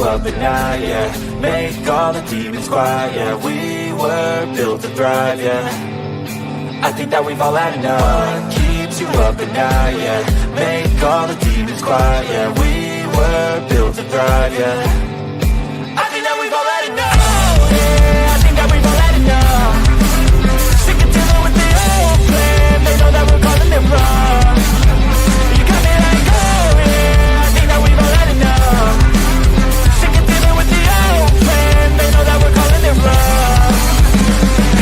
Up at night, yeah. Make all the demons quiet, yeah. We were built to thrive, yeah. I think that we've all had enough. What keeps you up at night, yeah. Make all the demons quiet, yeah. We were built to thrive, yeah. I think that we've all had enough. Yeah, I think that we've all had enough. Sick of dealing with the old plan. They know that we're calling it wrong. You got me like, oh yeah. I think that we've all had enough. They know that we're calling it wrong.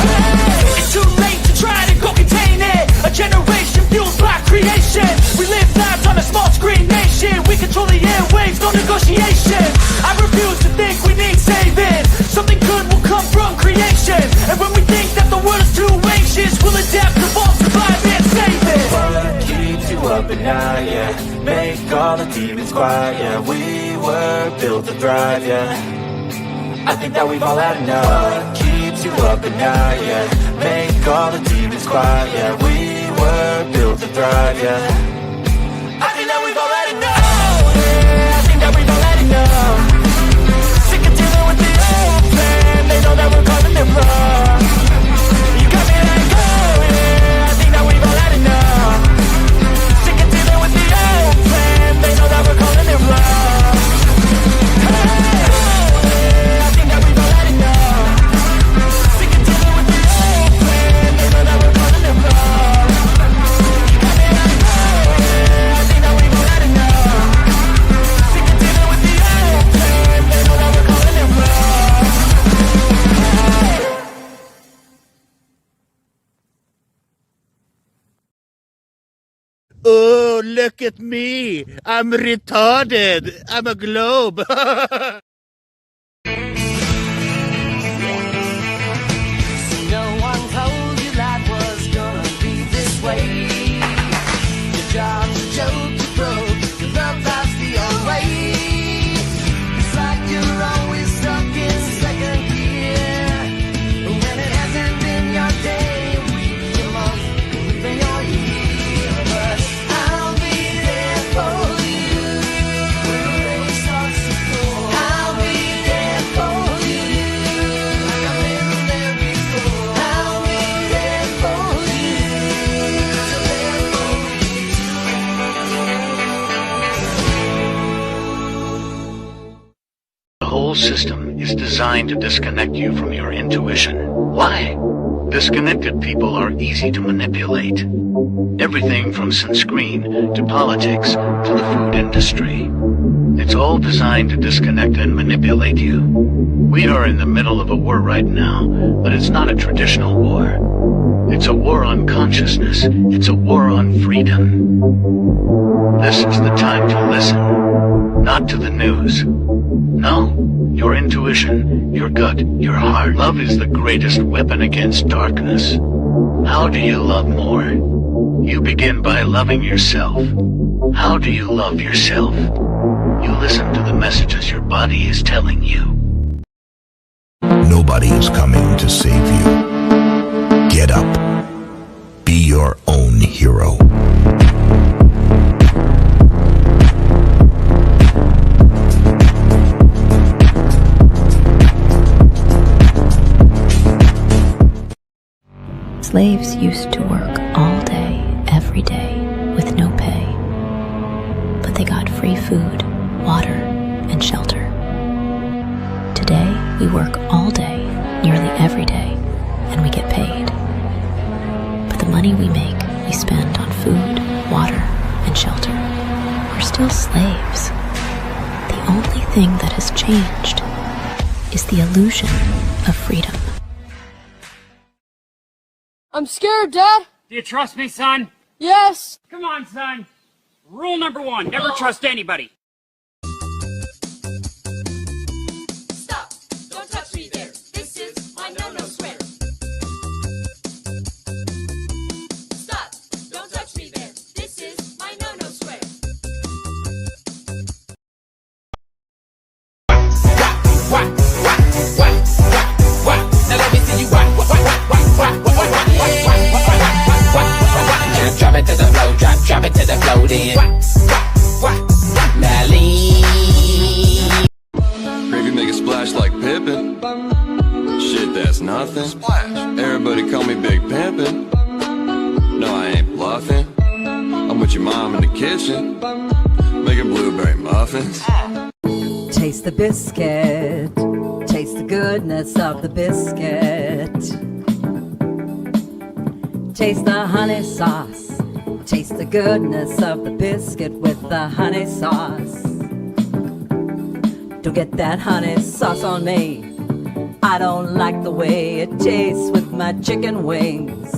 Hey, it's too late to try to go contain it. A generation fueled by creation. We live lives on a small screen nation. We control the airwaves, no negotiation. I refuse to think we need saving. Something good will come from creation. And when we think that the world is too anxious, we'll adapt, evolve, survive, and save it. What keeps you up at night, yeah. Make all the demons quiet, yeah. We were built to thrive, yeah. I think that we've all had enough. What keeps you up at night, yeah. Make all the demons quiet, yeah. We were built to thrive, yeah. I think that we've all had enough. Yeah, I think that we've all had enough. Sick of dealing with the old plan. They know that we're calling it wrong. You got me like, oh yeah. I think that we've all had enough. Sick of dealing with the old plan. They know that we're calling it wrong. Oh, look at me. I'm retarded. I'm a globe. No one told you life was gonna be this way. Your job's a joke, you broke. Your love life's the old way. It's like you're always stuck in second gear. When it hasn't been your day, week, your month, even your year. But I'll be there for you when the rain starts to pour. I'll be there for you like I've been there before. I'll be there for you till there for The whole system is designed to disconnect you from your intuition. Why? Disconnected people are easy to manipulate. Everything from sunscreen to politics to the food industry. It's all designed to disconnect and manipulate you. We are in the middle of a war right now, but it's not a traditional war. It's a war on consciousness. It's a war on freedom. This is the time to listen, not to the news. No, your intuition, your gut, your heart. Love is the greatest weapon against darkness. How do you love more? You begin by loving yourself. How do you love yourself? You listen to the messages your body is telling you. Nobody is coming to save you. Get up. Be your own hero. Slaves used to work all day, every day, with no pay. But they got free food, water, and shelter. Today, we work all day, nearly every day, and we get paid. But the money we make, we spend on food, water, and shelter. We're still slaves. The only thing that has changed is the illusion of freedom. I'm scared, Dad. Do you trust me, son? Yes. Come on, son. Rule number 1, never trust anybody. Stop! Don't touch me there. This is my no-no square. Stop! Don't touch me there. This is my no-no square. Now let me see you Drop it to the flow, drop it to the flow then. Now lean. Gravy make a splash like Pippin. Shit, that's nothing. Splash. Everybody call me Big Pimpin'. No, I ain't bluffing. I'm with your mom in the kitchen, making blueberry muffins. Taste the biscuit. Taste the goodness of the biscuit. Taste the honey sauce. Taste the goodness of the biscuit with the honey sauce. Don't get that honey sauce on me. I don't like the way it tastes with my chicken wings.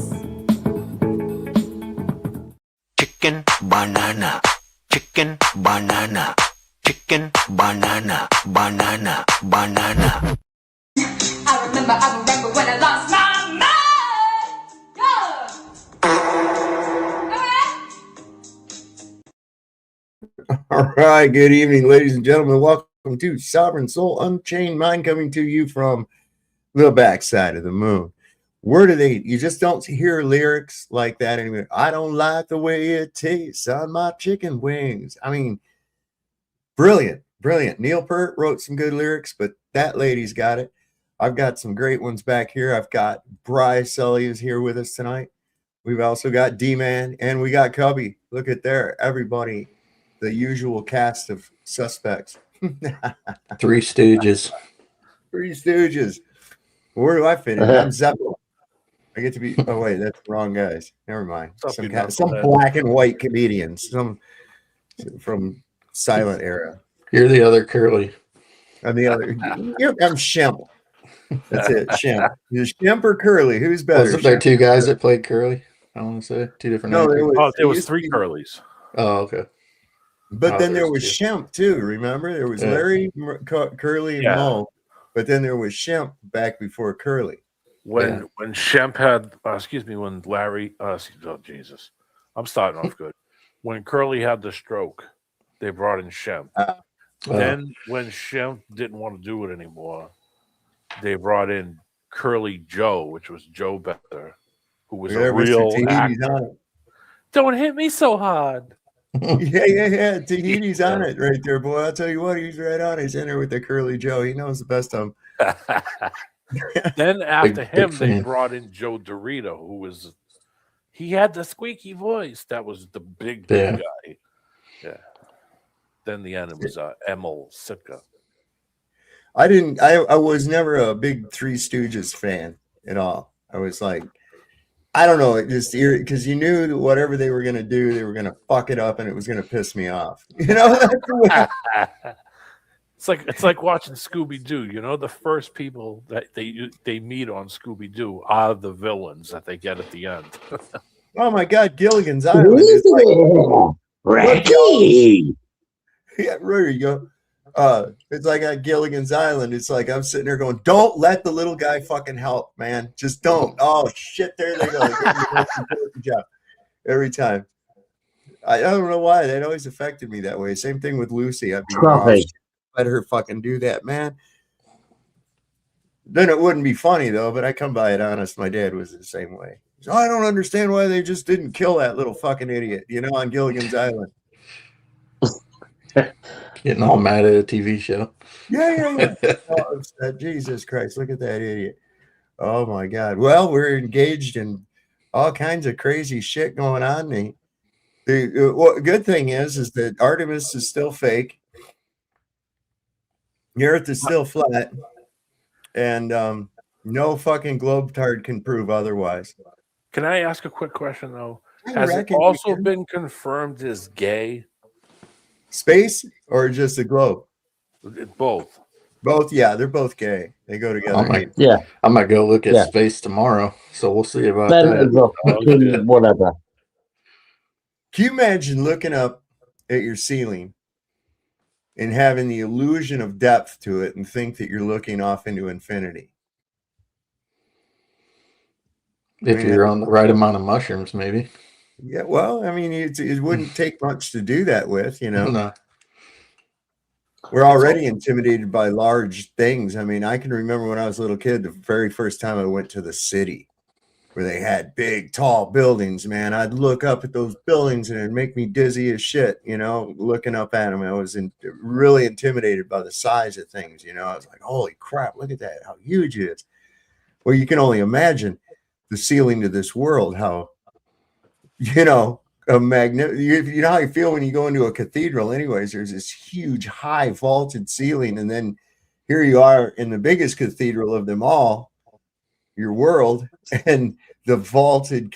Chicken banana, chicken banana, chicken banana, banana, banana. I remember when I lost my mind. All right, good evening, ladies and gentlemen. Welcome to Sovereign Soul Unchained Mind, coming to you from the backside of the moon. Where do they? You just don't hear lyrics like that anymore. I don't like the way it tastes on my chicken wings. I mean, brilliant, brilliant. Neil Peart wrote some good lyrics, but that lady's got it. I've got some great ones back here. I've got Bryce Sully is here with us tonight. We've also got D-Man, and we got Cubby. Look at there, everybody. The usual cast of suspects. Three Stooges. Three Stooges. Where do I fit in? I'm Zeppelin. I get to be. Oh wait, that's the wrong guys. Never mind. Some black and white comedians. Some from silent era. You're the other Curly. I'm the other. I'm Shemp. That's it. Shemp. Is Shemp or Curly? Who's better? Wasn't there two guys that played Curly? I want to say two different. No, there was three Curlys. Oh, okay. But then there was Shemp too. Remember, there was Larry, Curly, and Mo. But then there was Shemp back before Curly. When Shemp had, when Larry, oh Jesus, I'm starting off good. When Curly had the stroke, they brought in Shemp. Then when Shemp didn't want to do it anymore, they brought in Curly Joe, which was Joe Better, who was a real actor. Don't hit me so hard. Yeah. Tahiti's on it right there, boy. I'll tell you what, he's right on. He's in there with the Curly Joe. He knows the best of them. Then after him, they brought in Joe Dorito, he had the squeaky voice. That was the big guy. Yeah. Then the end, it was Emil Sitka. I was never a big Three Stooges fan at all. I was like, I don't know, it just because you knew that whatever they were going to do, they were going to fuck it up, and it was going to piss me off. You know, it's like watching Scooby Doo. You know, the first people that they meet on Scooby Doo are the villains that they get at the end. Oh my God, Gilligan's Island is like Reggie. Yeah, there you go. It's like at Gilligan's Island. It's like I'm sitting there going, "Don't let the little guy fucking help, man. Just don't." Oh shit, there they go. Good job every time. I don't know why that always affected me that way. Same thing with Lucy. I'd be let her fucking do that, man. Then it wouldn't be funny though. But I come by it honest. My dad was the same way. So I don't understand why they just didn't kill that little fucking idiot, you know, on Gilligan's Island. Getting all mad at a TV show. Yeah. Jesus Christ, look at that idiot. Oh my God. Well, we're engaged in all kinds of crazy shit going on. The good thing is that Artemis is still fake. The Earth is still flat. And no fucking globetard can prove otherwise. Can I ask a quick question, though? Has it also been confirmed as gay? Space or just the globe? Both. Both, yeah, they're both gay. They go together. I might go look at space tomorrow, so we'll see about that. Whatever. Can you imagine looking up at your ceiling and having the illusion of depth to it and think that you're looking off into infinity. If you're on the right amount of mushrooms, maybe. Yeah, well, I mean, it wouldn't take much to do that with, you know. No. We're already intimidated by large things. I mean, I can remember when I was a little kid, the very first time I went to the city where they had big, tall buildings, man. I'd look up at those buildings and it'd make me dizzy as shit, you know, looking up at them. I was really intimidated by the size of things, you know. I was like, holy crap, look at that, how huge it is. Well, you can only imagine the ceiling to this world, how, you know, a magnet. You know how you feel when you go into a cathedral anyways. There's this huge, high vaulted ceiling, and then here you are in the biggest cathedral of them all, your world, and the vaulted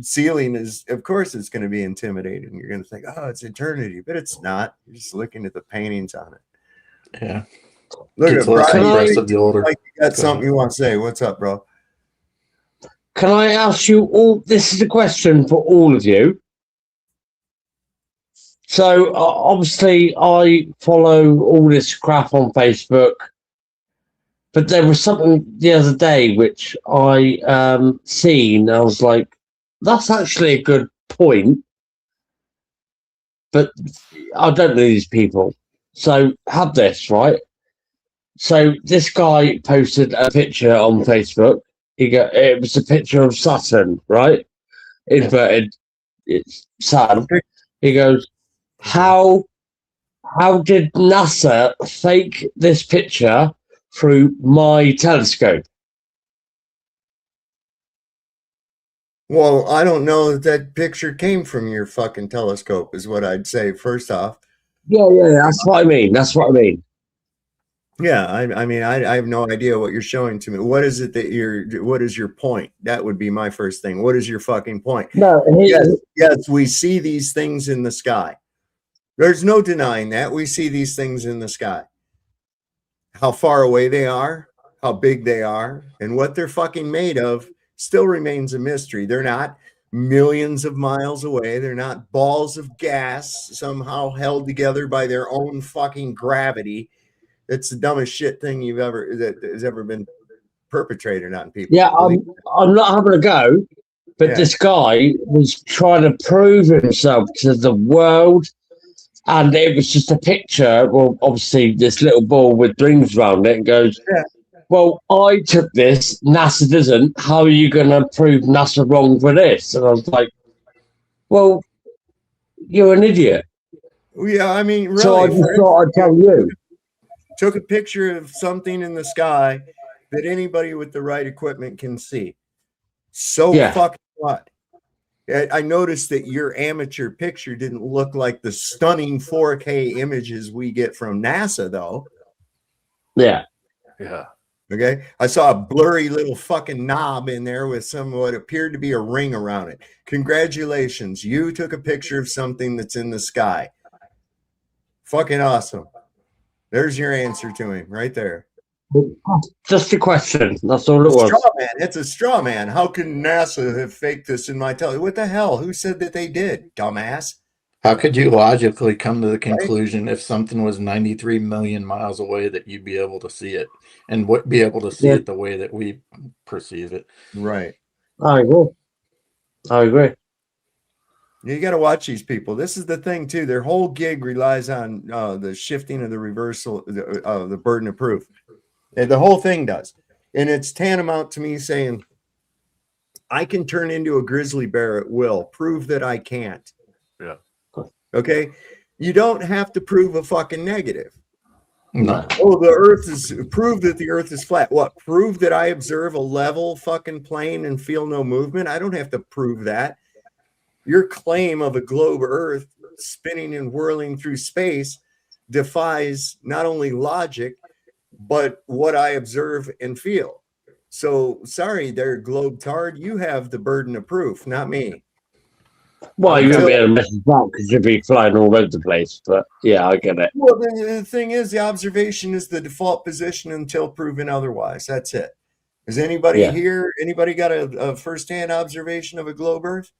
ceiling is, of course, it's going to be intimidating. You're going to think, oh, it's eternity, but it's not. You're just looking at the paintings on it. Yeah. Look at Brian. Like you got something you want to say. What's up, bro? Can I ask you all? This is a question for all of you. So obviously, I follow all this crap on Facebook, but there was something the other day which I seen. I was like, "That's actually a good point," but I don't know these people. So have this right. So this guy posted a picture on Facebook. It was a picture of Saturn, right? Inverted, it's Saturn. He goes, how did NASA fake this picture through my telescope? Well, I don't know that picture came from your fucking telescope, is what I'd say, first off. Yeah, that's what I mean. Yeah, I mean, I have no idea what you're showing to me. What is it that what is your point? That would be my first thing. What is your fucking point? No, yes, we see these things in the sky. There's no denying that. We see these things in the sky. How far away they are, how big they are, and what they're fucking made of still remains a mystery. They're not millions of miles away. They're not balls of gas somehow held together by their own fucking gravity. It's the dumbest shit thing that has ever been perpetrated on people. Yeah, I'm not having a go, but this guy was trying to prove himself to the world, and it was just a picture. Well, obviously, this little ball with rings around it, and goes, well, I took this, NASA doesn't. How are you going to prove NASA wrong for this? And I was like, well, you're an idiot. Yeah, I mean, really. So I just thought I'd tell you. Took a picture of something in the sky that anybody with the right equipment can see. So fucking what? I noticed that your amateur picture didn't look like the stunning 4K images we get from NASA, though. Yeah. Okay. I saw a blurry little fucking knob in there with what appeared to be a ring around it. Congratulations. You took a picture of something that's in the sky. Fucking awesome. There's your answer to him right there. Just a question. That's all it was. Straw man. It's a straw man. How can NASA have faked this in my telly? What the hell? Who said that they did? Dumbass. How could you logically come to the conclusion if something was 93 million miles away that you'd be able to see it and be able to see it the way that we perceive it? Right. I agree. You got to watch these people. This is the thing too. Their whole gig relies on the shifting of the reversal, the burden of proof. And the whole thing does. And it's tantamount to me saying, I can turn into a grizzly bear at will. Prove that I can't. Yeah. Okay. You don't have to prove a fucking negative. No. Oh, the earth is prove that the earth is flat. What? Prove that I observe a level fucking plane and feel no movement. I don't have to prove that. Your claim of a globe earth spinning and whirling through space defies not only logic, but what I observe and feel. So sorry there, globe-tard. You have the burden of proof, not me. Well, you won't be able to mess it up because you'll be flying all over the place. But yeah, I get it. Well, the thing is, the observation is the default position until proven otherwise. That's it. Is anybody here? Anybody got a first-hand observation of a globe earth?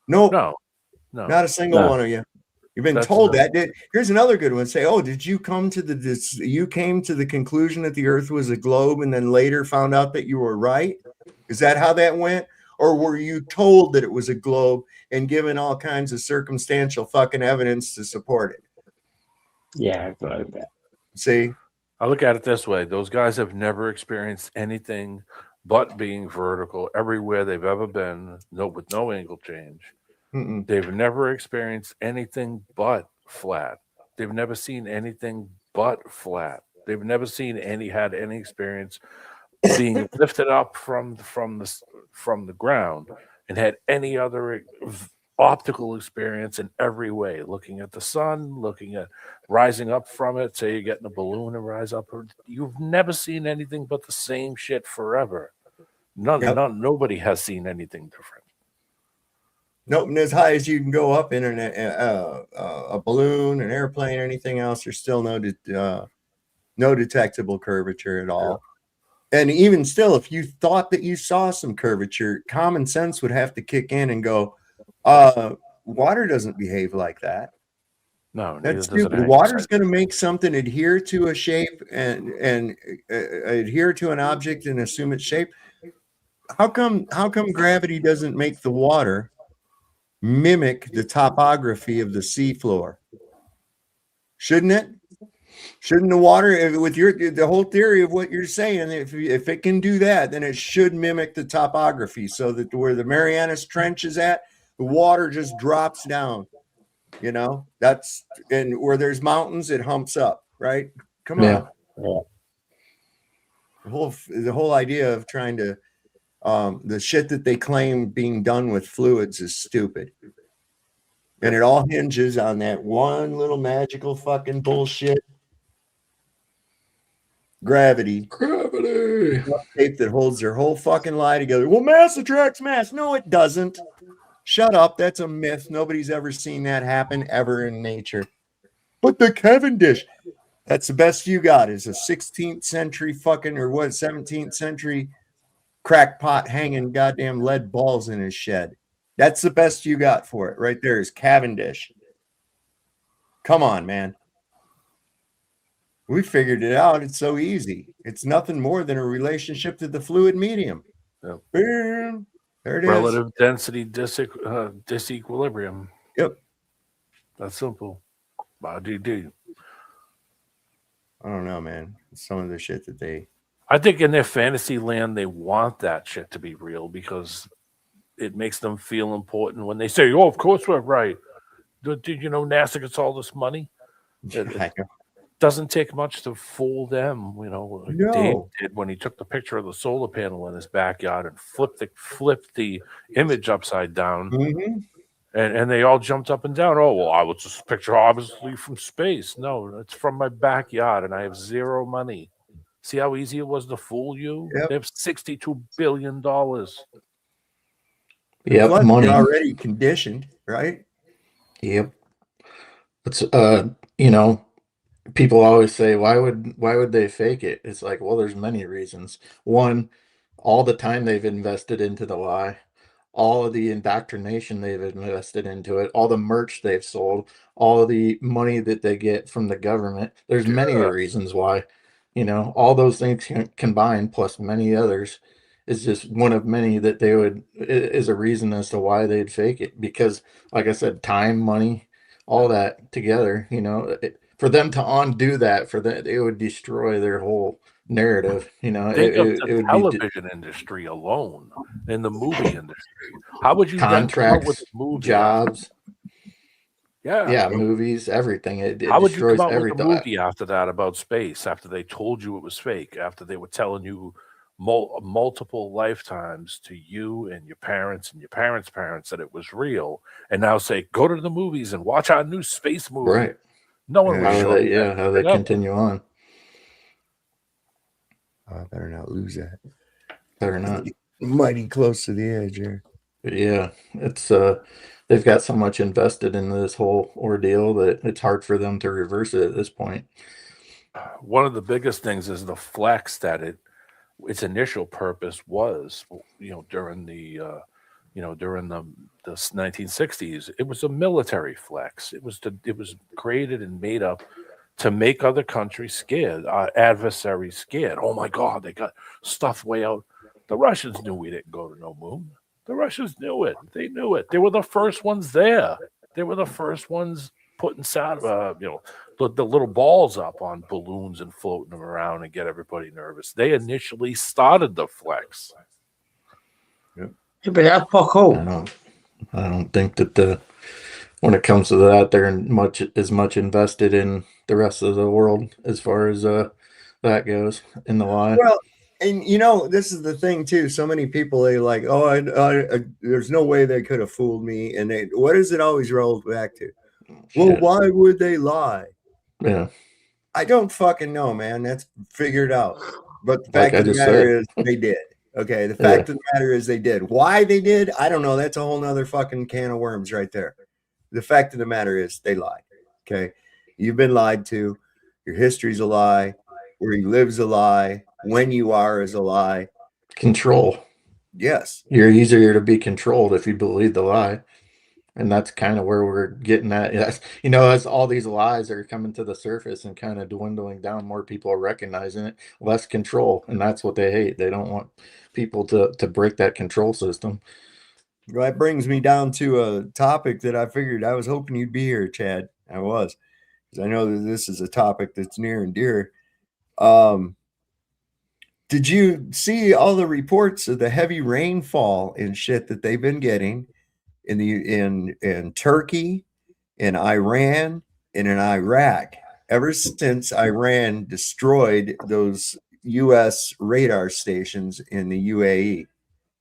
Nope. No. Not a single one of you. You've been told that. Here's another good one. Say, oh, did you come to you came to the conclusion that the Earth was a globe, and then later found out that you were right? Is that how that went? Or were you told that it was a globe and given all kinds of circumstantial fucking evidence to support it? Yeah, globe. See, I look at it this way: those guys have never experienced anything but being vertical everywhere they've ever been, with no angle change. Mm-mm. They've never experienced anything but flat. They've never seen anything but flat. They've never had any experience being lifted up from the ground and had any other optical experience in every way. Looking at the sun, looking at rising up from it. Say you get in a balloon and rise up. You've never seen anything but the same shit forever. Nobody has seen anything different. Nope, and as high as you can go up in a balloon, an airplane, or anything else, there's still no detectable curvature at all. Yeah. And even still, if you thought that you saw some curvature, common sense would have to kick in and go, water doesn't behave like that. No, that's stupid. Water's going to make something adhere to a shape and adhere to an object and assume its shape. How come gravity doesn't make the water mimic the topography of the seafloor? Shouldn't it? Shouldn't the water, with the whole theory of what you're saying, if it can do that, then it should mimic the topography, so that where the Marianas Trench is at, the water just drops down. And where there's mountains, it humps up, right? Come on. Yeah. The whole idea of trying to the shit that they claim being done with fluids is stupid. And it all hinges on that one little magical fucking bullshit. Gravity. Tape that holds their whole fucking lie together. Well, mass attracts mass. No, it doesn't. Shut up. That's a myth. Nobody's ever seen that happen ever in nature. But the Cavendish, that's the best you got, is a 16th century fucking, or what, 17th century crackpot hanging goddamn lead balls in his shed. That's the best you got for it right there, is Cavendish. Come on, man. We figured it out. It's so easy. It's nothing more than a relationship to the fluid medium. Yep. Boom. There it Relative density disequilibrium. Yep. That's simple. I don't know, man. Some of the shit that I think in their fantasy land, they want that shit to be real because it makes them feel important when they say, oh, of course we're right. Did you know NASA gets all this money? It doesn't take much to fool them. Dave did when he took the picture of the solar panel in his backyard and flipped the image upside down. Mm-hmm. And they all jumped up and down. Oh, well, I was just a picture obviously from space. No, it's from my backyard and I have zero money. See how easy it was to fool you? Yep. They have $62 billion. Yep, money already conditioned, right? Yep. It's people always say, why would they fake it? It's like, well, there's many reasons. One, all the time they've invested into the lie, all of the indoctrination they've invested into it, all the merch they've sold, all of the money that they get from the government. There's many reasons why. All those things combined, plus many others, is just one of many that is a reason as to why they'd fake it. Because, like I said, time, money, all that together, for them to undo that, it would destroy their whole narrative. Think of the television industry alone, and the movie industry. How would you contracts, with movie jobs? Yeah, movies, everything. It How would you destroys come up everything. with a movie after that about space? After they told you it was fake? After they were telling you multiple lifetimes to you and your parents and your parents' parents that it was real, and now say, go to the movies and watch our new space movie. Right. No one How will they continue on. I better not lose that. Better not. Mighty close to the edge here. Yeah, it's they've got so much invested in this whole ordeal that it's hard for them to reverse it at this point. One of the biggest things is the flex that its initial purpose was, during the during the 1960s. It was a military flex. It was created and made up to make other countries scared, adversaries scared. Oh my God, they got stuff way out. The Russians knew we didn't go to no moon. The Russians knew it. They knew it. They were the first ones there. They were the first ones putting the little balls up on balloons and floating them around and get everybody nervous. They initially started the flex. Yeah, but that's fuck cool. I don't think that when it comes to that, they're as much invested in the rest of the world as far as that goes in the lie. Well, and this is the thing too. So many people, they like, there's no way they could have fooled me. And what does it always roll back to? Well, why would they lie? Yeah, I don't fucking know, man. That's figured out. But the fact of the matter is they did. Okay, the fact of the matter is they did. Why they did, I don't know. That's a whole nother fucking can of worms right there. The fact of the matter is they lied. Okay, you've been lied to. Your history's a lie. Where you live's a lie. When you are is a lie. Control. Yes. You're easier to be controlled if you believe the lie. And that's kind of where we're getting at. As all these lies are coming to the surface and kind of dwindling down, more people are recognizing it, less control. And that's what they hate. They don't want people to break that control system. Well, that brings me down to a topic that I figured I was hoping you'd be here, Chad. I was. Because I know that this is a topic that's near and dear. Did you see all the reports of the heavy rainfall and shit that they've been getting in Turkey, in Iran, and in Iraq ever since Iran destroyed those U.S. radar stations in the UAE?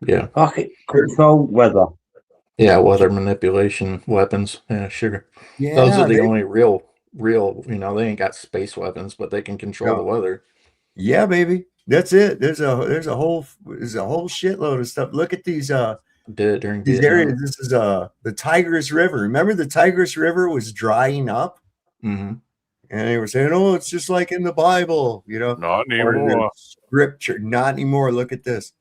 Yeah. Okay. Control weather. Yeah, weather manipulation weapons. Yeah, sure. Yeah, those are the only real. They ain't got space weapons, but they can control the weather. Yeah, baby. That's it. There's a whole shitload of stuff. Look at these during these areas. This is the Tigris River. Remember, the Tigris River was drying up, and they were saying, "Oh, it's just like in the Bible," Not anymore. Scripture, not anymore. Look at this.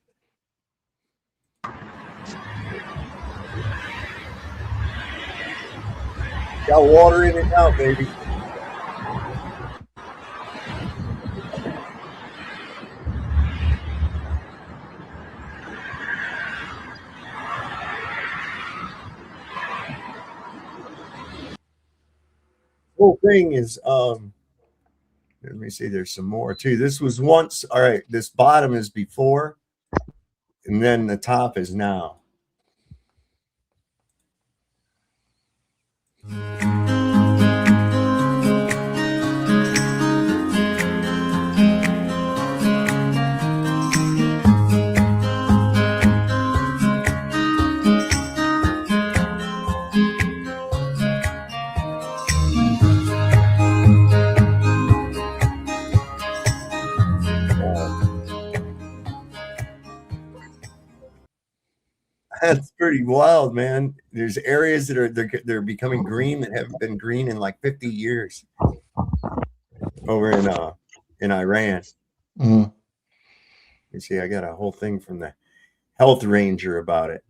Got water in it now, baby. Whole thing is let me see, there's some more too. This was once, all right, this bottom is before and then the top is now. That's pretty wild, man. There's areas that they're becoming green that haven't been green in like 50 years over in Iran. You see, I got a whole thing from the health ranger about it.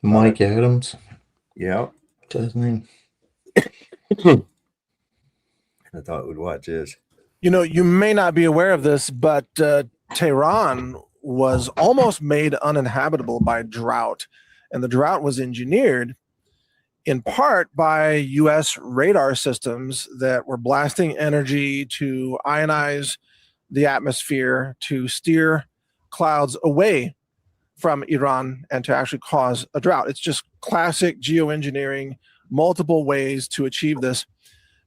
Mike Adams. Yeah. What's his name? I thought we'd watch this. You may not be aware of this, but Tehran was almost made uninhabitable by drought. And the drought was engineered in part by U.S. radar systems that were blasting energy to ionize the atmosphere to steer clouds away from Iran and to actually cause a drought. It's just classic geoengineering, multiple ways to achieve this.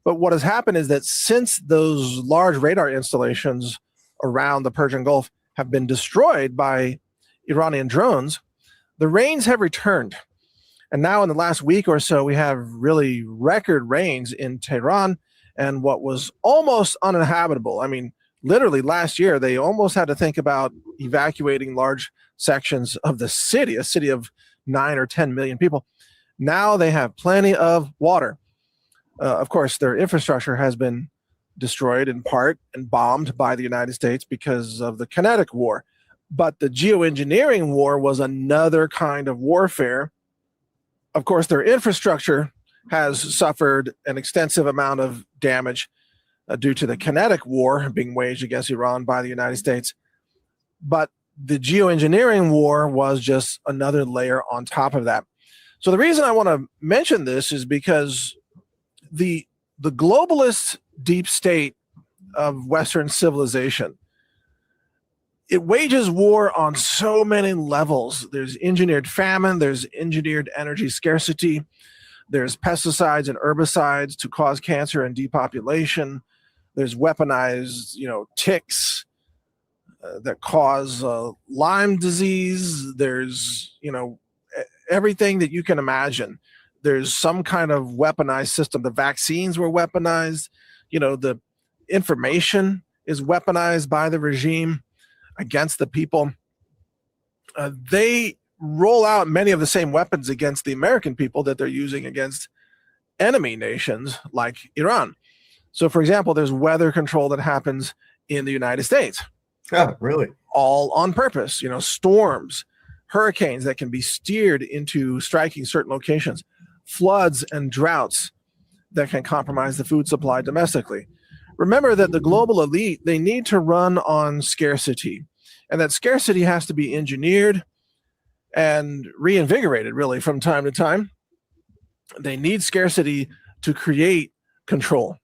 But what has happened is that since those large radar installations around the Persian Gulf have been destroyed by Iranian drones, the rains have returned. And now in the last week or so, we have really record rains in Tehran and what was almost uninhabitable. I mean, literally last year, they almost had to think about evacuating large sections of the city, a city of 9 or 10 million people. Now they have plenty of water. Of course, their infrastructure has been destroyed in part and bombed by the United States because of the kinetic war. But the geoengineering war was another kind of warfare. Of course, their infrastructure has suffered an extensive amount of damage due to the kinetic war being waged against Iran by the United States. But the geoengineering war was just another layer on top of that. So the reason I want to mention this is because the globalist deep state of Western civilization, it wages war on so many levels. There's engineered famine, there's engineered energy scarcity, there's pesticides and herbicides to cause cancer and depopulation, there's weaponized, ticks that cause Lyme disease, there's, everything that you can imagine. There's some kind of weaponized system. The vaccines were weaponized, the information is weaponized by the regime against the people. They roll out many of the same weapons against the American people that they're using against enemy nations like Iran. So, for example, there's weather control that happens in the United States. Oh, really? All on purpose. Storms, hurricanes that can be steered into striking certain locations, floods and droughts that can compromise the food supply domestically. Remember that the global elite, they need to run on scarcity, and that scarcity has to be engineered and reinvigorated really from time to time. They need scarcity to create control.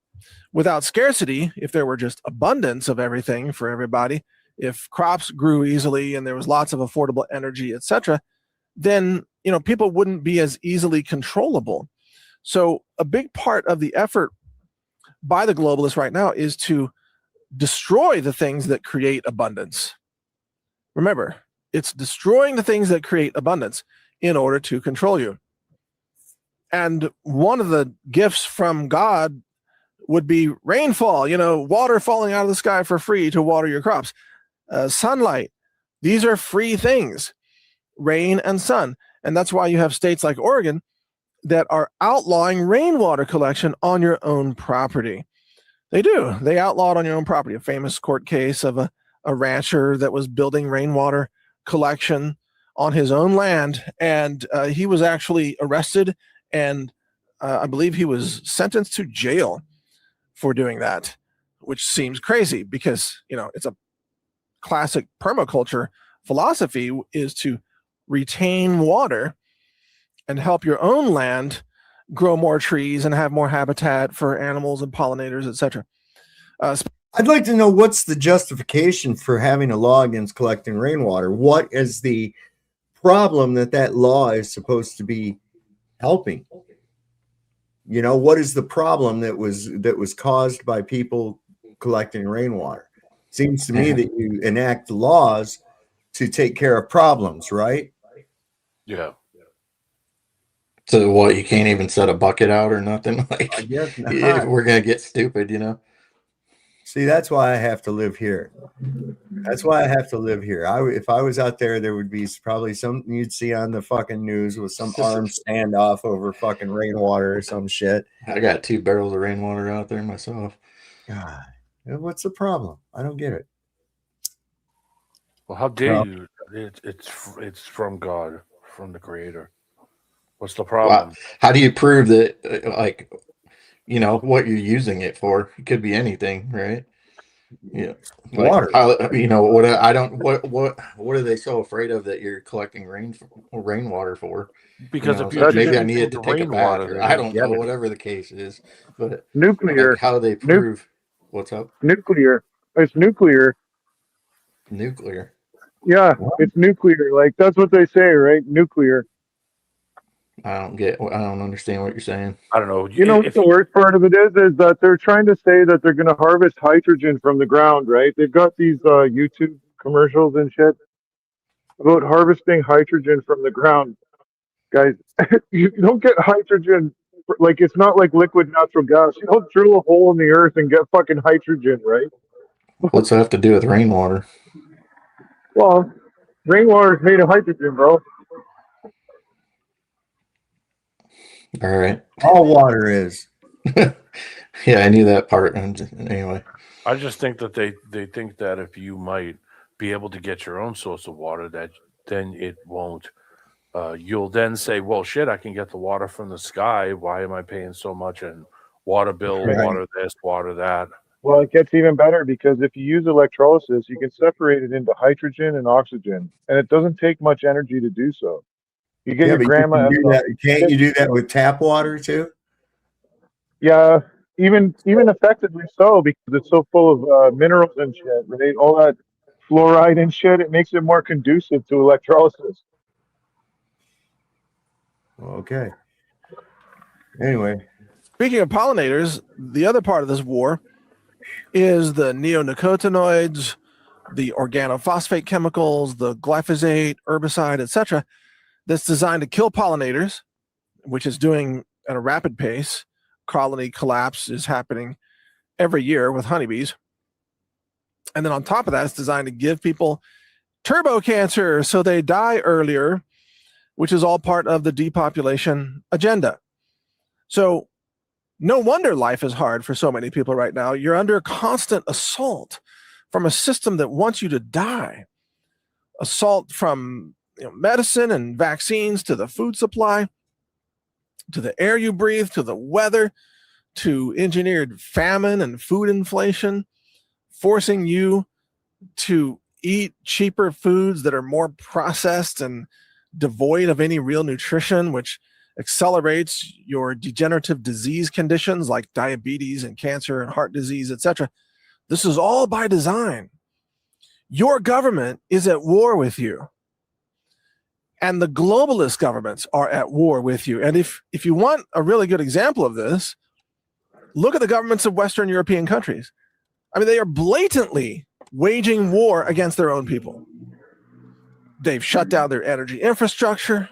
Without scarcity, if there were just abundance of everything for everybody, if crops grew easily and there was lots of affordable energy, etc., then people wouldn't be as easily controllable. So a big part of the effort by the globalists right now is to destroy the things that create abundance. Remember, it's destroying the things that create abundance in order to control you. And one of the gifts from God would be rainfall, water falling out of the sky for free to water your crops. Sunlight, these are free things, rain and sun. And that's why you have states like Oregon that are outlawing rainwater collection on your own property. They do. They outlaw it on your own property. A famous court case of a rancher that was building rainwater collection on his own land. And he was actually arrested, and I believe he was sentenced to jail for doing that, which seems crazy because, it's a classic permaculture philosophy is to retain water and help your own land grow more trees and have more habitat for animals and pollinators, etc. I'd like to know what's the justification for having a law against collecting rainwater. What is the problem that law is supposed to be helping? What is the problem that was caused by people collecting rainwater? Seems to me that you enact laws to take care of problems, right? Yeah. So what, you can't even set a bucket out or nothing? Like, I guess not. We're gonna get stupid, See, that's why I have to live here. That's why I have to live here. If I was out there, there would be probably something you'd see on the fucking news with some armed standoff over fucking rainwater or some shit. I got 2 barrels of rainwater out there myself. God, what's the problem? I don't get it. Well, how dare you? It's from God, from the Creator. What's the problem? Well, how do you prove that, what you're using it for? It could be anything, right? Yeah, water. What are they so afraid of that you're collecting rainwater for? Because maybe I needed to take a bath. I don't know. Whatever the case is, but nuclear. How do they prove? What's up? Nuclear. It's nuclear. Nuclear. Yeah, it's nuclear. Like that's what they say, right? Nuclear. I don't understand what you're saying. I don't know. What the worst part of it is that they're trying to say that they're going to harvest hydrogen from the ground, right? They've got these YouTube commercials and shit about harvesting hydrogen from the ground. Guys, you don't get hydrogen, like it's not like liquid natural gas. You don't drill a hole in the earth and get fucking hydrogen, right? What's that have to do with rainwater? Well, rainwater is made of hydrogen, bro. All right. All water is. Yeah, I knew that part. Anyway, I just think that they think that if you might be able to get your own source of water, that then it won't. You'll then say, well, shit, I can get the water from the sky. Why am I paying so much in water bill, Right. water this, water that? Well, it gets even better because if you use electrolysis, you can separate it into hydrogen and oxygen, and it doesn't take much energy to do so. You get Yeah, your but grandma. you can do that. Can't you do that with tap water too? Yeah, even effectively so because it's so full of minerals and shit. Right? All that fluoride and shit. It makes it more conducive to electrolysis. Okay. Anyway, Speaking of pollinators, the other part of this war is the neonicotinoids, the organophosphate chemicals, the glyphosate, herbicide, etc., that's designed to kill pollinators, which is doing at a rapid pace. Colony collapse is happening every year with honeybees. And then on top of that, it's designed to give people turbo cancer so they die earlier, which is all part of the depopulation agenda. So no wonder life is hard for so many people right now. You're under constant assault from a system that wants you to die. Assault from medicine and vaccines to the food supply, to the air you breathe, to the weather, to engineered famine and food inflation, forcing you to eat cheaper foods that are more processed and devoid of any real nutrition, which accelerates your degenerative disease conditions like diabetes and cancer and heart disease, etc. This is all by design. Your government is at war with you. And the globalist governments are at war with you. And if you want a really good example of this, look at the governments of Western European countries. I mean, they are blatantly waging war against their own people. They've shut down their energy infrastructure.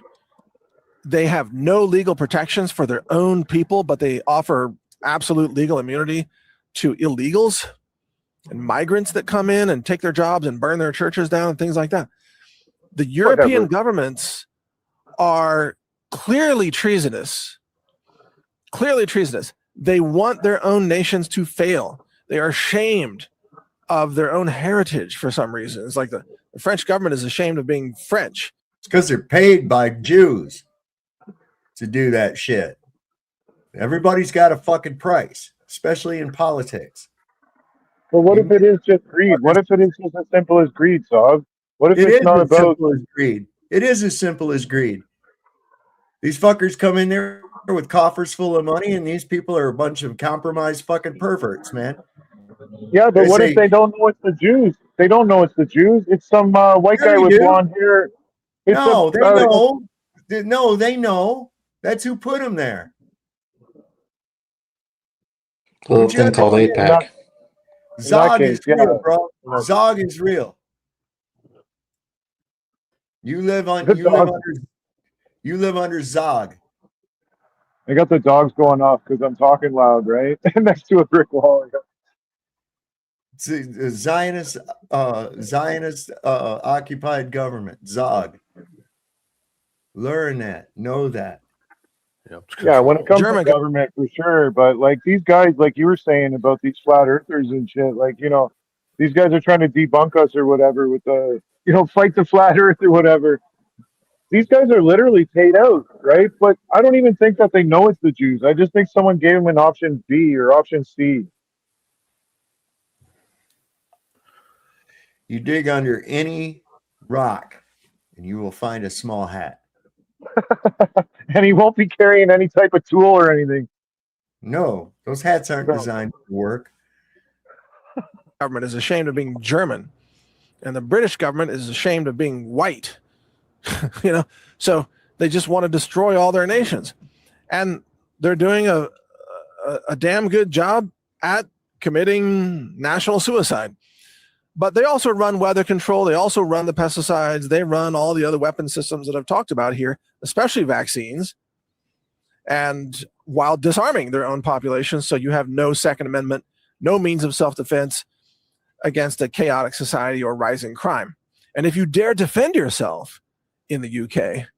They have no legal protections for their own people, but they offer absolute legal immunity to illegals and migrants that come in and take their jobs and burn their churches down and things like that. The European governments are clearly treasonous. Clearly treasonous. They want their own nations to fail. They are ashamed of their own heritage for some reason. It's like the French government is ashamed of being French. it's because they're paid by Jews to do that shit. Everybody's got a fucking price, especially in politics. Well, what if it is just greed? What if it is just as simple as greed, Sav? What if It it's is not as about simple as greed. It is as simple as greed. These fuckers come in there with coffers full of money, and these people are a bunch of compromised fucking perverts, man. Yeah, but They what say- if they don't know it's the Jews? They don't know it's the Jews. It's some white Yeah, guy they with do. blonde hair. It's No, some, they know. No, they know. That's who put them there. A little Don't you thing called understand? APAC. Zog is case, yeah. real, bro. Zog is real. You live under Zog. I got the dogs going off because I'm talking loud, right? Next to a brick wall. It's a Zionist occupied government. Zog. Learn that. Know that. Yeah, when it comes to government, for sure. But like these guys, like you were saying about these flat earthers and shit, like, these guys are trying to debunk us or whatever with the, fight the flat earth or whatever. These guys are literally paid out, right? But I don't even think that they know it's the Jews. I just think someone gave them an option B or option C. You dig under any rock and you will find a small hat. And he won't be carrying any type of tool or anything. No, those hats aren't designed to work. Government is ashamed of being German, and the British government is ashamed of being white. So they just want to destroy all their nations, and they're doing a damn good job at committing national suicide. But they also run weather control. They also run the pesticides. They run all the other weapon systems that I've talked about here, especially vaccines, and while disarming their own population. So you have no Second Amendment, no means of self-defense against a chaotic society or rising crime. And if you dare defend yourself in the UK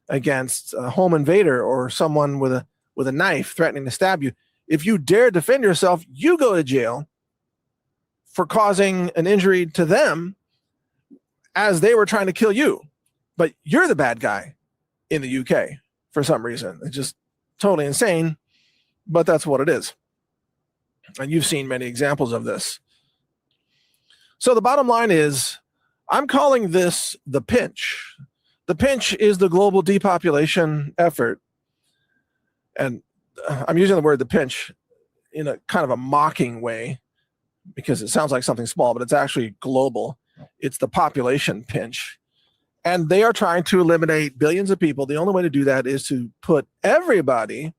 against a home invader or someone with a knife threatening to stab you, if you dare defend yourself, you go to jail for causing an injury to them as they were trying to kill you, but you're the bad guy in the UK for some reason. It's just totally insane, but that's what it is. And you've seen many examples of this. So the bottom line is, I'm calling this the pinch. The pinch is the global depopulation effort. And I'm using the word the pinch in a kind of a mocking way because it sounds like something small, but it's actually global. It's the population pinch. And they are trying to eliminate billions of people. The only way to do that is to put everybody,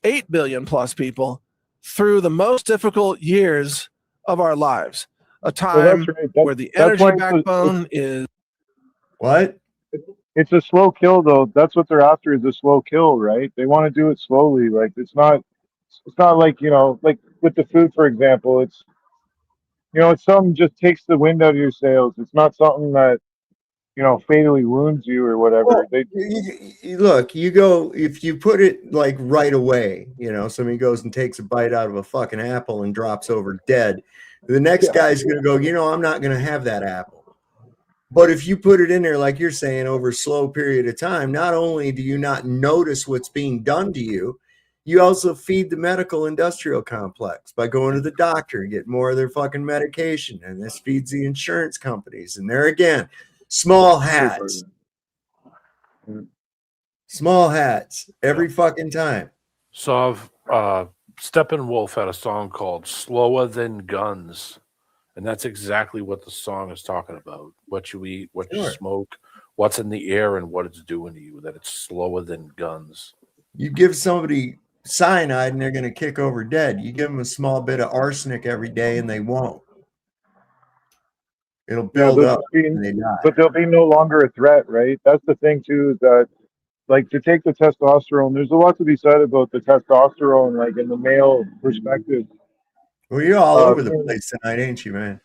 8 billion plus people, through the most difficult years of our lives. A time where the energy backbone is... What? It's a slow kill, though. That's what they're after, is a slow kill, right? They want to do it slowly. Like, it's not like, you know, like with the food, for example, it's, you know, it's something just takes the wind out of your sails. It's not something that, you know, fatally wounds you or whatever. Well, look, you go, if you put it like right away, you know, somebody goes and takes a bite out of a fucking apple and drops over dead. The next guy's going to go, you know, I'm not going to have that apple. But if you put it in there, like you're saying, over a slow period of time, not only do you not notice what's being done to you, you also feed the medical industrial complex by going to the doctor and get more of their fucking medication. And this feeds the insurance companies. And there again, small hats. Small hats every fucking time. So Steppenwolf had a song called Slower Than Guns. And that's exactly what the song is talking about. What you eat, what you smoke, what's in the air, and what it's doing to you. That it's slower than guns. You give somebody cyanide and they're going to kick over dead. You give them a small bit of arsenic every day and they won't. It'll build up and they die. But they'll be no longer a threat, right? That's the thing, too, is that, like, to take the testosterone, there's a lot to be said about the testosterone, like, in the male perspective. Well, you're all over the place tonight, ain't you, man?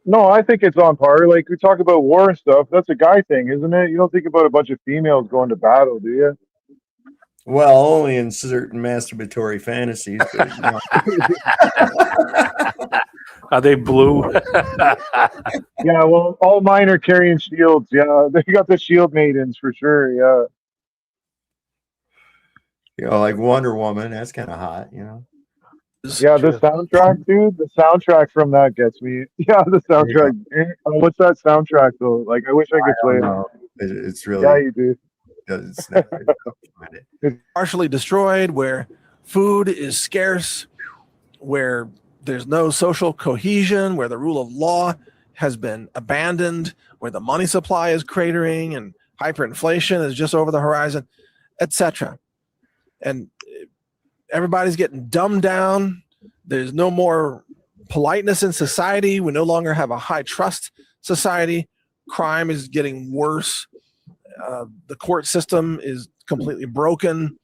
No, I think it's on par. Like, we talk about war and stuff. That's a guy thing, isn't it? You don't think about a bunch of females going to battle, do you? Well, only in certain masturbatory fantasies. But, you know. Are they blue? Yeah, well, all mine are carrying shields. Yeah, they got the shield maidens for sure. Yeah. You know, like Wonder Woman. That's kind of hot, you know. Yeah, the soundtrack, dude. The soundtrack from that gets me. Yeah, the soundtrack. What's that soundtrack though? Like, I wish I could play it. It's really. Yeah, you do. It's not it's partially destroyed, where food is scarce, where there's no social cohesion, where the rule of law has been abandoned, where the money supply is cratering and hyperinflation is just over the horizon, etc. And everybody's getting dumbed down. There's no more politeness in society. We no longer have a high trust society. Crime is getting worse. The court system is completely broken.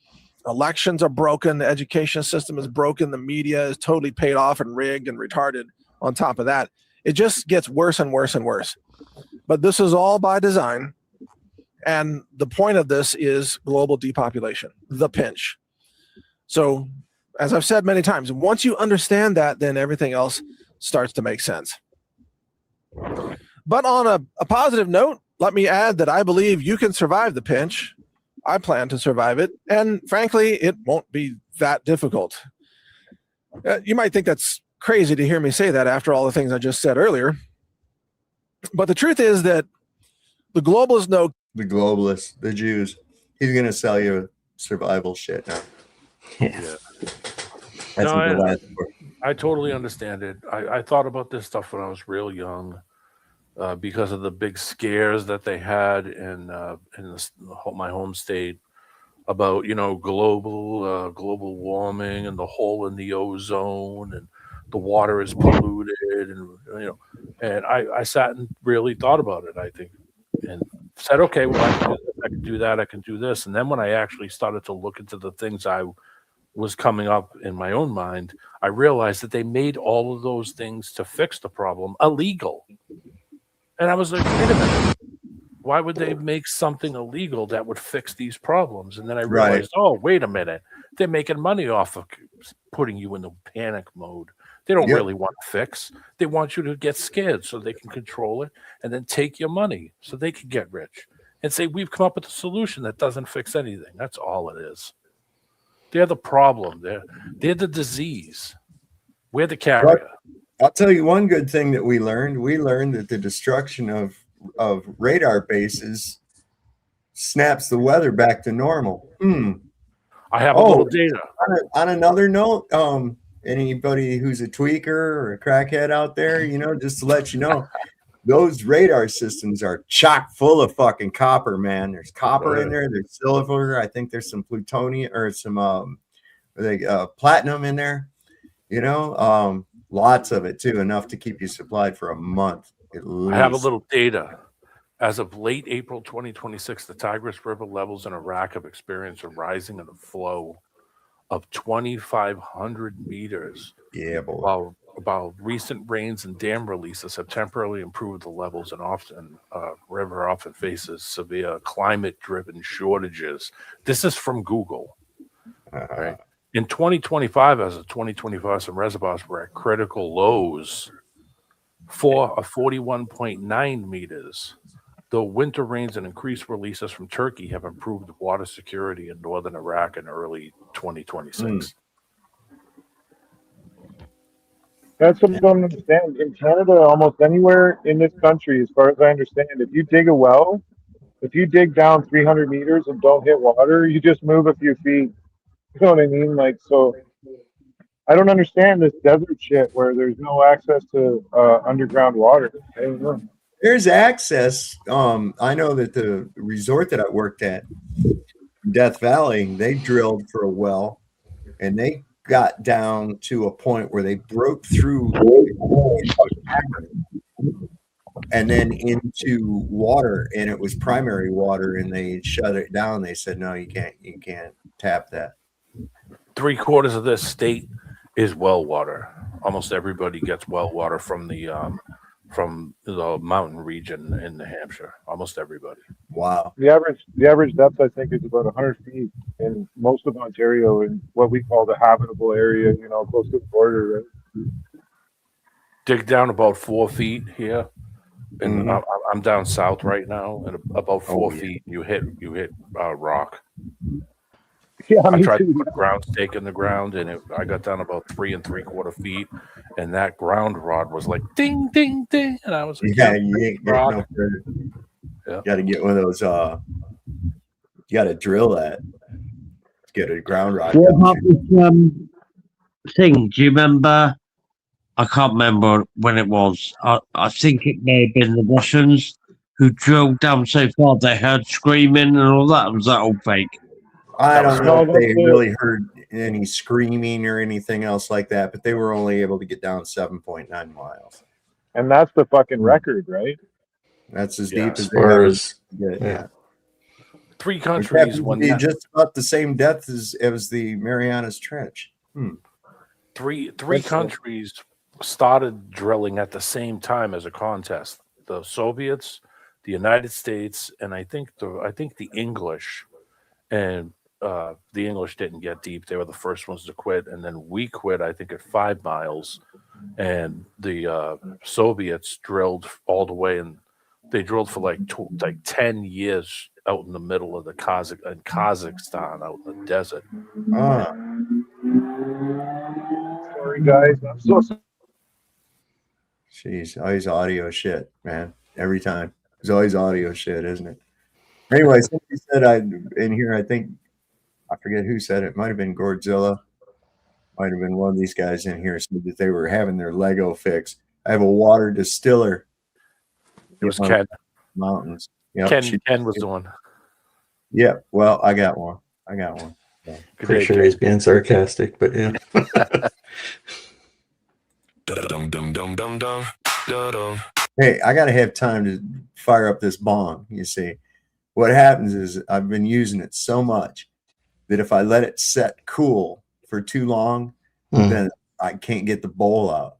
Elections are broken. The education system is broken. The media is totally paid off and rigged and retarded on top of that. It just gets worse and worse and worse. But this is all by design. And the point of this is global depopulation, the pinch. So, as I've said many times, once you understand that, then everything else starts to make sense. But on a positive note, let me add that I believe you can survive the pinch. I plan to survive it. And frankly, it won't be that difficult. You might think that's crazy to hear me say that after all the things I just said earlier. But the truth is that the globalists know. The globalists, the Jews. He's going to sell you survival shit now. Yeah. That's I totally understand it. I thought about this stuff when I was real young because of the big scares that they had in my home state about, you know, global warming and the hole in the ozone and the water is polluted and, you know, and I sat and really thought about it, I think, and said, okay, well, I can do that, I can do this. And then when I actually started to look into the things I was coming up in my own mind, I realized that they made all of those things to fix the problem illegal. And I was like, wait a minute, why would they make something illegal that would fix these problems? And then I realized, oh, wait a minute, they're making money off of putting you in the panic mode. They don't Yep. really want to fix. They want you to get scared so they can control it and then take your money so they can get rich and say, we've come up with a solution that doesn't fix anything. That's all it is. They're the problem. They're the disease. We're the carrier. I'll tell you one good thing that we learned. We learned that the destruction of radar bases snaps the weather back to normal. I have a little data. On another note, anybody who's a tweaker or a crackhead out there, just to let you know, those radar systems are chock full of fucking copper, man. There's copper in there. There's silver. I think there's some plutonium or some platinum in there. Lots of it too, enough to keep you supplied for a month at least. I have a little data. As of late April 2026, the Tigris River levels in Iraq have experienced a rising of the flow of 2,500 meters. Yeah, boy. While recent rains and dam releases have temporarily improved the levels, and river often faces severe climate-driven shortages. This is from Google. Right? In 2025, as of 2025, some reservoirs were at critical lows for a 41.9 meters. Though winter rains and increased releases from Turkey have improved water security in northern Iraq in early 2026. That's what I don't understand. In Canada, almost anywhere in this country, as far as I understand, if you dig a well, if you dig down 300 meters and don't hit water, you just move a few feet. You know what I mean? Like, so I don't understand this desert shit where there's no access to underground water. I don't know. There's access. I know that the resort that I worked at, Death Valley, they drilled for a well, and they got down to a point where they broke through and then into water, and it was primary water, and they shut it down. They said, no, you can't tap that. 3/4 of this state is well water. Almost everybody gets well water from the mountain region in New Hampshire. Almost everybody. Wow. The average depth, I think, is about 100 feet in most of Ontario, in what we call the habitable area, close to the border, right? Dig down about 4 feet here, and I'm down south right now, and about 4 feet, you hit rock. Yeah, I tried to put a ground stake in the ground, and I got down about 3 3/4 feet, and that ground rod was like ding, ding, ding, and I was like, you ain't getting no further. You got to get one of those. You got to drill that. Get a ground rod. What about this thing? Do you remember? I can't remember when it was. I think it may have been the Russians who drilled down so far they heard screaming and all that. Was that all fake? I don't know if they really heard any screaming or anything else like that, but they were only able to get down 7.9 miles. And that's the fucking record, right? That's as deep as far they as get. yeah. 3 countries. Just about the same depth as the Marianas Trench. Three countries started drilling at the same time as a contest. The Soviets, the United States, and I think the English. And the English didn't get deep. They were the first ones to quit, and then we quit, I think, at 5 miles. And the Soviets drilled all the way, and they drilled for like 10 years out in the middle of the Kazakhstan, out in the desert. Sorry, guys. I'm so sorry. Jeez, always audio shit, man. Every time. There's always audio shit, isn't it? Anyway, somebody said in here, I think, I forget who said it. Might have been Godzilla. Might have been one of these guys in here said that they were having their Lego fix. I have a water distiller. It was Ken. Mountains. Yep, Ken was the one. Yeah, well, I got one. Yeah. Pretty sure he's being sarcastic, but yeah. Hey, I got to have time to fire up this bong, you see. What happens is I've been using it so much that if I let it set cool for too long, then I can't get the bowl out.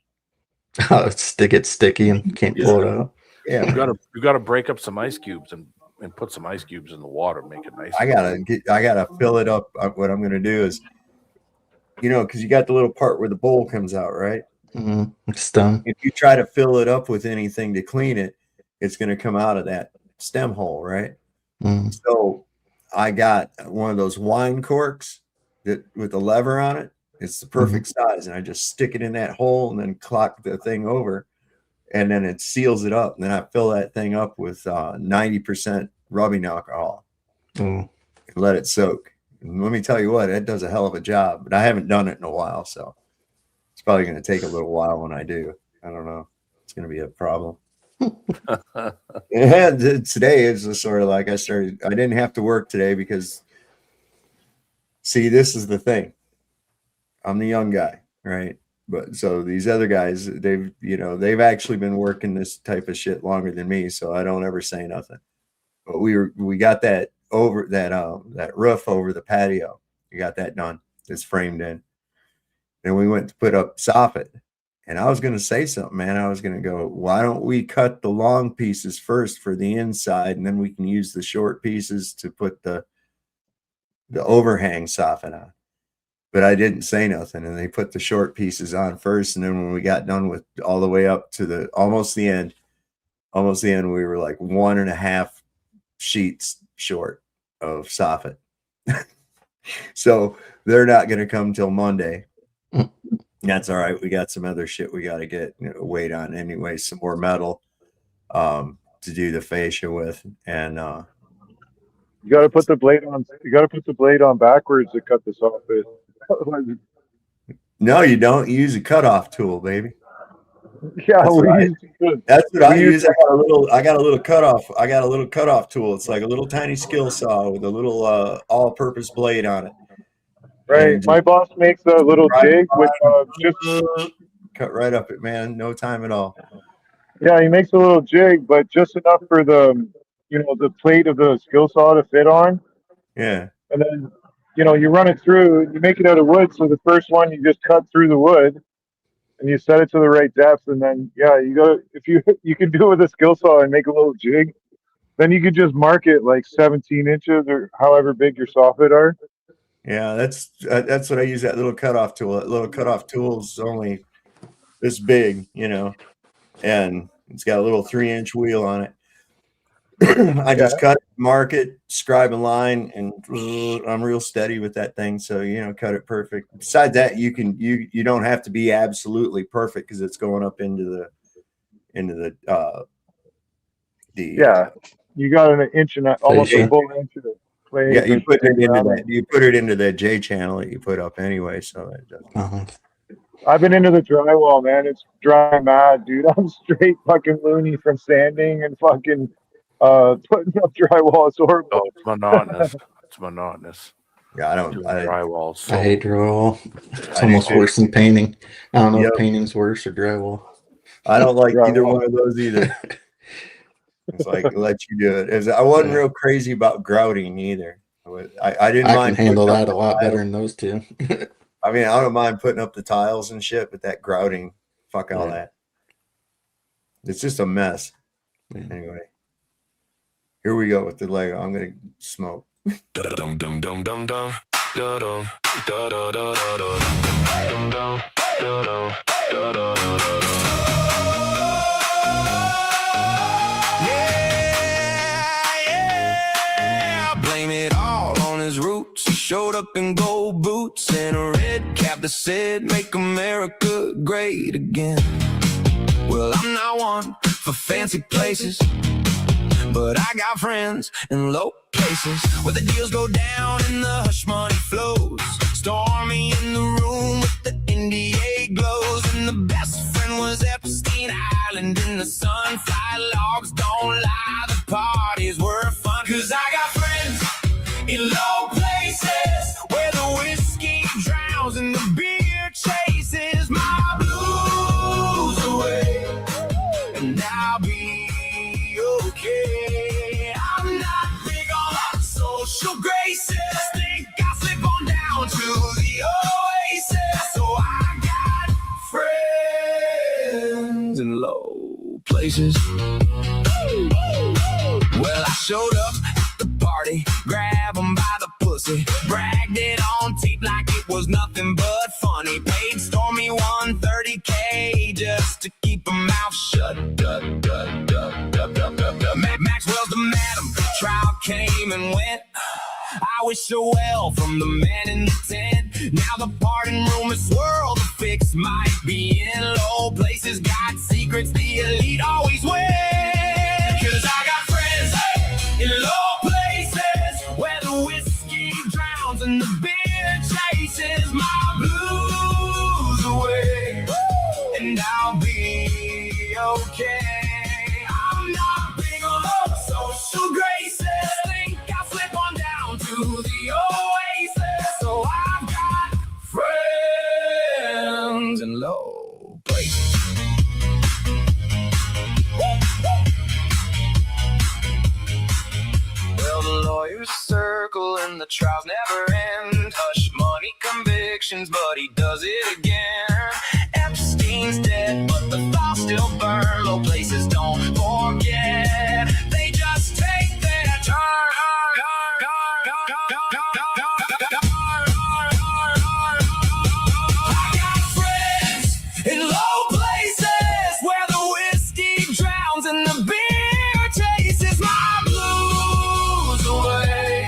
Oh, it gets sticky and can't pull it out. Yeah, you gotta break up some ice cubes and put some ice cubes in the water, make it nice. I gotta fill it up. What I'm gonna do is, because you got the little part where the bowl comes out, right? It's done. If you try to fill it up with anything to clean it, it's going to come out of that stem hole, right? So I got one of those wine corks that with the lever on it. It's the perfect size, and I just stick it in that hole and then clock the thing over, and then it seals it up. And then I fill that thing up with 90% rubbing alcohol and let it soak. And let me tell you what, it does a hell of a job. But I haven't done it in a while, so it's probably going to take a little while when I do. I don't know. It's going to be a problem. And today is just sort of like I didn't have to work today because, see, this is the thing. I'm the young guy, right? But so these other guys, they've actually been working this type of shit longer than me, so I don't ever say nothing. But we got that over that roof over the patio. We got that done. It's framed in. And we went to put up soffit. And I was going to say something, man. I was going to go, why don't we cut the long pieces first for the inside, and then we can use the short pieces to put the overhang soffit on. But I didn't say nothing, and they put the short pieces on first. And then when we got done with all the way up to almost the end, we were like 1.5 sheets short of soffit. So they're not going to come till Monday. That's all right. We got some other shit we got to get weight on anyway. Some more metal to do the fascia with, and you got to put the blade on. You got to put the blade on backwards to cut this off. No, you don't. You use a cutoff tool, baby. Yeah, that's what I use. I got a little cutoff tool. It's like a little tiny skill saw with a little all-purpose blade on it. Right. My boss makes a little jig with just cut right up it, man. No time at all. Yeah, he makes a little jig, but just enough for the plate of the skill saw to fit on. Yeah. And then you run it through. You make it out of wood, so the first one you just cut through the wood, and you set it to the right depth. And then if you can do it with a skill saw and make a little jig, then you could just mark it like 17 inches or however big your soffit are. Yeah, that's what I use, that little cutoff tool. That little cutoff tool is only this big, and it's got a little 3-inch wheel on it. I just cut it, mark it, scribe a line, and I'm real steady with that thing. So cut it perfect. Besides that, you don't have to be absolutely perfect because it's going up into the you got an inch and almost a full inch of it. Yeah, you put it into that. You put it into that J channel that you put up anyway. So that doesn't. I've been into the drywall, man. It's dry mad, dude. I'm straight fucking loony from sanding and fucking putting up drywall. It's horrible. Oh, it's monotonous. It's monotonous. Yeah, I don't. Drywall. I hate drywall. It's almost worse than painting. I don't know if painting's worse or drywall. I don't like either one of those either. It's like, let you do it. I wasn't real crazy about grouting either. I didn't mind. I can handle that a lot better than those two. I mean, I don't mind putting up the tiles and shit, but that grouting, fuck all that. It's just a mess. Anyway, here we go with the Lego. I'm gonna smoke. Blame it all on his roots. He showed up in gold boots and a red cap that said, "Make America great again." Well, I'm not one for fancy places, but I got friends in low places where the deals go down and the hush money flows. Stormy in the room with the NDA glows, and the best friend was Epstein Island in the sun. Fly logs don't lie, the parties were fun. 'Cause I got friends in low places where the whiskey drowns and the beer chases my blues away, and I'll be okay. I'm not big on social graces. Think I'll slip on down to the oasis. So I got friends in low places. Well, I showed up at the party, grabbed him by the pussy, bragged it on tape like it was nothing but funny. Paid Stormy $130K came and went. I wish so well from the man in the tent. Now the pardon rumors swirl, the fix might be in low places. Got secrets the elite always win. 'Cause I got friends in low places where the whiskey drowns and the beer chases my blues away. And I'll be okay. I'm not big on social graces. Think I'll slip on down to the oasis. So I've got friends in low places. Well, the lawyers circle and the trials never end. Hush money convictions, but he does it again. Epstein's dead, but the thoughts still burn. Low places don't forget. They just take their turn. I got friends in low places where the whiskey drowns and the beer chases my blues away.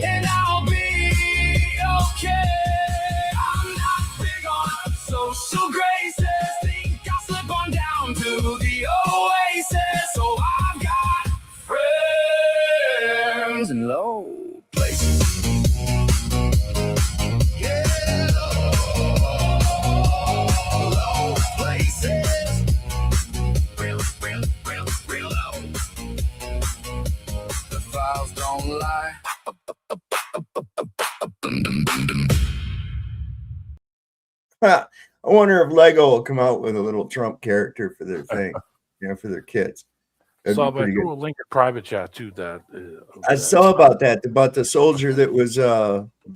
And I'll be okay. I'm not big on social graces. Think I'll slip on down to the oasis. So I've got friends in low places. Yeah, low places. Real low. The files don't lie. I wonder if Lego will come out with a little Trump character for their thing, for their kids. That'd So be I pretty threw good. a link in private chat too. I saw about the soldier that was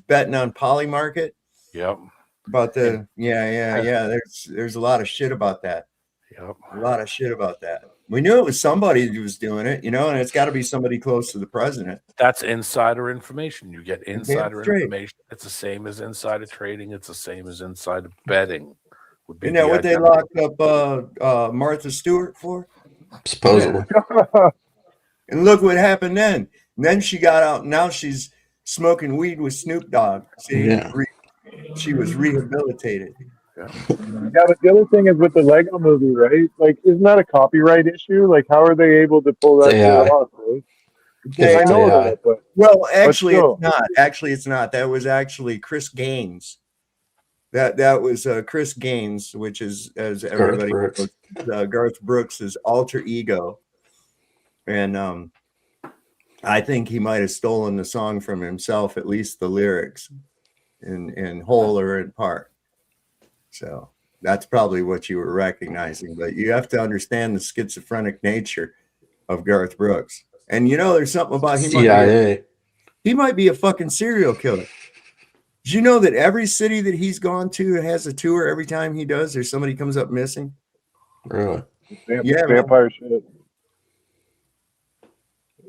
betting on Polymarket. Yep. About the There's a lot of shit about that. Yep. A lot of shit about that. We knew it was somebody who was doing it, and it's got to be somebody close to the president. That's insider information. You get insider straight. information. It's the same as insider trading. It's the same as insider betting. Would be Isn't that the what they identity. locked up Martha Stewart for? Supposedly. And look what happened then. And then she got out. Now she's smoking weed with Snoop Dogg. See, Yeah. She was rehabilitated. Yeah, but the other thing is with the Lego movie, right? Like, isn't that a copyright issue? Like, how are they able to pull that It's shit AI. off? Right? They- I know AI. that, but Well, actually, still. it's not. Actually, it's not. That was actually Chris Gaines. That was Chris Gaines, which is, as everybody Brooks. knows, Garth Brooks' alter ego. And I think he might have stolen the song from himself, at least the lyrics, in whole or in part. So that's probably what you were recognizing. But you have to understand the schizophrenic nature of Garth Brooks. And there's something about him. CIA. He might be a fucking serial killer. Did you know that every city that he's gone to has a tour every time he does? There's somebody comes up missing. Really? Yeah, man. Vampire shit.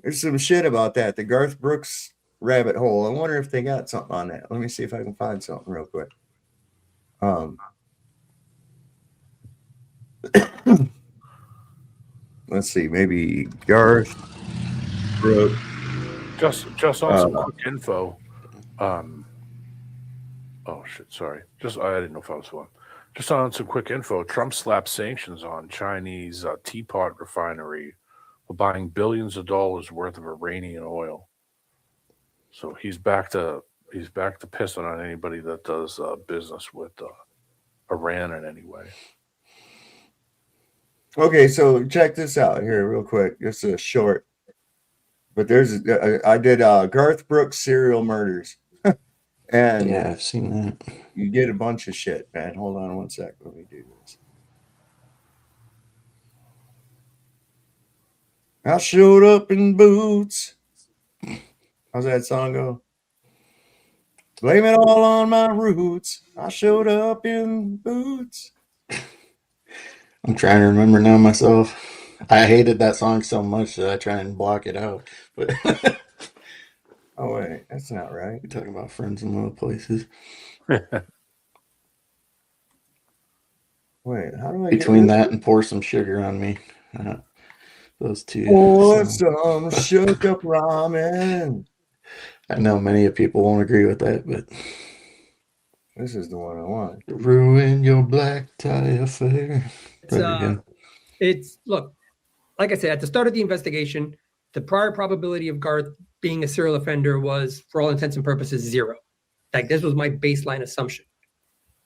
There's some shit about that. The Garth Brooks rabbit hole. I wonder if they got something on that. Let me see if I can find something real quick. Let's see. Maybe Garth Brooks. Just on some quick info. Oh shit! Sorry. I didn't know if I was on. Just on some quick info. Trump slapped sanctions on Chinese teapot refinery for buying billions of dollars worth of Iranian oil. So he's back to pissing on anybody that does business with Iran in any way. Okay, so check this out here real quick. Just a short. But I did Garth Brooks serial murders. And yeah, I've seen that. You get a bunch of shit, man. Hold on one sec. Let me do this. I showed up in boots. How's that song go? Blame it all on my roots. I showed up in boots. I'm trying to remember now myself. I hated that song so much that I try and block it out. But oh wait, that's not right. You're talking about friends in low places. Wait, how do I Between get that and pour some sugar on me? Those two. Oh, some shook up ramen. I know many of people won't agree with that, but this is the one I want. Ruin your black tie affair. It's look, like I said, at the start of the investigation, the prior probability of Garth being a serial offender was, for all intents and purposes, 0. Like, this was my baseline assumption.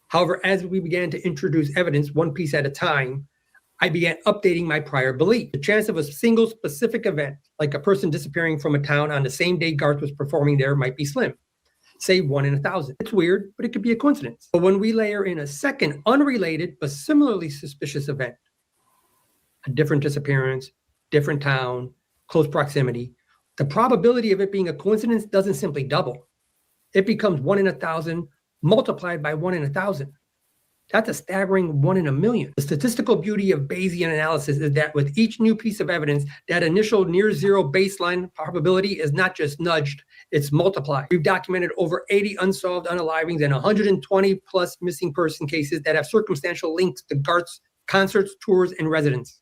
However, as we began to introduce evidence one piece at a time, I began updating my prior belief. The chance of a single specific event, like a person disappearing from a town on the same day Garth was performing there, might be slim. Say 1 in 1,000. It's weird, but it could be a coincidence. But when we layer in a second unrelated but similarly suspicious event, a different disappearance, different town, close proximity, the probability of it being a coincidence doesn't simply double. It becomes 1 in 1,000 multiplied by 1 in 1,000. That's a staggering 1 in a million. The statistical beauty of Bayesian analysis is that with each new piece of evidence, that initial near zero baseline probability is not just nudged, it's multiplied. We've documented over 80 unsolved unalivings and 120 plus missing person cases that have circumstantial links to Garth's concerts, tours, and residence.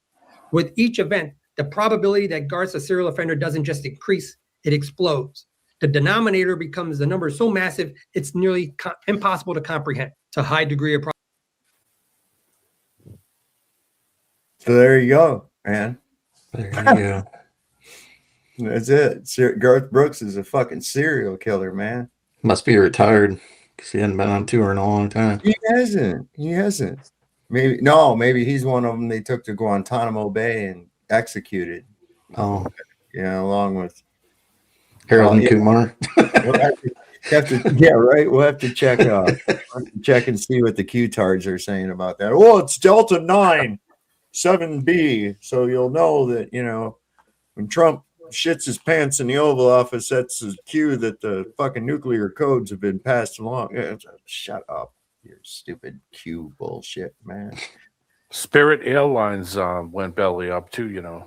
With each event, the probability that Garth's a serial offender doesn't just increase, it explodes. The denominator becomes the number so massive, it's nearly impossible to comprehend. It's a high degree of probability. So there you go, man. There you go. That's it. Garth Brooks is a fucking serial killer, man. Must be retired because he hadn't been on tour in a long time. He hasn't. Maybe he's one of them they took to Guantanamo Bay and executed. Oh. Yeah, along with Harold and Kumar. We'll have to, yeah, right. We'll have to check and see what the Q-tards are saying about that. Oh, it's Delta 9, 7B. So you'll know that, when Trump shits his pants in the Oval Office, that's a cue that the fucking nuclear codes have been passed along. Shut up, your stupid Q bullshit, man. Spirit Airlines went belly up too,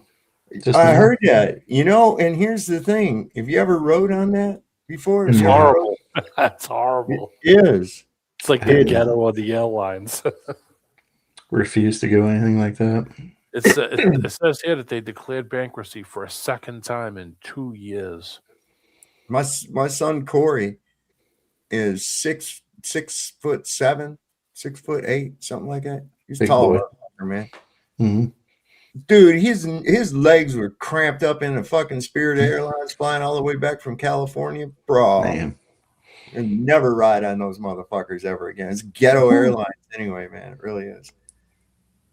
I heard that, and here's the thing. Have you ever rode on that before? It's horrible. That's horrible. It is. It's like the ghetto of the airlines. Refuse to go anything like that. It says here that they declared bankruptcy for a second time in 2 years. My son Corey is 6'7", 6'8", something like that. He's Big tall, boy. man. Mm-hmm. Dude, his legs were cramped up in the fucking Spirit Airlines flying all the way back from California, bro. Man. And never ride on those motherfuckers ever again. It's ghetto airlines anyway, man. It really is.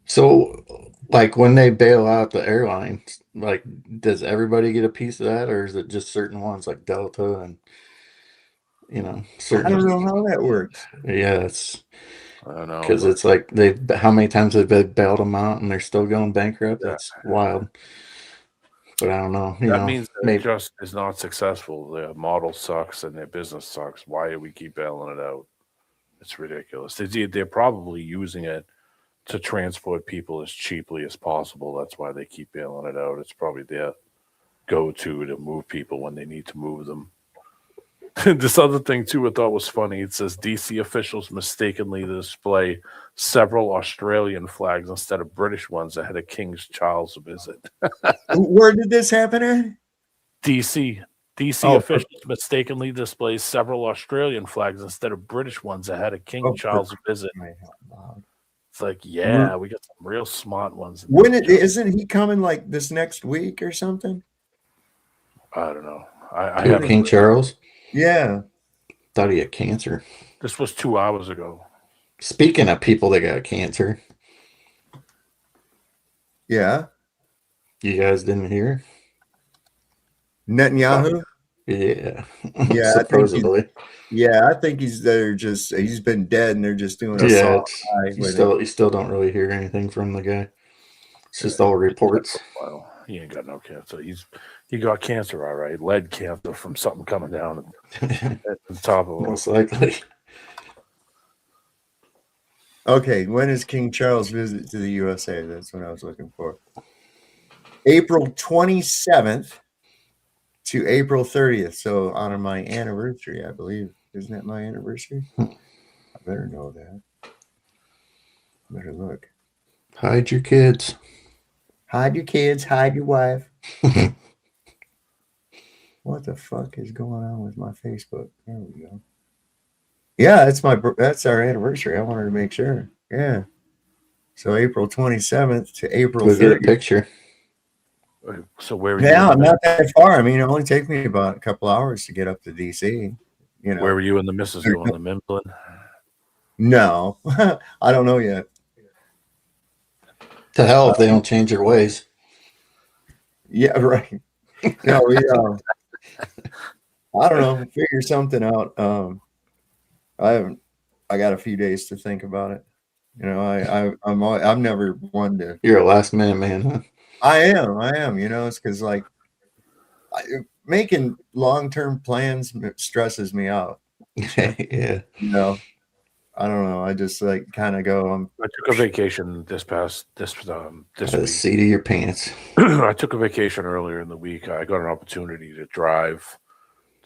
So, like, when they bail out the airlines, like, does everybody get a piece of that, or is it just certain ones like Delta and certain? I don't know how that works. Yeah, I don't know, because it's like how many times have they bailed them out and they're still going bankrupt? That's wild. But I don't know. That means that it just is not successful. Their model sucks and their business sucks. Why do we keep bailing it out? It's ridiculous. They're probably using it to transport people as cheaply as possible. That's why they keep bailing it out. It's probably their go-to to move people when they need to move them. This other thing, too, I thought was funny. It says DC officials mistakenly display several Australian flags instead of British ones ahead of King Charles' visit. Where did this happen at? DC officials mistakenly display several Australian flags instead of British ones ahead of King Charles' visit. It's like, yeah, we got some real smart ones. Isn't he coming like this next week or something? I don't know. I haven't King Charles? Yeah. Thought he had cancer. This was 2 hours ago. Speaking of people that got cancer. Yeah. You guys didn't hear? Netanyahu? Yeah. Yeah. Supposedly. I think he's been dead and they're just doing a you still don't really hear anything from the guy. It's just all reports. Well, he ain't got no cancer. He got cancer, all right. Lead cancer from something coming down at the top of him. Most likely. Okay, when is King Charles' visit to the USA? That's what I was looking for. April 27th to April 30th. So on my anniversary, I believe. Isn't that my anniversary? I better know that. Better look. Hide your kids. Hide your kids, hide your wife. What the fuck is going on with my Facebook? There we go. Yeah, that's our anniversary. I wanted to make sure. Yeah. So April 27th to April We'll get a 30th. picture. So where were you? Yeah, I'm not that far. I mean, it only takes me about a couple hours to get up to DC. You know. Where were you and the missus going? The Mimblin? No, I don't know yet. To hell if they don't change their ways. Yeah, right. No, we I don't know, figure something out. I got a few days to think about it. You know, I'm never one to. You're a last minute man, huh? I am. You know, it's because like making long-term plans stresses me out. Yeah. You know, I don't know. I just like kind of go. I took a vacation this week. Seat of your pants. I took a vacation earlier in the week. I got an opportunity to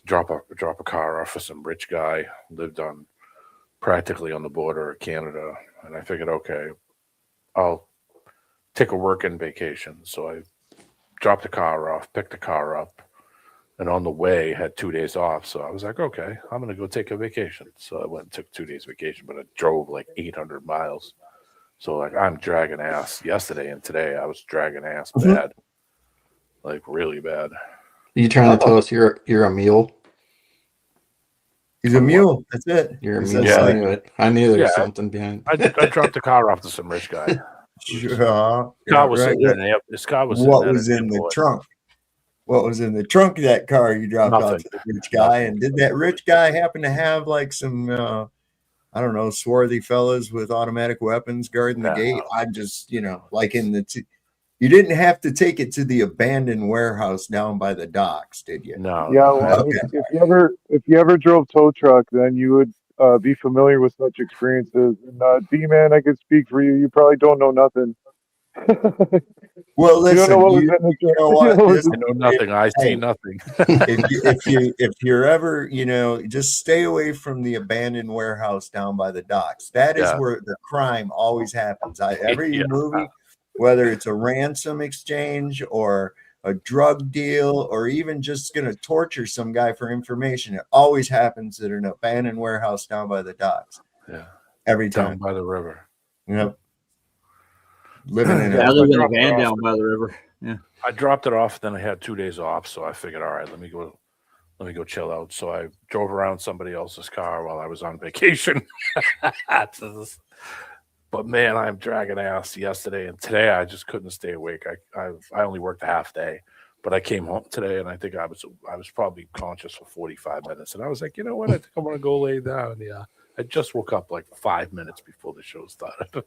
drop a car off for some rich guy who lived practically on the border of Canada, and I figured, okay, I'll take a working vacation. So I dropped the car off, picked the car up, and on the way had 2 days off. So I was like, okay, I'm going to go take a vacation. So I went and took 2 days vacation, but I drove like 800 miles. So like I'm dragging ass yesterday and today. I was dragging ass bad, like really bad. You trying to tell us you're a mule? He's a mule. That's it. You're a mule. Yeah, I knew there was something behind. I dropped the car off to some rich guy. This car was in the trunk? What was in the trunk of that car you dropped off to the rich guy? And did that rich guy happen to have like some, I don't know, swarthy fellas with automatic weapons guarding the gate? I'm just, you know, like in the. You didn't have to take it to the abandoned warehouse down by the docks, did you? No. Yeah, well, if you ever drove tow truck, then you would be familiar with such experiences. And D-Man, I could speak for you. You probably don't know nothing. Well, listen, I know nothing. I see nothing. if you're ever, you know, just stay away from the abandoned warehouse down by the docks. That is where the crime always happens. Every movie. Whether it's a ransom exchange or a drug deal or even just going to torture some guy for information, it always happens at an abandoned warehouse down by the docks. Yeah. Every time. Down by the river. Yep. Living in I live in a van down by the river. Yeah. I dropped it off, then I had 2 days off, so I figured, all right, let me go chill out. So I drove around somebody else's car while I was on vacation. But man, I'm dragging ass yesterday and today. I just couldn't stay awake. I only worked a half day, but I came home today and I think I was probably conscious for 45 minutes. And I was like, you know what? I think I'm gonna go lay down. Yeah, I just woke up like 5 minutes before the show started.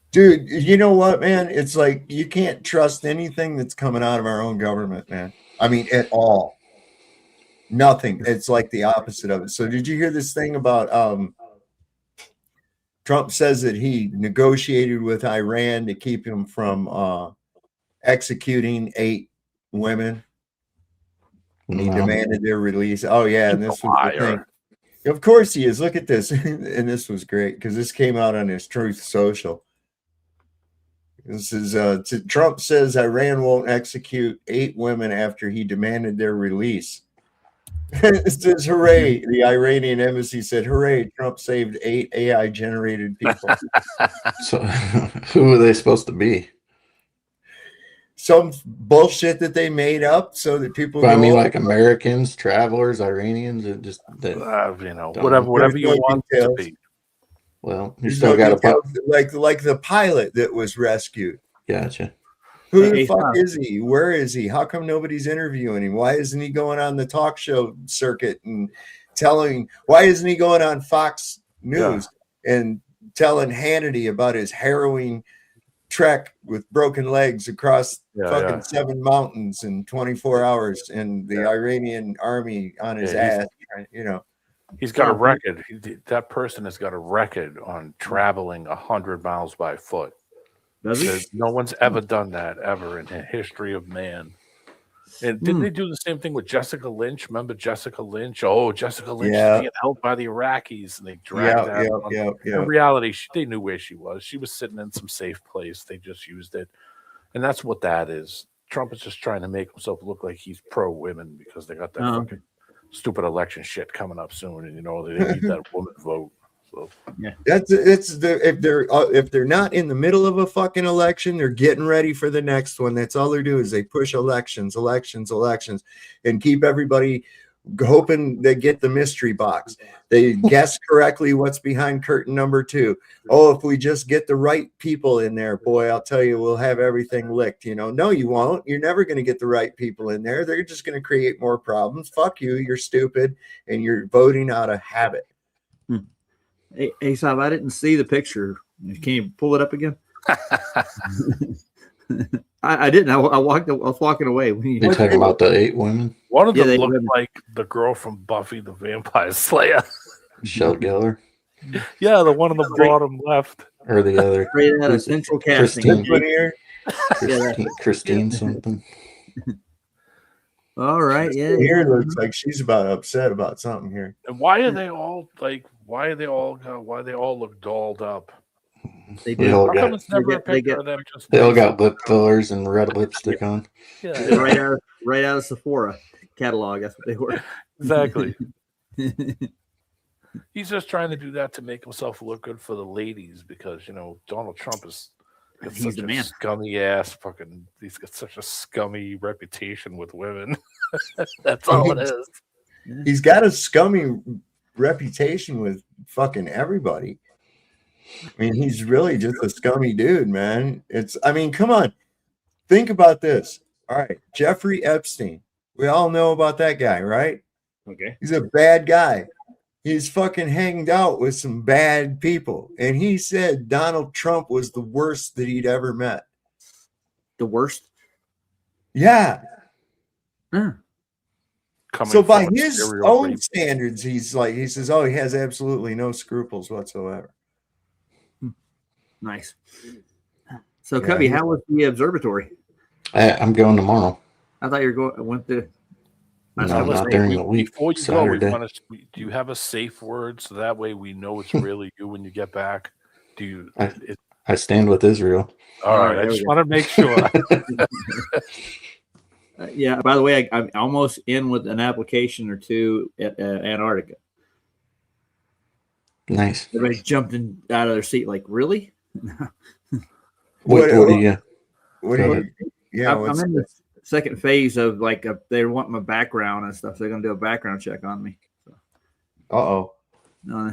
Dude, you know what, man? It's like you can't trust anything that's coming out of our own government, man. I mean, at all. Nothing. It's like the opposite of it. So did you hear this thing about Trump says that he negotiated with Iran to keep him from executing 8 women. He demanded their release. Oh, yeah. And this was the thing. Of course he is. Look at this. And this was great because this came out on his Truth Social. This is Trump says Iran won't execute 8 women after he demanded their release. It says, hooray. The Iranian embassy said, hooray, Trump saved 8 AI-generated people. So who are they supposed to be? Some bullshit that they made up so that people. I mean, like Americans, travelers, Iranians, and just you know, whatever you want to be. Well, you still got to like the pilot that was rescued. Gotcha. Who the fuck is he? Where is he? How come nobody's interviewing him? Why isn't he going on the talk show circuit and telling? Why isn't he going on Fox News and telling Hannity about his harrowing trek with broken legs across 7 mountains in 24 hours and the Iranian army on his ass? You know, he's got a record. That person has got a record on traveling 100 miles by foot. No one's ever done that ever in the history of man. And didn't they do the same thing with Jessica Lynch? Remember Jessica Lynch? Oh, Jessica Lynch is being held by the Iraqis, and they dragged that. In reality, they knew where she was. She was sitting in some safe place. They just used it, and that's what that is. Trump is just trying to make himself look like he's pro-women because they got that fucking stupid election shit coming up soon, and they need that woman vote. So yeah, if they're not in the middle of a fucking election, they're getting ready for the next one. That's all they do is they push elections, and keep everybody hoping they get the mystery box. They guess correctly what's behind curtain number 2. Oh, if we just get the right people in there, boy, I'll tell you, we'll have everything licked. No, you won't. You're never going to get the right people in there. They're just going to create more problems. Fuck you. You're stupid, and you're voting out of habit. Hey, Saab, I didn't see the picture. Can you pull it up again? I didn't. I was walking away. You're talking about the 8 women? One of them looked like the girl from Buffy the Vampire Slayer. Michelle Gellar. Yeah, the one on the bottom left. Or the other. Right out of Central Casting. Christine something. All right, yeah. Here looks like she's about upset about something here. And why are they all like? Why they all look dolled up? They do. All got lip fillers and red lipstick on. Yeah, right out of Sephora catalog. That's what they were. Exactly. He's just trying to do that to make himself look good for the ladies because Donald Trump is. He's the man. Scummy ass fucking. He's got such a scummy reputation with women. That's all it is. He's got a scummy reputation with fucking everybody. I mean, he's really just a scummy dude, man. Come on. Think about this. All right. Jeffrey Epstein. We all know about that guy, right? Okay. He's a bad guy. He's fucking hanged out with some bad people. And he said Donald Trump was the worst that he'd ever met. The worst? Yeah. So by his own rape. standards, he says, oh, he has absolutely no scruples whatsoever. Nice. So, Cubby, how was the observatory? I'm going tomorrow. I thought you were went to. No, not during the week. Before you Saturday. go, do you have a safe word so that way we know it's really you when you get back? Do you? I stand with Israel. All right, I just want to make sure. Yeah. By the way, I'm almost in with an application or two at Antarctica. Nice. Everybody jumped out of their seat, like, really? What do you? Yeah, I'm in the second phase of they want my background and stuff. So they're gonna do a background check on me. So. Uh-oh.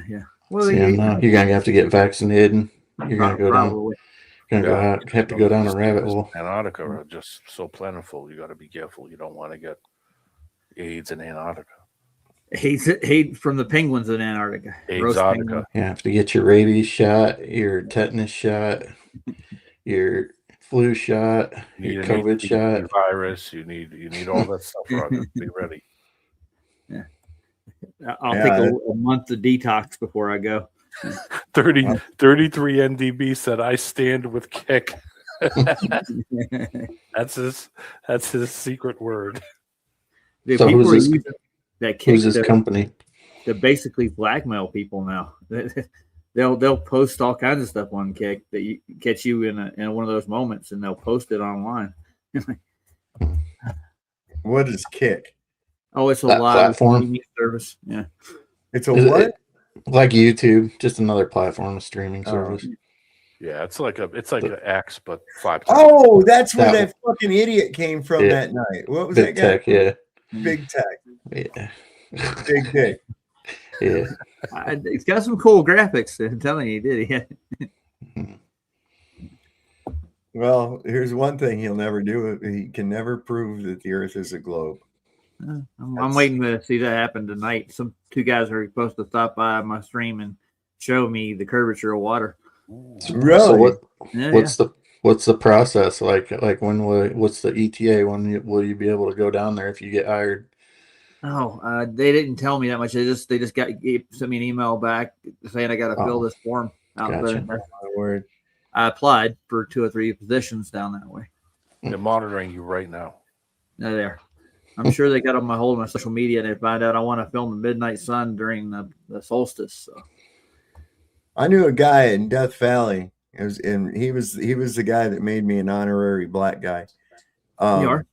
Yeah. Well, you're gonna have to get vaccinated. And you're gonna go down. You're gonna have to go down a rabbit hole. Antarctica are just so plentiful. You got to be careful. You don't want to get AIDS in Antarctica. Hate from the penguins in Antarctica. Exotica. You have to get your rabies shot, your tetanus shot, your flu shot, your COVID shot, virus. You need all that stuff. Roger. Be ready. Yeah, I'll take a month of detox before I go. 33 NDB said, "I stand with Kick." That's his secret word. Dude, so people who's this company? They basically blackmail people now. They'll post all kinds of stuff on Kick that you catch you in one of those moments, and they'll post it online. What is Kick? Oh, it's a live streaming service. Yeah, it's a what? Like YouTube, just another platform of streaming service. Yeah, it's like an X, but 5 times. Oh, that's where that fucking idiot came from that night. What was Big that guy? Tech, yeah. Big Tech. Yeah. Big Dick. Yeah. It's got some cool graphics. I'm telling you, he did. Well, here's one thing he'll never do. He can never prove that the Earth is a globe. I'm waiting to see that happen tonight. Some two guys are supposed to stop by my stream and show me the curvature of water. Really? So what's the process like? Like what's the ETA? When will you be able to go down there if you get hired? Oh, they didn't tell me that much. They just sent me an email back saying I got to fill this form out. Gotcha. My word. I applied for 2 or 3 positions down that way. They're monitoring you right now. No, there. I'm sure they got on my hold of my social media and they find out I want to film the midnight sun during the solstice. So. I knew a guy in Death Valley. He was the guy that made me an honorary black guy. You are?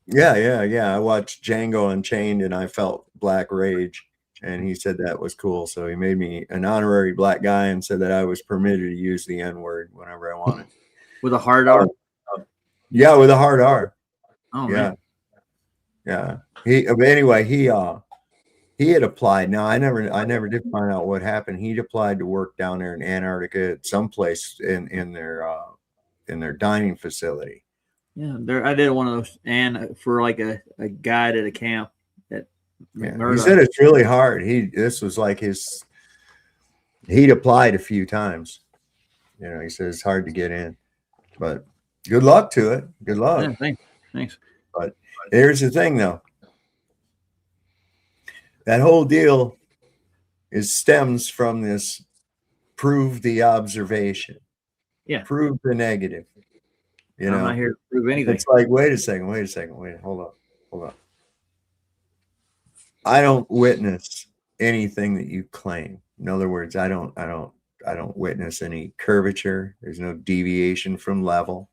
Yeah. I watched Django Unchained and I felt black rage, and he said that was cool. So he made me an honorary black guy and said that I was permitted to use the N-word whenever I wanted. With a hard R? Yeah, with a hard R. Oh, yeah. man. Yeah. He had applied. Now I never did find out what happened. He'd applied to work down there in Antarctica at some place in their dining facility. Yeah, I did one of those, and for like a guide at a camp. He said it's really hard. This was like he'd applied a few times. You know, he said it's hard to get in, but good luck to it. Good luck. Yeah, thanks. But here's the thing, though. That whole deal stems from this prove the observation. Yeah. Prove the negative. You I'm know, not here to prove anything. It's like, wait a second, hold up. I don't witness anything that you claim. In other words, I don't witness any curvature. There's no deviation from level.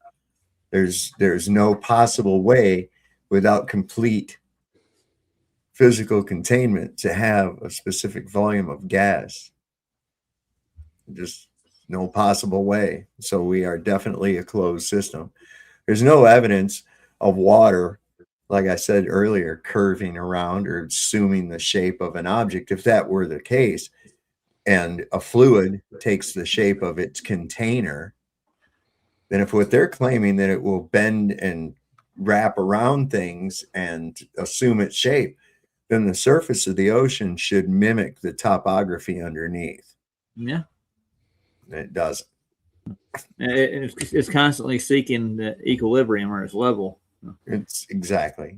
There's no possible way without complete physical containment to have a specific volume of gas. Just no possible way. So we are definitely a closed system. There's no evidence of water, like I said earlier, curving around or assuming the shape of an object. If that were the case, and a fluid takes the shape of its container, then if what they're claiming that it will bend and wrap around things and assume its shape, then the surface of the ocean should mimic the topography underneath. Yeah. It doesn't. It's constantly seeking the equilibrium or its level. It's exactly.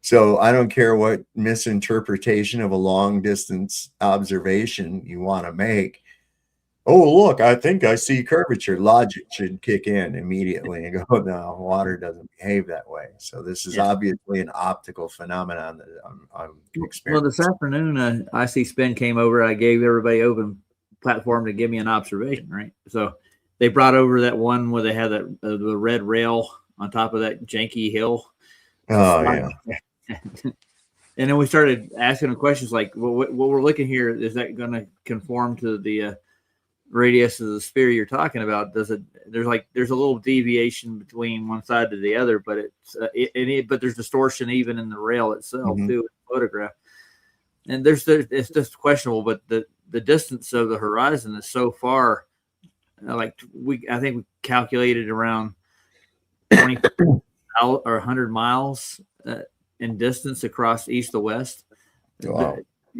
So I don't care what misinterpretation of a long distance observation you want to make. Oh, look, I think I see curvature. Logic should kick in immediately and go, no, water doesn't behave that way. So this is obviously an optical phenomenon that I'm experiencing. Well, this afternoon, IC Spin came over. I gave everybody open platform to give me an observation, right? So they brought over that one where they had the red rail on top of that janky hill. Oh, yeah. And then we started asking them questions like, well, what we're looking here, is that going to conform to the radius of the sphere you're talking about? There's a little deviation between one side to the other, but but there's distortion even in the rail itself too, in the photograph. And it's just questionable, but the distance of the horizon is so far, I think we calculated around 20 or 100 miles in distance across east to west. Wow.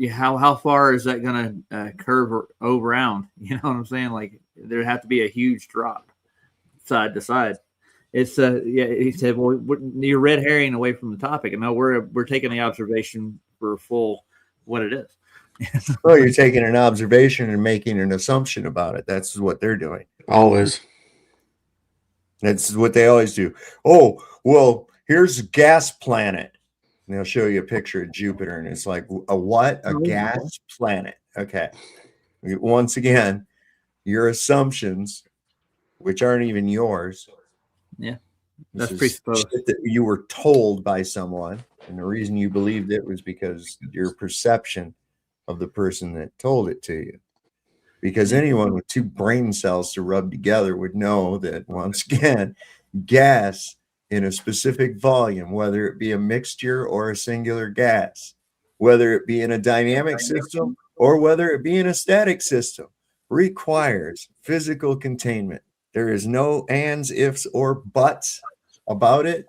How far is that going to curve around? You know what I'm saying? Like there'd have to be a huge drop side to side. It's he said, well, you're red herring away from the topic, and no, we're taking the observation for full what it is. Well, you're taking an observation and making an assumption about it. That's what they're doing. Always. That's what they always do. Oh, well, here's a gas planet. And they'll show you a picture of Jupiter, and it's like, a what? A gas planet. Okay. Once again, your assumptions, which aren't even yours. Yeah. That's presupposed. That you were told by someone, and the reason you believed it was because your perception of the person that told it to you. Because anyone with two brain cells to rub together would know that, once again, gas in a specific volume, whether it be a mixture or a singular gas, whether it be in a dynamic system or whether it be in a static system, requires physical containment. There is no ands, ifs, or buts about it.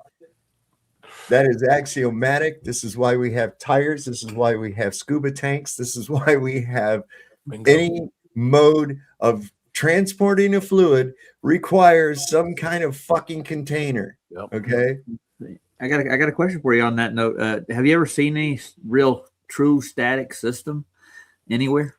That is axiomatic. This is why we have tires. This is why we have scuba tanks. This is why we have any mode of transporting a fluid requires some kind of fucking container. Yep. Okay. I got a question for you on that note. Have you ever seen any real true static system anywhere?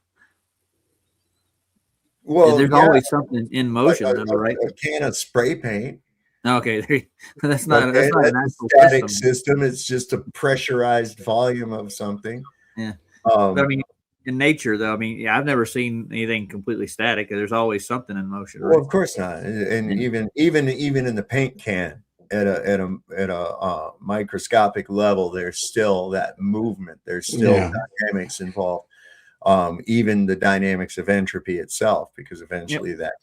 Well, there's always something in motion, like right? A can of spray paint. Okay, that's not Okay, an that's a actual static system. system. It's just a pressurized volume of something. Yeah. But, I mean, in nature, though, I mean, yeah, I've never seen anything completely static. There's always something in motion, right? Well, of course not. And even in the paint can at a microscopic level, there's still that movement. There's still dynamics involved. Even the dynamics of entropy itself, because eventually that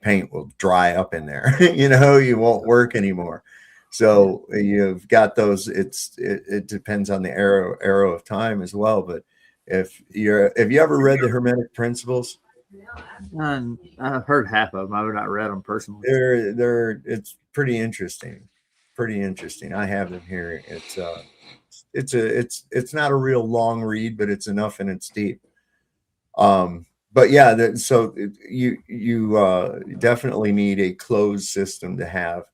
paint will dry up in there. You won't work anymore. So you've got those. It depends on the arrow of time as well. But have you ever read the Hermetic Principles? I've heard half of them. I've not read them personally. It's pretty interesting. Pretty interesting. I have them here. It's not a real long read, but it's enough and it's deep. But yeah, so you definitely need a closed system to have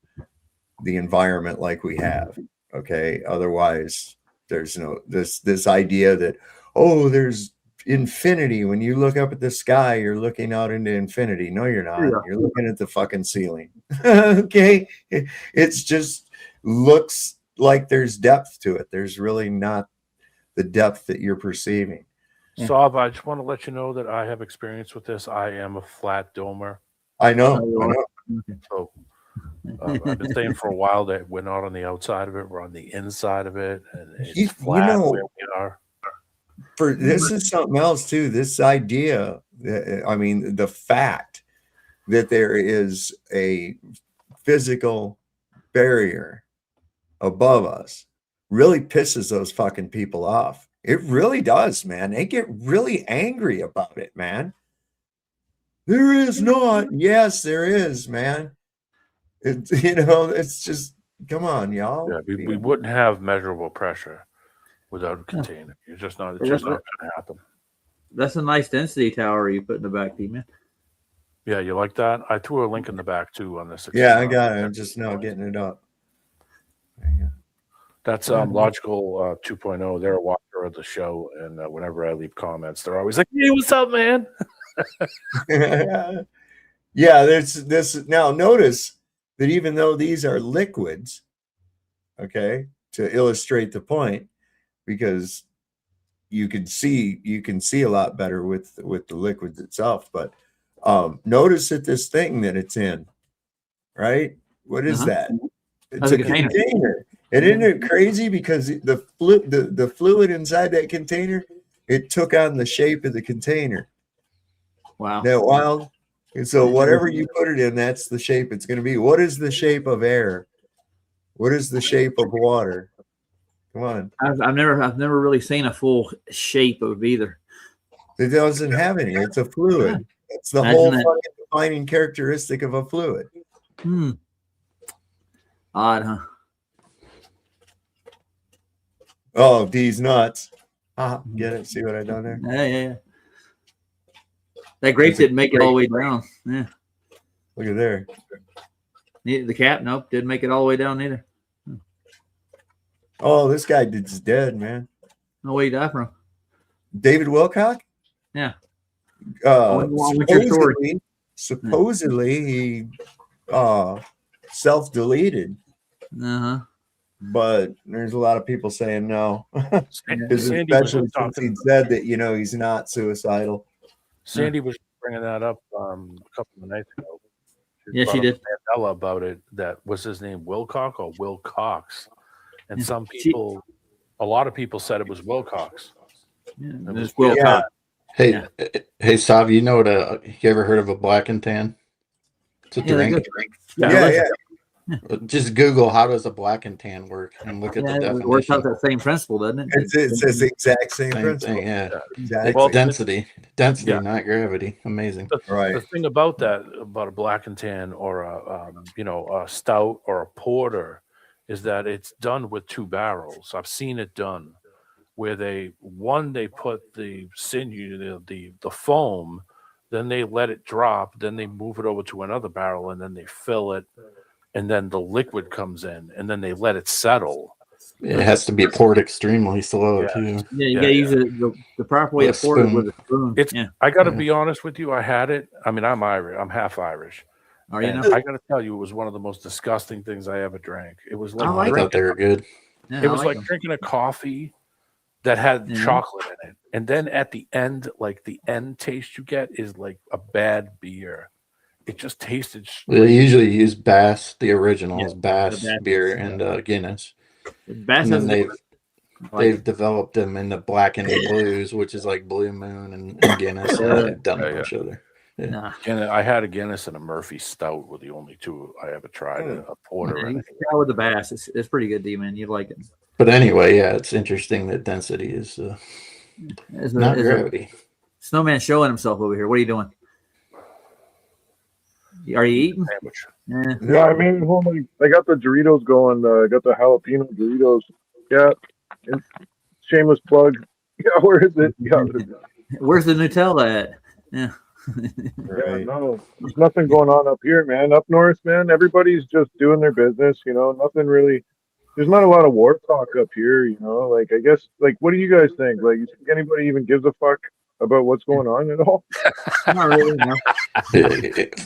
the environment like we have. Okay, otherwise there's this idea that there's infinity. When you look up at the sky, you're looking out into infinity. No, you're not. Yeah. You're looking at the fucking ceiling. Okay, it's just looks like there's depth to it. There's really not the depth that you're perceiving. Saab, I just want to let you know that I have experience with this. I am a flat domer. I know. So I've been saying for a while that we're not on the outside of it; we're on the inside of it, and it's flat where we are. This is something else too. This idea, I mean, the fact that there is a physical barrier above us really pisses those fucking people off. It really does, man. They get really angry about it, man. There is not. Yes, there is, man. It's just, come on, y'all. Yeah, we wouldn't have measurable pressure without a container. It's just not going to happen. That's a nice density tower you put in the back, man. Yeah, you like that? I threw a link in the back too on this. Yeah, I got it. I'm just now getting it up. That's Logical 2.0. They're a watcher of the show, and whenever I leave comments, they're always like, "Hey, what's up, man?" Yeah, there's this. Now, notice that even though these are liquids, okay, to illustrate the point, because you can see a lot better with the liquids itself. But notice that this thing that it's in, right? What is that? It's a container. And isn't it crazy? Because the fluid inside that container, it took on the shape of the container. Wow. Isn't that wild? And so whatever you put it in, that's the shape it's going to be. What is the shape of air? What is the shape of water? Come on. I've never really seen a full shape of either. It doesn't have any. It's a fluid. It's the whole fucking defining characteristic of a fluid. Odd, huh? Oh, these nuts. Get it? See what I done there? Yeah. That grape didn't make it all the way down. Yeah. Look at there. The cap, nope, didn't make it all the way down either. Oh, this guy is dead, man. No way he died from. David Wilcock? Yeah. Supposedly he self-deleted. But there's a lot of people saying no. Especially since he said that, he's not suicidal. Sandy was bringing that up a couple of nights ago. She did. Mandela about it. That was his name, Wilcock or Wilcox, and some people, a lot of people said it was Wilcox. Yeah, it was Wilcox. Hey, Sav, you ever heard of a black and tan? It's a drink. Yeah. Just Google how does a black and tan work and look at the definition. It works out that same principle, doesn't it? It's the exact same principle. Thing, yeah. Exactly. Well, density, not gravity. Amazing. The thing about that, about a black and tan or a stout or a porter, is that it's done with two barrels. I've seen it done where they put the sinew, the foam, then they let it drop, then they move it over to another barrel, and then they fill it. And then the liquid comes in, and then they let it settle. It has to be poured extremely slow too. Yeah, you gotta use the proper way to pour it with a spoon. I got to be honest with you. I had it. I mean, I'm Irish. I'm half Irish, Are you? And Now? I got to tell you, it was one of the most disgusting things I ever drank. It was like I thought they were good. Yeah, it was like them. drinking a coffee that had chocolate in it, and then at the end, like the end taste you get is like a bad beer. It just tasted. They usually use Bass, the originals, Bass Bass, beer, and Guinness. Bass and then has they've developed them into Black and Blues, which is like Blue Moon and Guinness. And they've done a bunch of other. Yeah. Nah. I had a Guinness and a Murphy Stout were the only two I ever tried. A porter. Yeah, and you try with the Bass. It's pretty good, D-Man. You'd like it. But anyway, yeah, it's interesting that density is not gravity. Snowman showing himself over here. What are you doing? Are you eating? Yeah, I mean, I got the Doritos going. I got the jalapeno Doritos. Yeah, and shameless plug. Yeah, where is it? Yeah, where's the Nutella at? Yeah. Yeah, no, there's nothing going on up here, man. Up north, man, everybody's just doing their business. You know, nothing really. There's not a lot of war talk up here. You know, like I guess, like, what do you guys think? Like, you think anybody even gives a fuck about what's going on at all? Not really. No.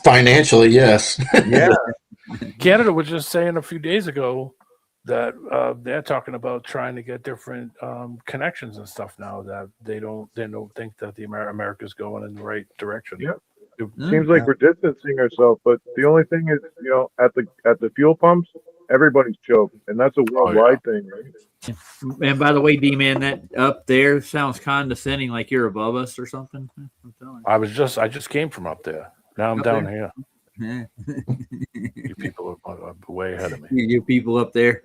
Financially, yes. Yeah. Canada was just saying a few days ago that they're talking about trying to get different connections and stuff now, that they don't think that the America's going in the right direction. Yeah. It seems like we're distancing ourselves, but the only thing is, you know, at the fuel pumps, everybody's choked, and that's a worldwide thing, right? And by the way, D-Man, that up there sounds condescending, like you're above us or something. I'm telling you. I just came from up there. Now I'm Up down there? here. Yeah. You people are way ahead of me. You people up there.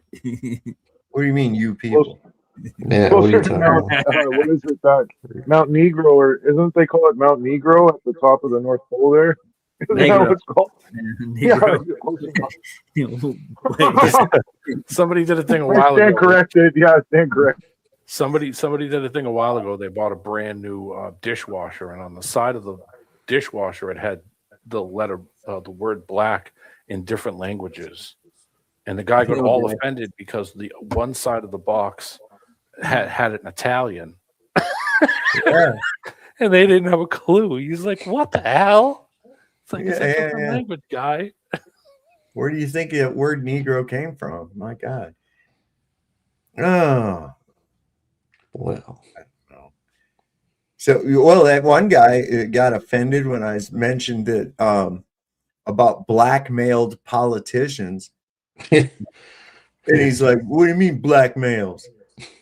What do you mean, you people? Yeah, what are you talking about? What is it that Mount Negro, or isn't they call it Mount Negro at the top of the North Pole there? Isn't that what it's called? Somebody did a thing a I while stand ago. corrected. Yeah, I stand corrected. Somebody did a thing a while ago. They bought a brand new dishwasher, and on the side of the dishwasher, it had the word black in different languages. And the guy got all offended because the one side of the box had it in Italian. Yeah. And they didn't have a clue. He's like, what the hell? It's like, it's a Yeah, different yeah. language, guy. Where do you think that word Negro came from? My God. Oh. Well. So, well, that one guy got offended when I mentioned that about blackmailed politicians. And he's like, what do you mean blackmails?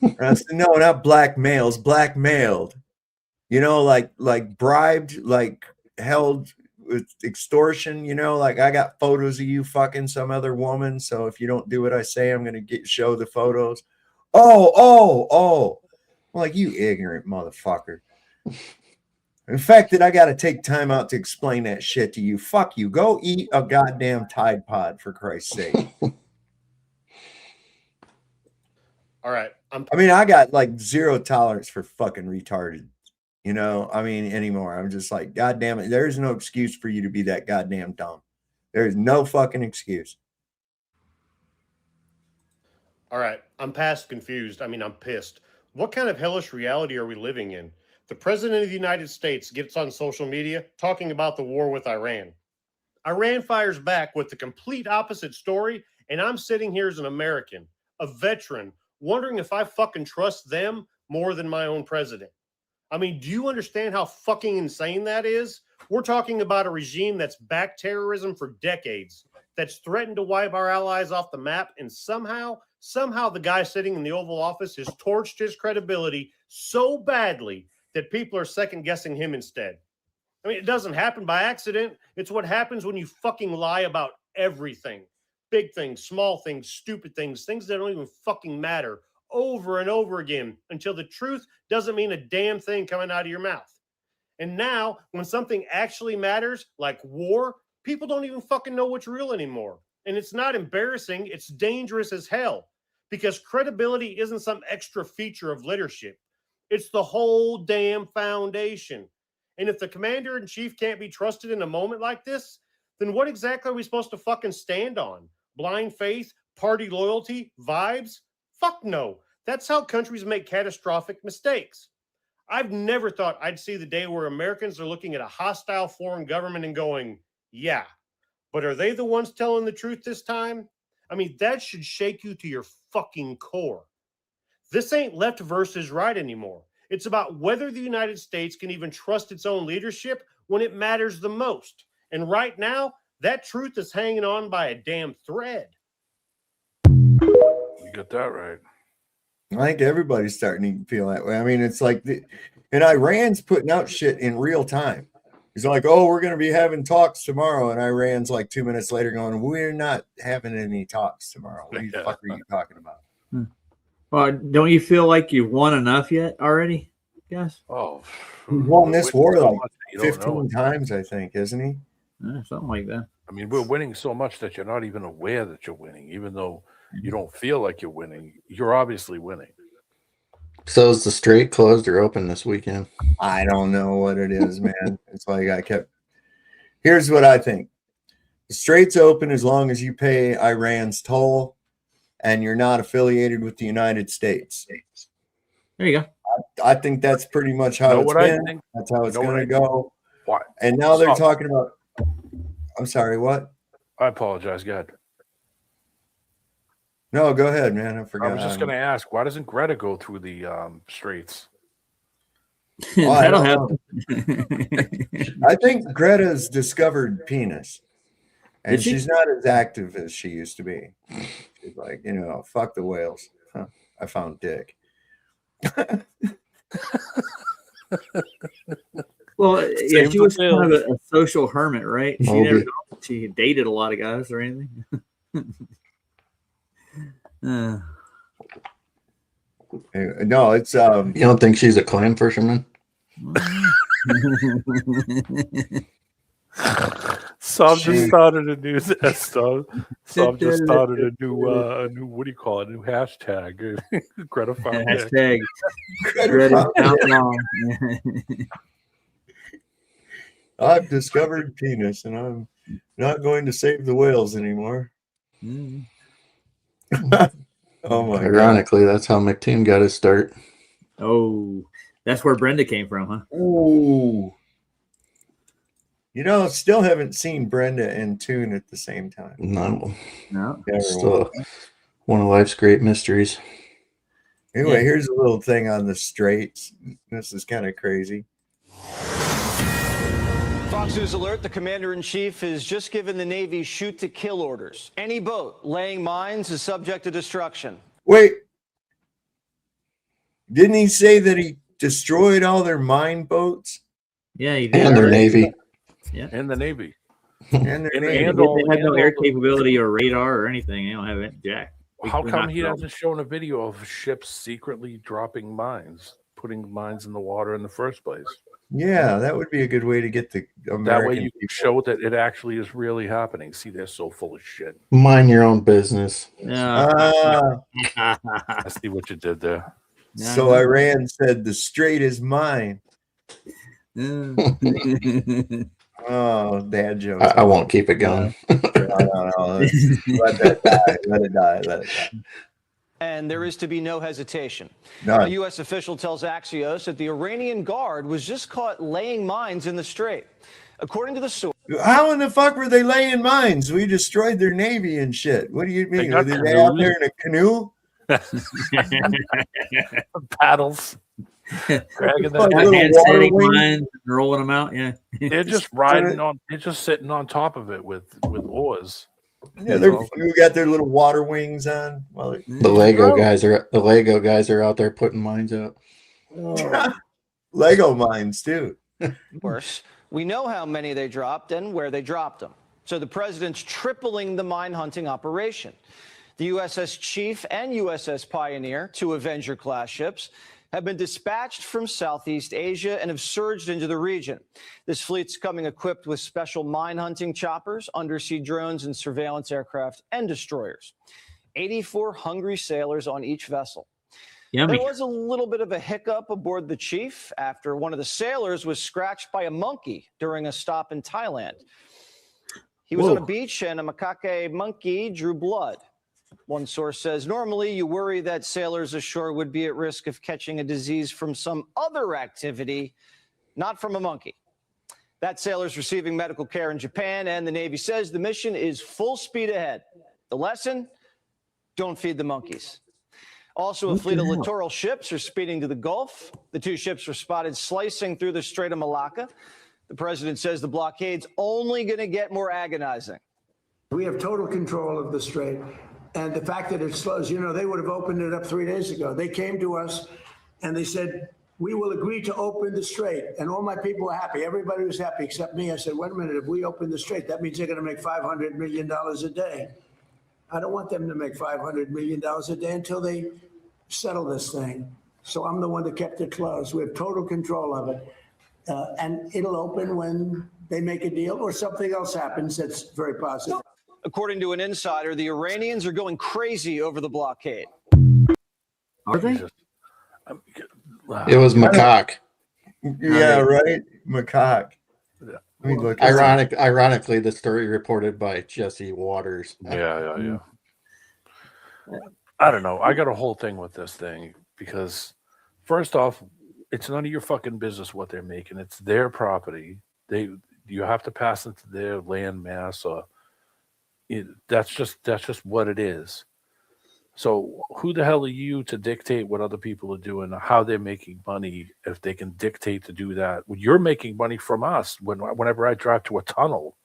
And I said, no, not black males, blackmailed. You know, like bribed, like held with extortion, you know, like I got photos of you fucking some other woman. So if you don't do what I say, I'm going to show the photos. Oh. I'm like, you ignorant motherfucker. In fact, that I got to take time out to explain that shit to you. Fuck you. Go eat a goddamn Tide Pod, for Christ's sake. All right. I mean, I got like zero tolerance for fucking retarded, you know, I mean, anymore. I'm just like, God damn it. There's no excuse for you to be that goddamn dumb. There's no fucking excuse. All right. I'm past confused. I mean, I'm pissed. What kind of hellish reality are we living in? The president of the United States gets on social media talking about the war with Iran. Iran fires back with the complete opposite story, and I'm sitting here as an American, a veteran, wondering if I fucking trust them more than my own president. I mean, do you understand how fucking insane that is? We're talking about a regime that's backed terrorism for decades, that's threatened to wipe our allies off the map, and somehow the guy sitting in the Oval Office has torched his credibility so badly that people are second-guessing him instead. I mean, it doesn't happen by accident. It's what happens when you fucking lie about everything. Big things, small things, stupid things, things that don't even fucking matter, over and over again until the truth doesn't mean a damn thing coming out of your mouth. And now, when something actually matters, like war, people don't even fucking know what's real anymore. And it's not embarrassing, it's dangerous as hell. Because credibility isn't some extra feature of leadership. It's the whole damn foundation. And if the commander-in-chief can't be trusted in a moment like this, then what exactly are we supposed to fucking stand on? Blind faith, party loyalty, vibes? Fuck no. That's how countries make catastrophic mistakes. I've never thought I'd see the day where Americans are looking at a hostile foreign government and going, yeah. But are they the ones telling the truth this time? I mean, that should shake you to your fucking core. This ain't left versus right anymore. It's about whether the United States can even trust its own leadership when it matters the most. And right now, that truth is hanging on by a damn thread. You got that right. I think everybody's starting to feel that way. I mean, it's like, and Iran's putting out shit in real time. He's like, oh, we're going to be having talks tomorrow. And Iran's like 2 minutes later going, we're not having any talks tomorrow. What the fuck are you talking about? Well, don't you feel like you've won enough yet already? Yes. Oh, He's won this war so like much that you don't 15 know. times, I think, isn't he? Something like that. I mean, we're winning so much that you're not even aware that you're winning, even though you don't feel like you're winning. You're obviously winning. So is the Strait closed or open this weekend? I don't know what it is, man. It's like here's what I think. The Strait's open as long as you pay Iran's toll and you're not affiliated with the United States. There you go. I think that's pretty much how it's been. That's how it's going to go. Why? And now they're talking about, I'm sorry, what? I apologize, God. No, go ahead, man. I forgot. I was just going to ask, why doesn't Greta go through the straits? That'll happen. I think Greta's discovered penis, and Did she? she's not as active as she used to be. She's like, fuck the whales. Huh, I found dick. Well, yeah, Same she was for kind of a social hermit, right? She dated a lot of guys or anything. No, it's You don't think she's a clan fisherman? Some just started a new Some just started a new what do you call it? A new hashtag. Greta found dick. Hashtag Greta found long. I've discovered penis, and I'm not going to save the whales anymore. Oh my Ironically, that's how McTeam got his start. Oh, that's where Brenda came from, huh? Ooh. Still haven't seen Brenda and Toon at the same time. No. Never Still will. one of life's great mysteries. Anyway, here's a little thing on the Straits. This is kind of crazy. Fox News alert, the commander-in-chief has just given the Navy shoot-to-kill orders. Any boat laying mines is subject to destruction. Wait. Didn't he say that he destroyed all their mine boats? Yeah, he did. And their Navy. Yeah. And the Navy. And their Navy. They have no air capability or radar or anything. They don't have it, jack. How come he hasn't shown a video of ships secretly dropping mines, putting mines in the water in the first place? Yeah, that would be a good way to get the American That way you can people. show that it actually is really happening. See, they're so full of shit. Mind your own business. I see what you did there. So Iran said the Strait is mine. Oh, dad jokes. I won't keep it going. No. Let that die. Let it die. Let it die. And there is to be no hesitation. None. A U.S. official tells Axios that the Iranian Guard was just caught laying mines in the Strait. According to the source, How in the fuck were they laying mines? We destroyed their Navy and shit. What do you mean? Were they out there in a canoe? Paddles. Dragging mines, rolling them out. Yeah, they're just riding on. They're just sitting on top of it with oars. Yeah, they got their little water wings on. The Lego guys are out there putting mines up. Lego mines too. of course, we know how many they dropped and where they dropped them. So the president's tripling the mine hunting operation. The USS Chief and USS Pioneer, two Avenger-class ships, have been dispatched from Southeast Asia and have surged into the region. This fleet's coming equipped with special mine hunting choppers, undersea drones, and surveillance aircraft and destroyers. 84 hungry sailors on each vessel. Yummy. There was a little bit of a hiccup aboard the Chief after one of the sailors was scratched by a monkey during a stop in Thailand. He was on a beach and a macaque monkey drew blood. One source says, normally you worry that sailors ashore would be at risk of catching a disease from some other activity, not from a monkey. That sailor's receiving medical care in Japan, and the Navy says the mission is full speed ahead. The lesson? Don't feed the monkeys. Also, a fleet of littoral ships are speeding to the Gulf. The 2 ships were spotted slicing through the Strait of Malacca. The president says the blockade's only going to get more agonizing. We have total control of the strait. And the fact that it slows, you know, they would have opened it up 3 days ago. They came to us and they said, we will agree to open the strait. And all my people were happy. Everybody was happy except me. I said, wait a minute, if we open the strait, that means they're going to make $500 million a day. I don't want them to make $500 million a day until they settle this thing. So I'm the one that kept it closed. We have total control of it. And it'll open when they make a deal or something else happens that's very positive. According to an insider, the Iranians are going crazy over the blockade. Are they? It was macaque. Yeah, right. Macaque. Ironically, the story reported by Jesse Waters. Yeah. I don't know. I got a whole thing with this thing because, first off, it's none of your fucking business what they're making. It's their property. You have to pass into their land mass, or that's just what it is. So who the hell are you to dictate what other people are doing, or how they're making money if they can dictate to do that? Well, you're making money from us. Whenever I drive to a tunnel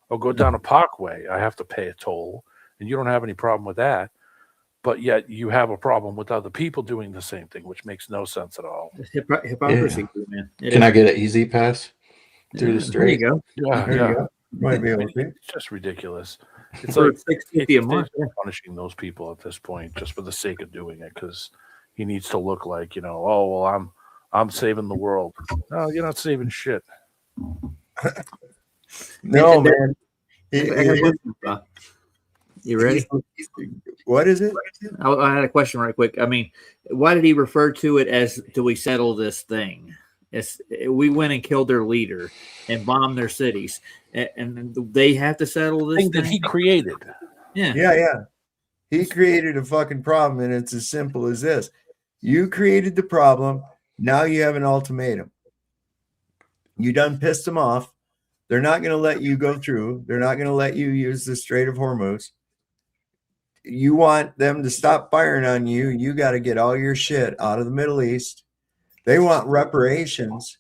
or go down a parkway, I have to pay a toll, and you don't have any problem with that. But yet you have a problem with other people doing the same thing, which makes no sense at all. Hypocrisy, man. Can I get an easy pass through the strait? There you go. Yeah. Might be able to. It's just ridiculous. It's For like $6.50 a month. they're punishing those people at this point just for the sake of doing it because he needs to look like, oh well, I'm saving the world. No, you're not saving shit. No, man. You ready? What is it? I had a question right quick. I mean, why did he refer to it as "do we settle this thing"? We went and killed their leader and bombed their cities, and they have to settle this thing that he created. Yeah. He created a fucking problem, and it's as simple as this: you created the problem. Now you have an ultimatum. You done pissed them off. They're not going to let you go through. They're not going to let you use the Strait of Hormuz. You want them to stop firing on you. You got to get all your shit out of the Middle East. They want reparations.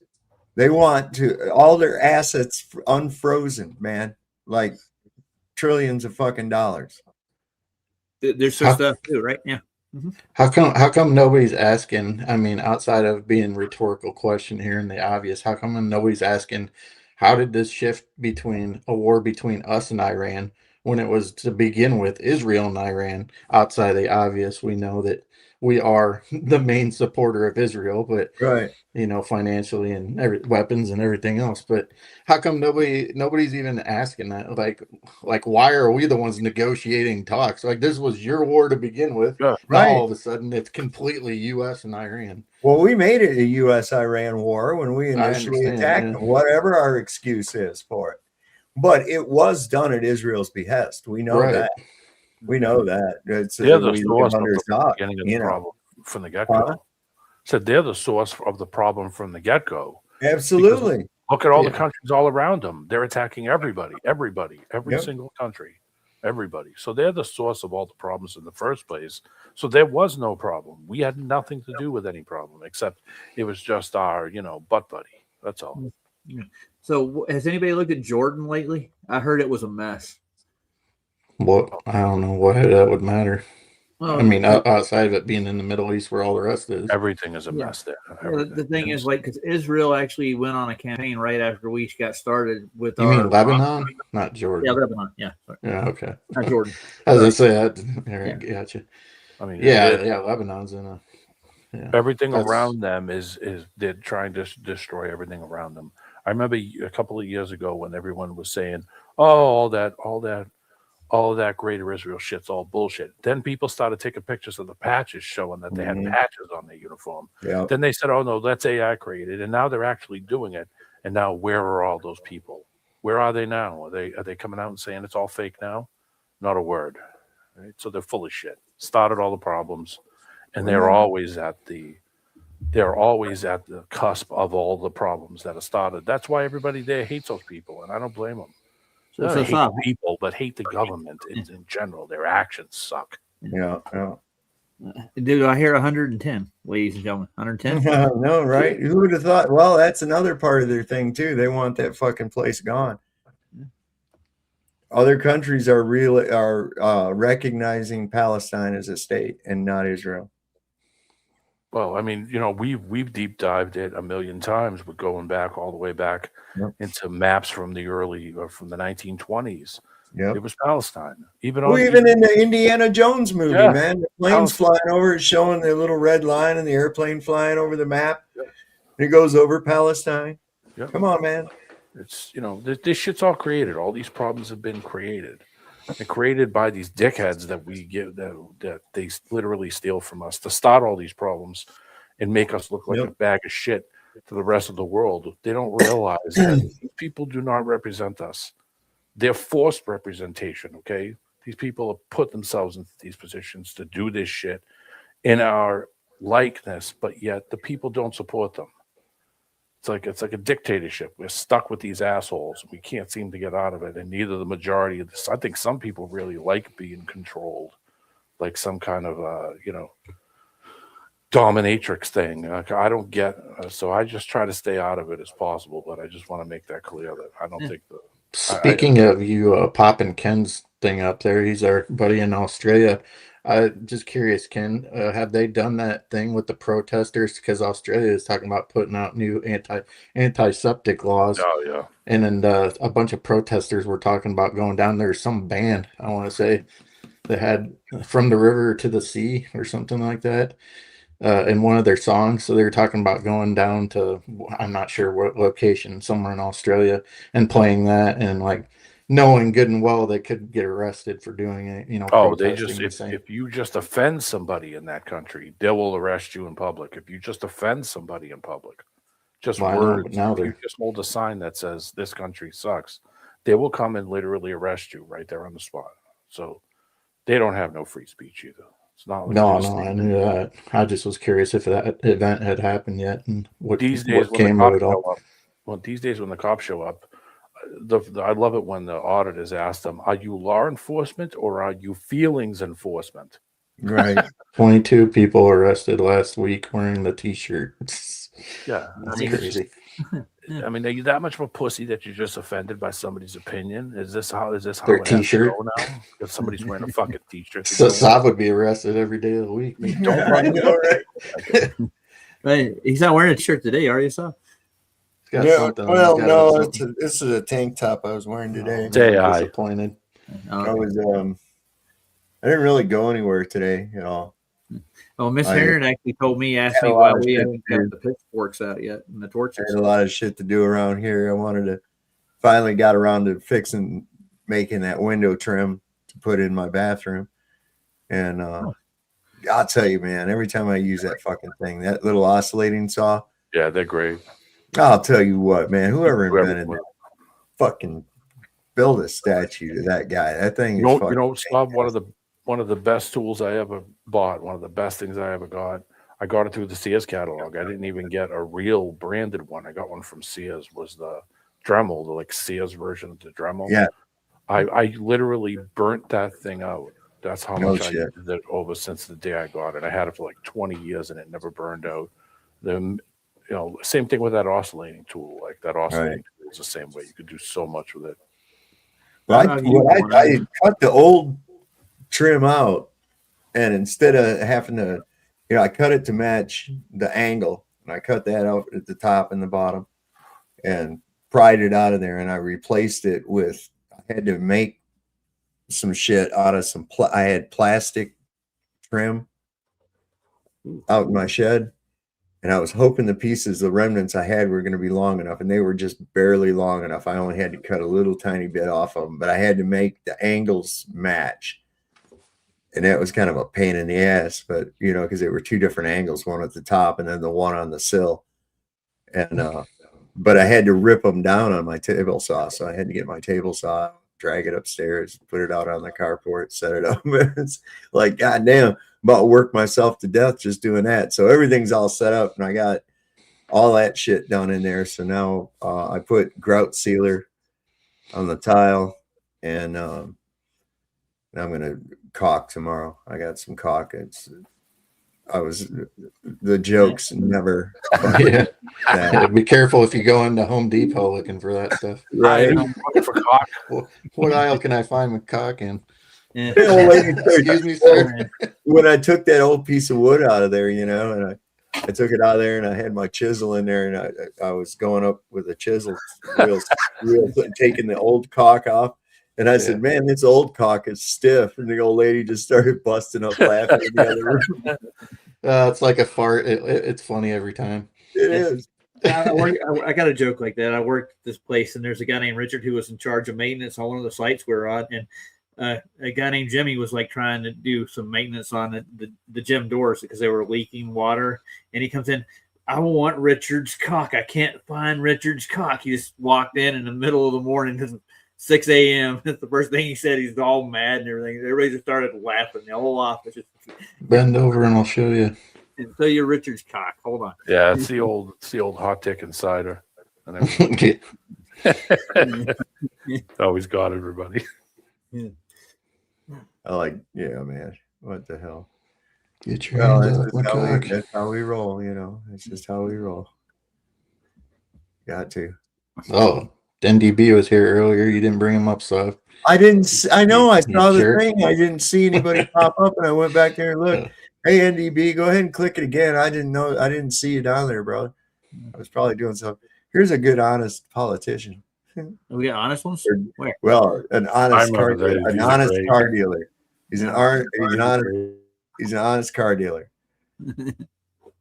They want all their assets unfrozen, man, like trillions of fucking dollars. There's some stuff too, right? Yeah. Mm-hmm. How come nobody's asking? I mean, outside of being rhetorical question here and the obvious, how come nobody's asking, how did this shift between a war between us and Iran when it was to begin with Israel and Iran? Outside the obvious, we know that we are the main supporter of Israel, but right, financially and weapons and everything else. But how come nobody's even asking that? Like, why are we the ones negotiating talks? Like, this was your war to begin with. Yeah, right. All of a sudden, it's completely U.S. and Iran. Well, we made it a U.S.-Iran war when we initially attacked them, whatever our excuse is for it. But it was done at Israel's behest. We know that. We know that. It's they're the source of the beginning of the problem from the get-go. Said they're the source of the problem from the get-go. Absolutely. Because look at all the countries all around them. They're attacking every single country, everybody. So they're the source of all the problems in the first place. So there was no problem. We had nothing to do with any problem, except it was just our, butt buddy. That's all. Yeah. So has anybody looked at Jordan lately? I heard it was a mess. What? I don't know why that would matter. Well, I mean, outside of it being in the Middle East where all the rest is. Everything is a mess there. The thing is, because Israel actually went on a campaign right after we got started with You mean Lebanon? Not Jordan. Yeah, Lebanon. Yeah. Sorry. Yeah, okay. Not Jordan. I was going to say that. Gotcha. I mean, yeah, Lebanon's in a... Yeah, everything around them is they're trying to destroy everything around them. I remember a couple of years ago when everyone was saying, all of that Greater Israel shit's all bullshit. Then people started taking pictures of the patches showing that they had patches on their uniform. Yeah. Then they said, oh no, that's AI created. And now they're actually doing it. And now where are all those people? Where are they now? Are they coming out and saying it's all fake now? Not a word. Right? So they're full of shit. Started all the problems. And they're always at the they're always at the cusp of all the problems that are started. That's why everybody there hates those people, and I don't blame them. They don't hate the people, but hate the government in general. Their actions suck. Yeah. Dude, I hear 110, ladies and gentlemen. 110. No, right? Who would have thought? Well, that's another part of their thing too. They want that fucking place gone. Other countries are recognizing Palestine as a state and not Israel. Well, I mean, you know, we've deep dived it a million times. We're going back all the way back into maps from the 1920s. Yep. It was Palestine. Even in the Indiana Jones movie, Yeah. man, the plane's flying over, it's showing the little red line and the airplane flying over the map. Yep. And it goes over Palestine. Yep. Come on, man. It's, you know, this shit's all created. All these problems have been created. And created by these dickheads that we give that they literally steal from us to start all these problems and make us look like a bag of shit to the rest of the world. They don't realize that these people do not represent us. They're forced representation, okay? These people have put themselves into these positions to do this shit in our likeness, but yet the people don't support them. It's like a dictatorship. We're stuck with these assholes. We can't seem to get out of it, and neither the majority of this. I think some people really like being controlled, like some kind of dominatrix thing. Like, I don't get. So I just try to stay out of it as possible. But I just want to make that clear that I don't think the. Speaking of you popping Ken's thing up there, he's our buddy in Australia. Just curious, Ken, have they done that thing with the protesters? Because Australia is talking about putting out new antiseptic laws. Oh yeah, and then a bunch of protesters were talking about going down there. Some band, I want to say, that had From the River to the Sea or something like that in one of their songs. So they were talking about going down to, I'm not sure what location, somewhere in Australia, and playing that, and like knowing good and well they could get arrested for doing it. You know, they just if you just offend somebody in that country, they will arrest you in public. If you just offend somebody in public, just words. If you just hold a sign that says "This country sucks," they will come and literally arrest you right there on the spot. So they don't have no free speech either. It's not like I knew that. I just was curious if that event had happened yet, and what these days what came of it all. Well, these days when the cops show up, I love it when the auditors ask them, "Are you law enforcement or are you feelings enforcement?" Right. 22 people arrested last week wearing the T-shirt. Yeah, that's crazy. I mean, are you that much of a pussy that you're just offended by somebody's opinion? Is this how Their it has to T-shirt? go now? If somebody's wearing a fucking T-shirt, So Saab would be arrested every day of the week. Don't run Hey, he's not wearing a shirt today, are you, Saab? Yeah, well, no, this is a tank top I was wearing today. Disappointed. I was I didn't really go anywhere today at all. Oh, Miss Heron actually told me, asked me why we haven't got the pitchforks out yet and the torches. I had a lot of shit to do around here. I wanted to finally got around to making that window trim to put in my bathroom. And I'll tell you, man, every time I use that fucking thing, that little oscillating saw. Yeah, they're great. I'll tell you what, man, whoever invented that, fucking build a statue to that guy. That thing is fucking Bob, one of the best tools I ever bought, one of the best things I ever got. I got it through the Sears catalog. I didn't even get a real branded one. I got one from Sears. Was the Dremel, the like Sears version of the Dremel. Yeah. I literally burnt that thing out. That's how No much I shit. used it over since the day I got it. I had it for like 20 years and it never burned out. Same thing with that oscillating tool. Like that oscillating tool is the same way. You could do so much with it. Well, I cut the old trim out, and instead of having to, I cut it to match the angle, and I cut that out at the top and the bottom, and pried it out of there, and I replaced it with. I had to make some shit out of some. I had plastic trim out in my shed. And I was hoping the pieces, the remnants I had were going to be long enough, and they were just barely long enough. I only had to cut a little tiny bit off of them, but I had to make the angles match. And that was kind of a pain in the ass, but, because they were two different angles, one at the top and then the one on the sill. And, but I had to rip them down on my table saw. So I had to get my table saw drag it upstairs, put it out on the carport, set it up. It's like, goddamn, about to work myself to death just doing that. So everything's all set up, and I got all that shit done in there. So now I put grout sealer on the tile, and I'm gonna caulk tomorrow. I got some caulk. The jokes never. Yeah. Be careful if you go into Home Depot looking for that stuff. Right. Looking for caulk. What aisle can I find with caulk in? Yeah. Excuse me, sir. When I took that old piece of wood out of there, and I took it out of there, and I had my chisel in there, and I was going up with a chisel, real taking the old caulk off. And I said, man, this old caulk is stiff. And the old lady just started busting up laughing in the other room. It's like a fart. It's funny every time. It is. I got a joke like that. I worked at this place, and there's a guy named Richard who was in charge of maintenance on one of the sites we were on. And a guy named Jimmy was like trying to do some maintenance on the gym doors because they were leaking water. And he comes in, I want Richard's caulk. I can't find Richard's caulk. He just walked in the middle of the morning. 6 a.m. That's the first thing he said. He's all mad and everything. Everybody just started laughing. The whole office just bend over and I'll show you. And so you're Richard's cock. Hold on. Yeah, it's the old hot tick insider. Always got everybody. Yeah. I like, yeah, man. What the hell? Get your hands up, that's how we roll, It's just how we roll. Got to. Oh. NDB was here earlier. You didn't bring him up, so I didn't. I know. I saw the jerk. thing. I didn't see anybody pop up, and I went back there and looked. Hey, NDB, go ahead and click it again. I didn't know. I didn't see you down there, bro. I was probably doing something. Here's a good, honest politician. We got honest ones. Where? Well, an honest car dealer. He's an honest car dealer.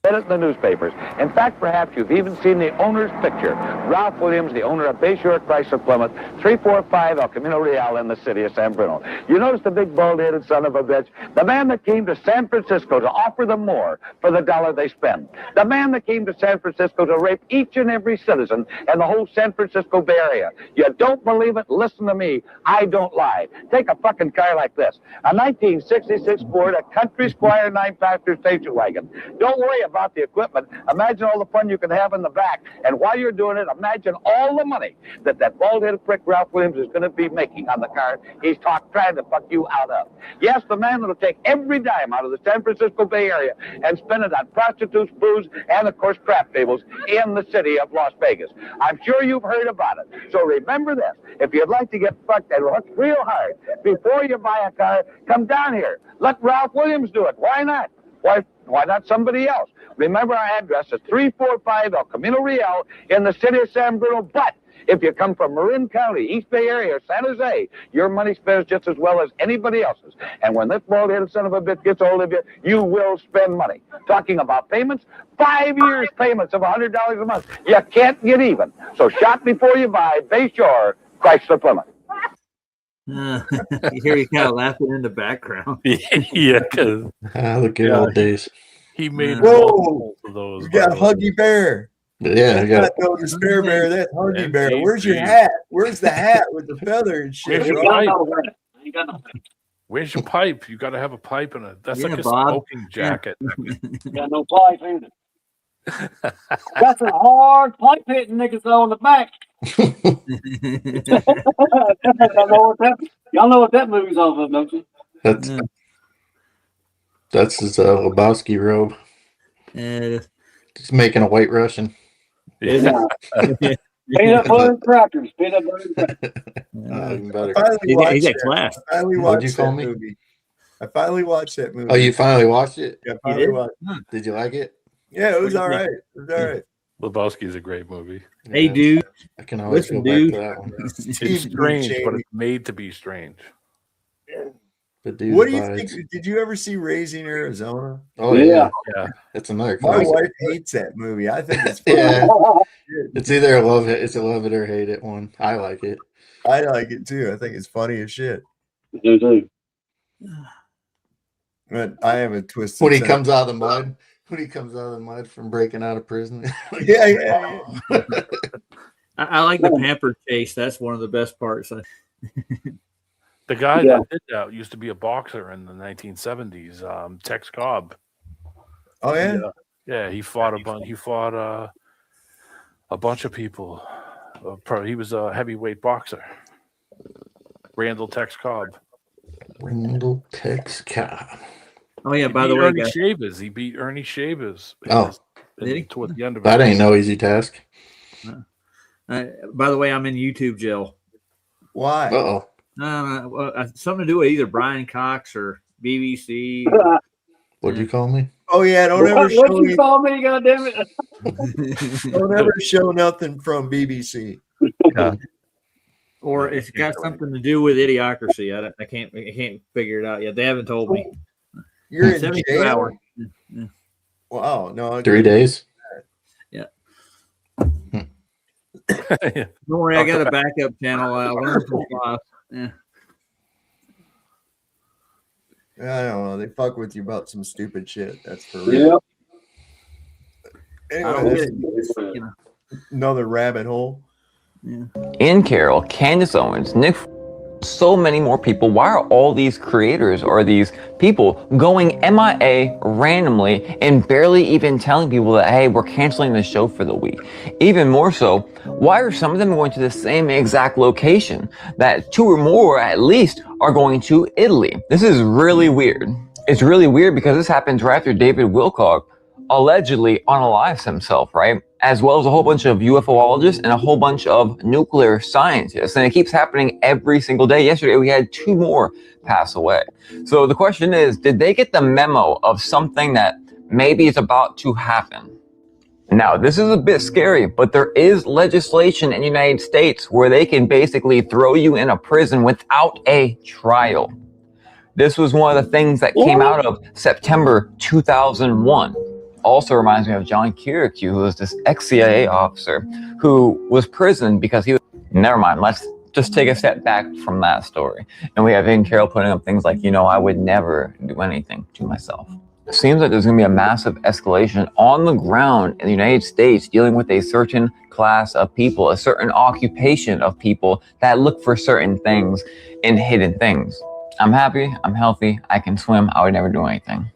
Read it in the newspapers. In fact, perhaps you've even seen the owner's picture. Ralph Williams, the owner of Bayshore Chrysler Plymouth, 345 El Camino Real in the city of San Bruno. You notice the big bald-headed son of a bitch? The man that came to San Francisco to offer them more for the dollar they spend. The man that came to San Francisco to rape each and every citizen in the whole San Francisco Bay Area. You don't believe it? Listen to me. I don't lie. Take a fucking car like this. A 1966 Ford, a Country Squire 9-factor station wagon. Don't worry about the equipment. Imagine all the fun you can have in the back. And while you're doing it, imagine all the money that bald-headed prick Ralph Williams is going to be making on the car he's trying to fuck you out of. Yes, the man that'll take every dime out of the San Francisco Bay Area and spend it on prostitutes, booze, and of course crap tables in the city of Las Vegas. I'm sure you've heard about it. So remember this. If you'd like to get fucked and look real hard before you buy a car, come down here. Let Ralph Williams do it. Why not? Why not somebody else? Remember our address is 345 El Camino Real in the city of San Bruno. But if you come from Marin County, East Bay Area, or San Jose, your money spends just as well as anybody else's. And when this bald-headed son of a bitch gets a hold of you, you will spend money. Talking about payments, 5 years payments of $100 a month. You can't get even. So shop before you buy. Bayshore Chrysler Plymouth. You hear you kind of laughing in the background. Yeah, because the good old days. He made Whoa, of those. You got Huggy Bear. Yeah, I got no despair bear. That's Huggy Bear. Where's your hat? Where's the hat with the feather and shit? Where's your pipe? Where's your pipe? You got to have a pipe and that's like a smoking jacket. Got no pipe either. Got some hard pipe hitting niggas on the back. Y'all know what that movie's off of, don't you? That's his Lebowski robe. He's making a white Russian. Yeah. Peanut butter and crackers. Peanut butter and crackers. He's at class. What'd you call me? Movie. I finally watched that movie. Oh, you finally watched it? Yeah, finally watched it. Did you like it? Yeah, it was all right. It was all right. Lebowski is a great movie. Hey, dude. I can always Listen, go back dude. to that one. It's strange, but it's made to be strange. What do you think? Did you ever see Raising Arizona? Oh yeah. It's another My classic. wife hates that movie. I think it's funny. Yeah. It's either a love it or hate it one. I like it. I like it too. I think it's funny as shit. You do. But I am a twisted. When he comes out of the mud. When he comes out of the mud from breaking out of prison. Yeah. I like the pamper chase. That's one of the best parts. The guy Yeah. that did that used to be a boxer in the 1970s. Tex Cobb. Oh yeah. Yeah, he fought a bunch. He fought a bunch of people. He was a heavyweight boxer. Randall Tex Cobb. Randall Tex Cobb. Oh yeah, He by the beat way, Ernie guys. Shavers. He beat Ernie Shavers. Oh. Did he? Toward the end of it. That ain't no easy task. By the way, I'm in YouTube jail. Why? Uh-oh. Something to do with either Brian Cox or BBC. What'd you call me? Oh yeah, don't ever show What'd you me. call me? God damn it! Don't ever show nothing from BBC. Or it's got something to do with idiocracy. I can't figure it out yet. They haven't told me. You're in 72 jail? hours. Yeah. Wow, no. 3 days. Yeah. Don't worry, I got a backup channel. I learned from Fox. Yeah. I don't know. They fuck with you about some stupid shit. That's for real. Yep. Anyway, that's another rabbit hole. Yeah. In Carol, Candace Owens, Nick, so many more people. Why are all these creators or these people going MIA randomly and barely even telling people that, hey, we're canceling the show for the week? Even more so, why are some of them going to the same exact location? That 2 or more at least are going to Italy. This is really weird. It's really weird because this happens right after David Wilcock allegedly unalives himself, right? As well as a whole bunch of UFOologists and a whole bunch of nuclear scientists. And it keeps happening every single day. Yesterday, we had 2 more pass away. So the question is, did they get the memo of something that maybe is about to happen? Now, this is a bit scary, but there is legislation in the United States where they can basically throw you in a prison without a trial. This was one of the things that came out of September 2001. Also reminds me of John Kirikou, who was this ex-CIA officer who was prisoned because he was... Never mind, let's just take a step back from that story. And we have In Carol putting up things like, I would never do anything to myself. It seems like there's going to be a massive escalation on the ground in the United States dealing with a certain class of people, a certain occupation of people that look for certain things in hidden things. I'm happy, I'm healthy, I can swim, I would never do anything.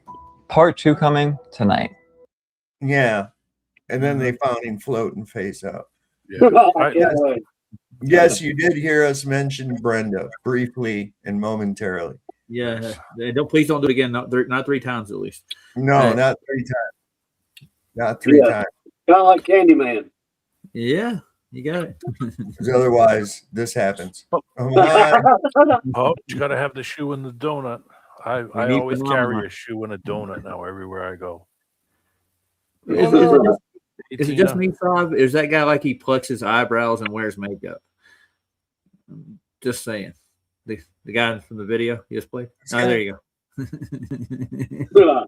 Part 2 coming tonight. Yeah. And then they found him floating face up. Yes, you did hear us mention Brenda briefly and momentarily. Yeah. Please don't do it again. Not 3 times at least. No, not 3 times. Not 3 times. Kind of like Candyman. Yeah, you got it. Because otherwise, this happens. Oh, you got to have the shoe and the donut. I always carry a shoe and a donut now everywhere I go. Is it just me, Saab? Is that guy like he plucks his eyebrows and wears makeup? Just saying. The guy from the video you just played? Oh, there you go.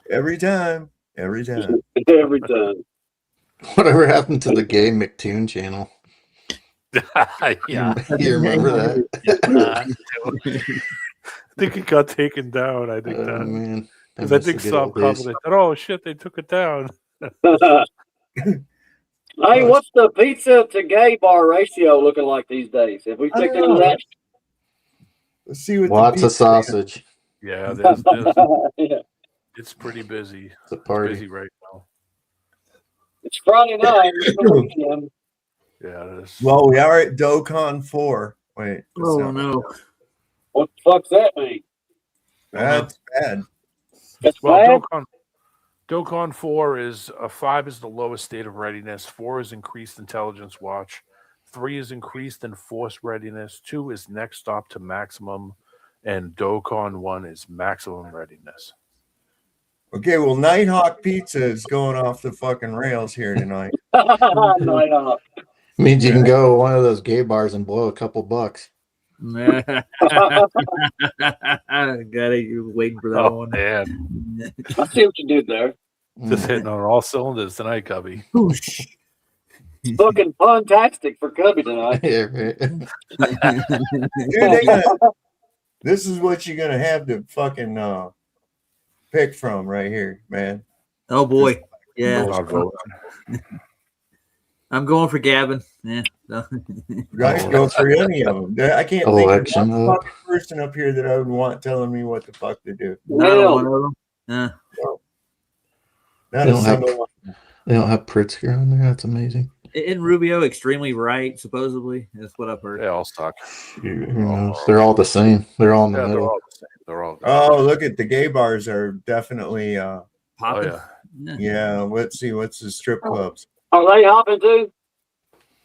Every time. Every time. Whatever happened to the gay McToon channel? Yeah. You remember that? I think it got taken down. I think that. Man. Because I think some commented, oh shit, they took it down. Hey, what's the pizza to gay bar ratio looking like these days? Have we picked into that? Let's see what Lots of sausage. Yeah, it's pretty busy. It's a party. It's busy right now. It's Friday night. Yeah, it is. Well, we are at DoCon 4. Wait. Oh no. What the fuck's that mean? That's bad. Well, DoCon 4 is 5 is the lowest state of readiness. 4 is increased intelligence watch. 3 is increased enforced readiness. 2 is next stop to maximum, and DoCon 1 is maximum readiness. Okay, well, Nighthawk Pizza is going off the fucking rails here tonight. Nighthawk. Means you can go to one of those gay bars and blow a couple bucks. Got it. You're waiting for that one. Man. I see what you did there. Just hitting on all cylinders tonight, Cubby. Fucking fantastic for Cubby tonight. Yeah, right. Dude, this is what you're gonna have to fucking pick from right here, man. Oh boy. Yeah. I'm going for Gavin. Yeah. No. Guys, go for any of them. I can't think of Election one up. fucking person up here that I would want telling me what the fuck to do. Not one of them. Not They a don't have single one. they don't have Pritzker on there. That's amazing. Isn't Rubio extremely right, supposedly? That's what I've heard. They all suck. Who knows? They're all the same. They're all in the Yeah, they're middle. all the same. They're all. Oh, look at the gay bars are definitely Popping. yeah. Let's see, what's the strip clubs? Are they hopping too?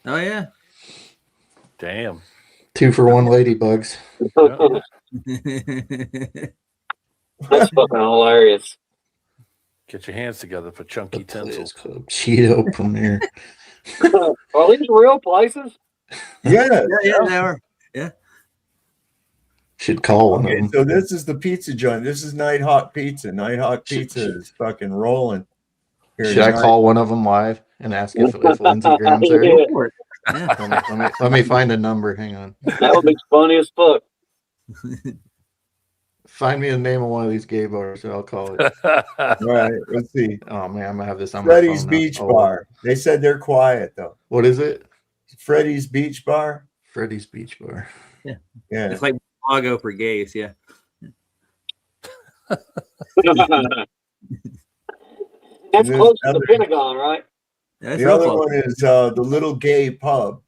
Oh yeah. Damn. 2 for 1 ladybugs. That's fucking hilarious. Get your hands together for Chunky Tinsel. Cheeto Premier. Are these real places? Yeah, yeah, they are. Yeah. Should call one of Okay, them. so this is the pizza joint. This is Nighthawk Pizza. Nighthawk Pizza is fucking rolling. Here Should I tonight. call one of them live and ask if Lindsey Graham's there? Yeah. Let me find a number. Hang on. That would be funny as fuck. Find me the name of one of these gay bars and I'll call it. All right, let's see. Oh man, I'm gonna have this on my Freddy's phone now. Beach Oh, Bar. They said they're quiet though. What is it? Freddy's Beach Bar. Freddy's Beach Bar. Yeah. Yeah. It's like Chicago for gays. Yeah. That's And close to other- the Pentagon, right? That's The real other close. one is the Little Gay Pub.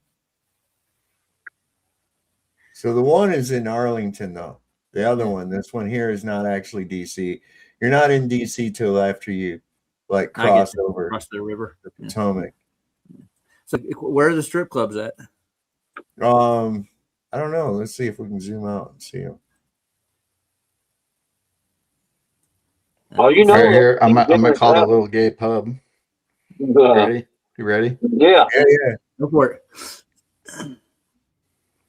So the one is in Arlington though. The other one, this one here, is not actually DC. You're not in DC till after you like I get cross to over cross the river. the Potomac. So where are the strip clubs at? I don't know. Let's see if we can zoom out and see them. Oh, you know. Right here, I'm it. gonna call it a little gay pub. Ready? You ready? Yeah. Yeah. Go for it.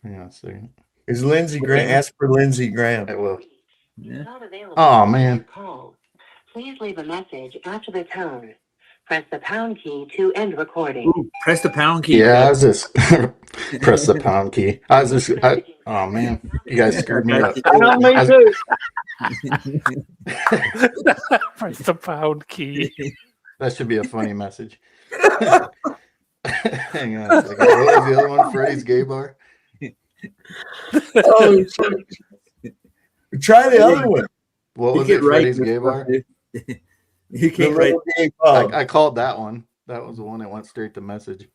Hang on a second. Is Lindsey Graham? Ask for Lindsey Graham. I will. Yeah. Oh man. Please leave a message after the tone. Press the pound key to end recording. Ooh, press the pound key. Yeah, I was just press the pound key. Oh man, you guys screwed me up. I know, me too. Press the pound key. That should be a funny message. Hang on a second. What was the other one? Freddy's Gay Bar? Oh, try the other one. What You was get it? right Freddy's with Gay stuff, Bar? dude. You The can't write. Little Gay Pub. I called that one. That was the one that went straight to message.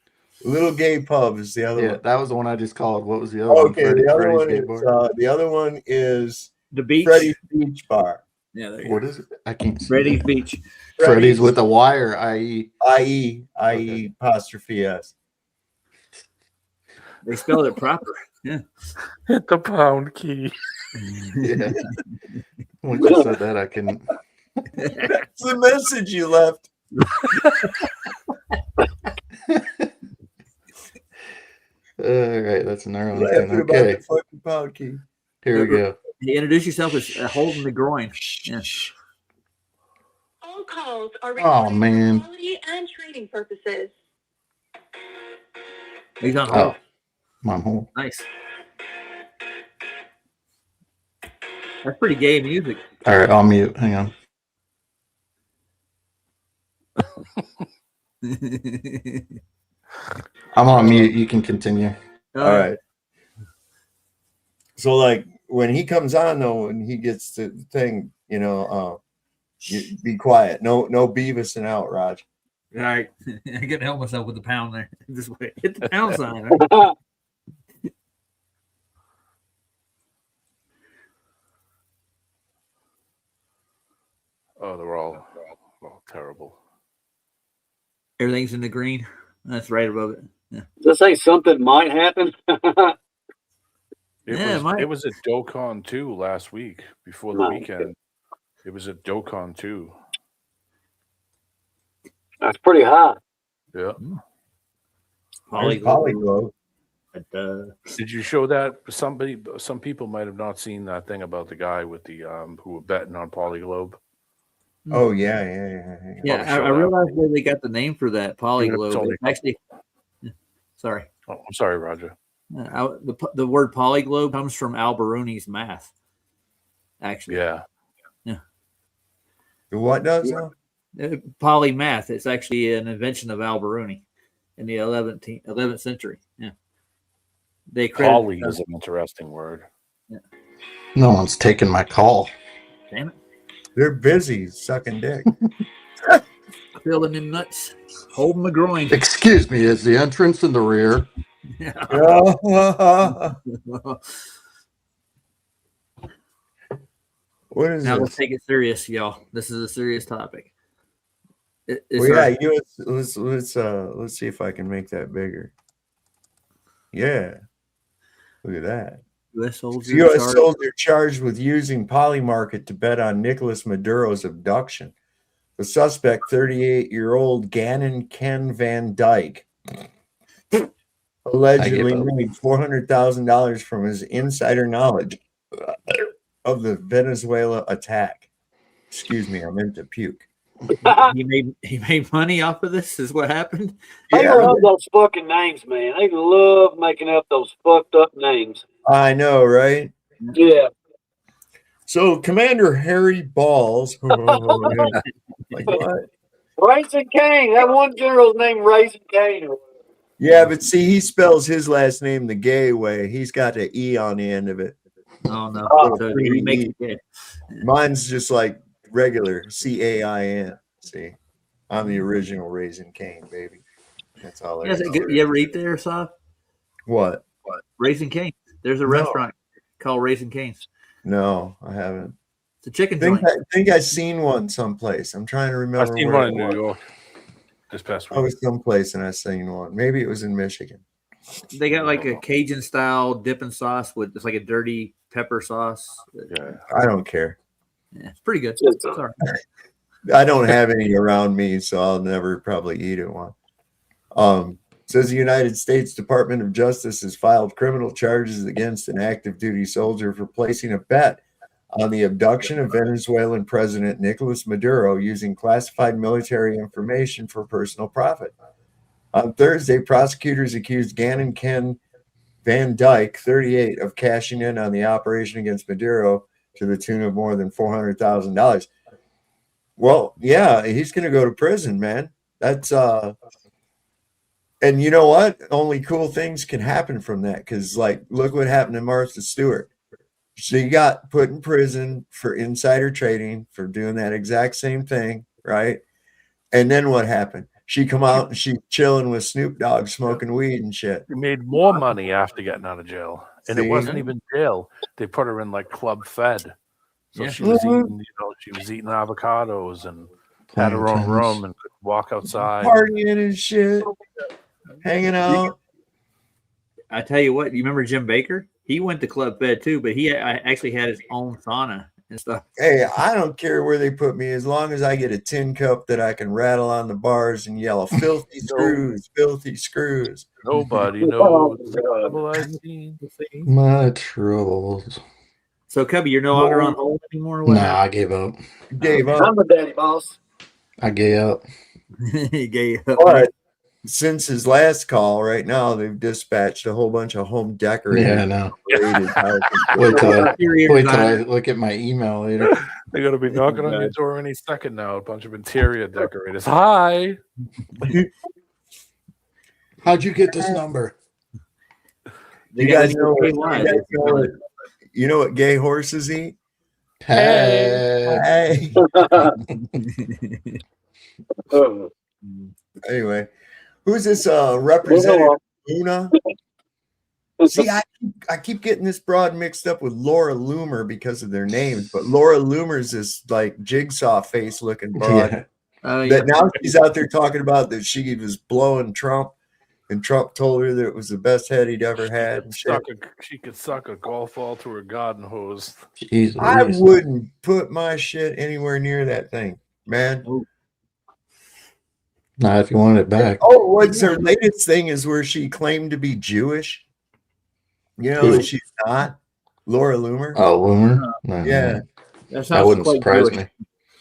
Little Gay Pub is the other Yeah, one. that was the one I just called. What was the other one? Okay, the other Freddy's one Gay is Bar? the other one is The beach. Freddy's Beach Bar. Yeah, there you What go. is it? I can't see. Freddy's Beach. Freddy's with a Y or IE? IE apostrophe S. They spelled it proper. Yeah. Hit the pound key. Yeah. Once you said that, I can. It's the message you left. All right, that's an Arlington. Laughing about Okay, the fucking pound key. here we go. You introduce yourself as holding the groin. Yeah. All calls are Oh recorded for man. quality and training purposes. He's on Oh, hold. I'm home. Nice. That's pretty gay music. All right, I'll mute. Hang on. I'm on mute. You can continue. All right. So like when he comes on though, when he gets to the thing, you be quiet. No Beavis and out, Raj. All right. I gotta help myself with the pound there. This way. Hit the pound sign. Oh, they're all terrible. Everything's in the green. That's right above it. Yeah. Just say something might happen. It was at DoCon 2 last week before the weekend. It was at DoCon 2. That's pretty high. Yeah. Polyglobe. Did you show that? Some people might have not seen that thing about the guy with the who were betting on Polyglobe. Oh yeah. Yeah, I realized where they got the name for that It's polyglobe. only- It's actually, sorry. Oh, I'm sorry, Roger. The word polyglobe comes from Alberoni's math. Actually, Yeah. What does now? Polymath. It's actually an invention of Alberoni. in the 11th century. Yeah. They Poly is an interesting word. Yeah. No one's taking my call. Damn it. They're busy sucking dick. Filling in nuts. Holding the groin. Excuse me, is the entrance in the rear? What is now this? let's take it serious, y'all. This is a serious topic. Well, yeah, let's see if I can make that bigger. Yeah. Look at that. U.S. soldier, U.S. soldier charged with using Polymarket to bet on Nicolas Maduro's abduction. The suspect, 38-year-old Gannon Ken Van Dyke, allegedly made $400,000 from his insider knowledge of the Venezuela attack. Excuse me, I meant to puke. he made money off of this, is what happened. They love those fucking names, man. They love making up those fucked up names. I know, right? Yeah. So Commander Harry Balls. Like what? Raisin Cane. That one general's named Raisin Cane. Yeah, but see, he spells his last name the gay way. He's got an E on the end of it. Oh no. So he makes it gay. Mine's just like regular CAIN. See, I'm the original Raisin Cane, baby. That's all I You ever eat there, Sav? What? Raisin Cane. There's a restaurant called Raisin Cane's. No, I haven't. It's a chicken I joint. think I've seen one someplace. I'm trying to remember. I've seen where one it in New was. York this past I week. was someplace and I seen one. Maybe it was in Michigan. They got like a Cajun style dipping sauce with it's like a dirty pepper sauce. Yeah. I don't care. Yeah, it's pretty good. It's all right. I don't have any around me, so I'll never probably eat at one. Says the United States Department of Justice has filed criminal charges against an active duty soldier for placing a bet on the abduction of Venezuelan President Nicolas Maduro using classified military information for personal profit. On Thursday, prosecutors accused Gannon Ken Van Dyke, 38, of cashing in on the operation against Maduro to the tune of more than $400,000. Well, yeah, he's going to go to prison, man. That's and you know what? Only cool things can happen from that because, like, look what happened to Martha Stewart. She got put in prison for insider trading for doing that exact same thing, right? And then what happened? She come out and she's chilling with Snoop Dogg, smoking weed and shit. She made more money after getting out of jail, and See? it wasn't even jail. They put her in like Club Fed, so Yeah. she was eating, she was eating avocados and had her own room and could walk outside. Partying and shit, hanging out. I tell you what, you remember Jim Baker? He went to Club Fed too, but he actually had his own sauna and stuff. Hey, I don't care where they put me as long as I get a tin cup that I can rattle on the bars and yell, filthy screws, filthy screws. Nobody knows. My troubles. So, Cubby, you're no longer on hold anymore? or what? Nah, I gave up. Gave up. I'm a daddy boss. I gave up. He gave up. But since his last call, right now they've dispatched a whole bunch of home decorators. Yeah, I know. Wait Wait till I look at my email later. They're gonna be knocking on your door any second now. A bunch of interior decorators. Hi. How'd you get this number? You guys know what gay horses eat? Hey. Anyway, who's this representative? Luna? See, I keep getting this broad mixed up with Laura Loomer because of their names, but Laura Loomer's this like jigsaw face looking broad. Yeah. That now she's out there talking about that she was blowing Trump, and Trump told her that it was the best head he'd ever had. And shit. She could suck a golf ball through her garden hose. Jeez, I wouldn't put my shit anywhere near that thing, man. Nah, if you want it back. Oh, what's her latest thing is where she claimed to be Jewish. You know, and she's not. Laura Loomer. Oh, Loomer? No, Yeah. that wouldn't surprise me.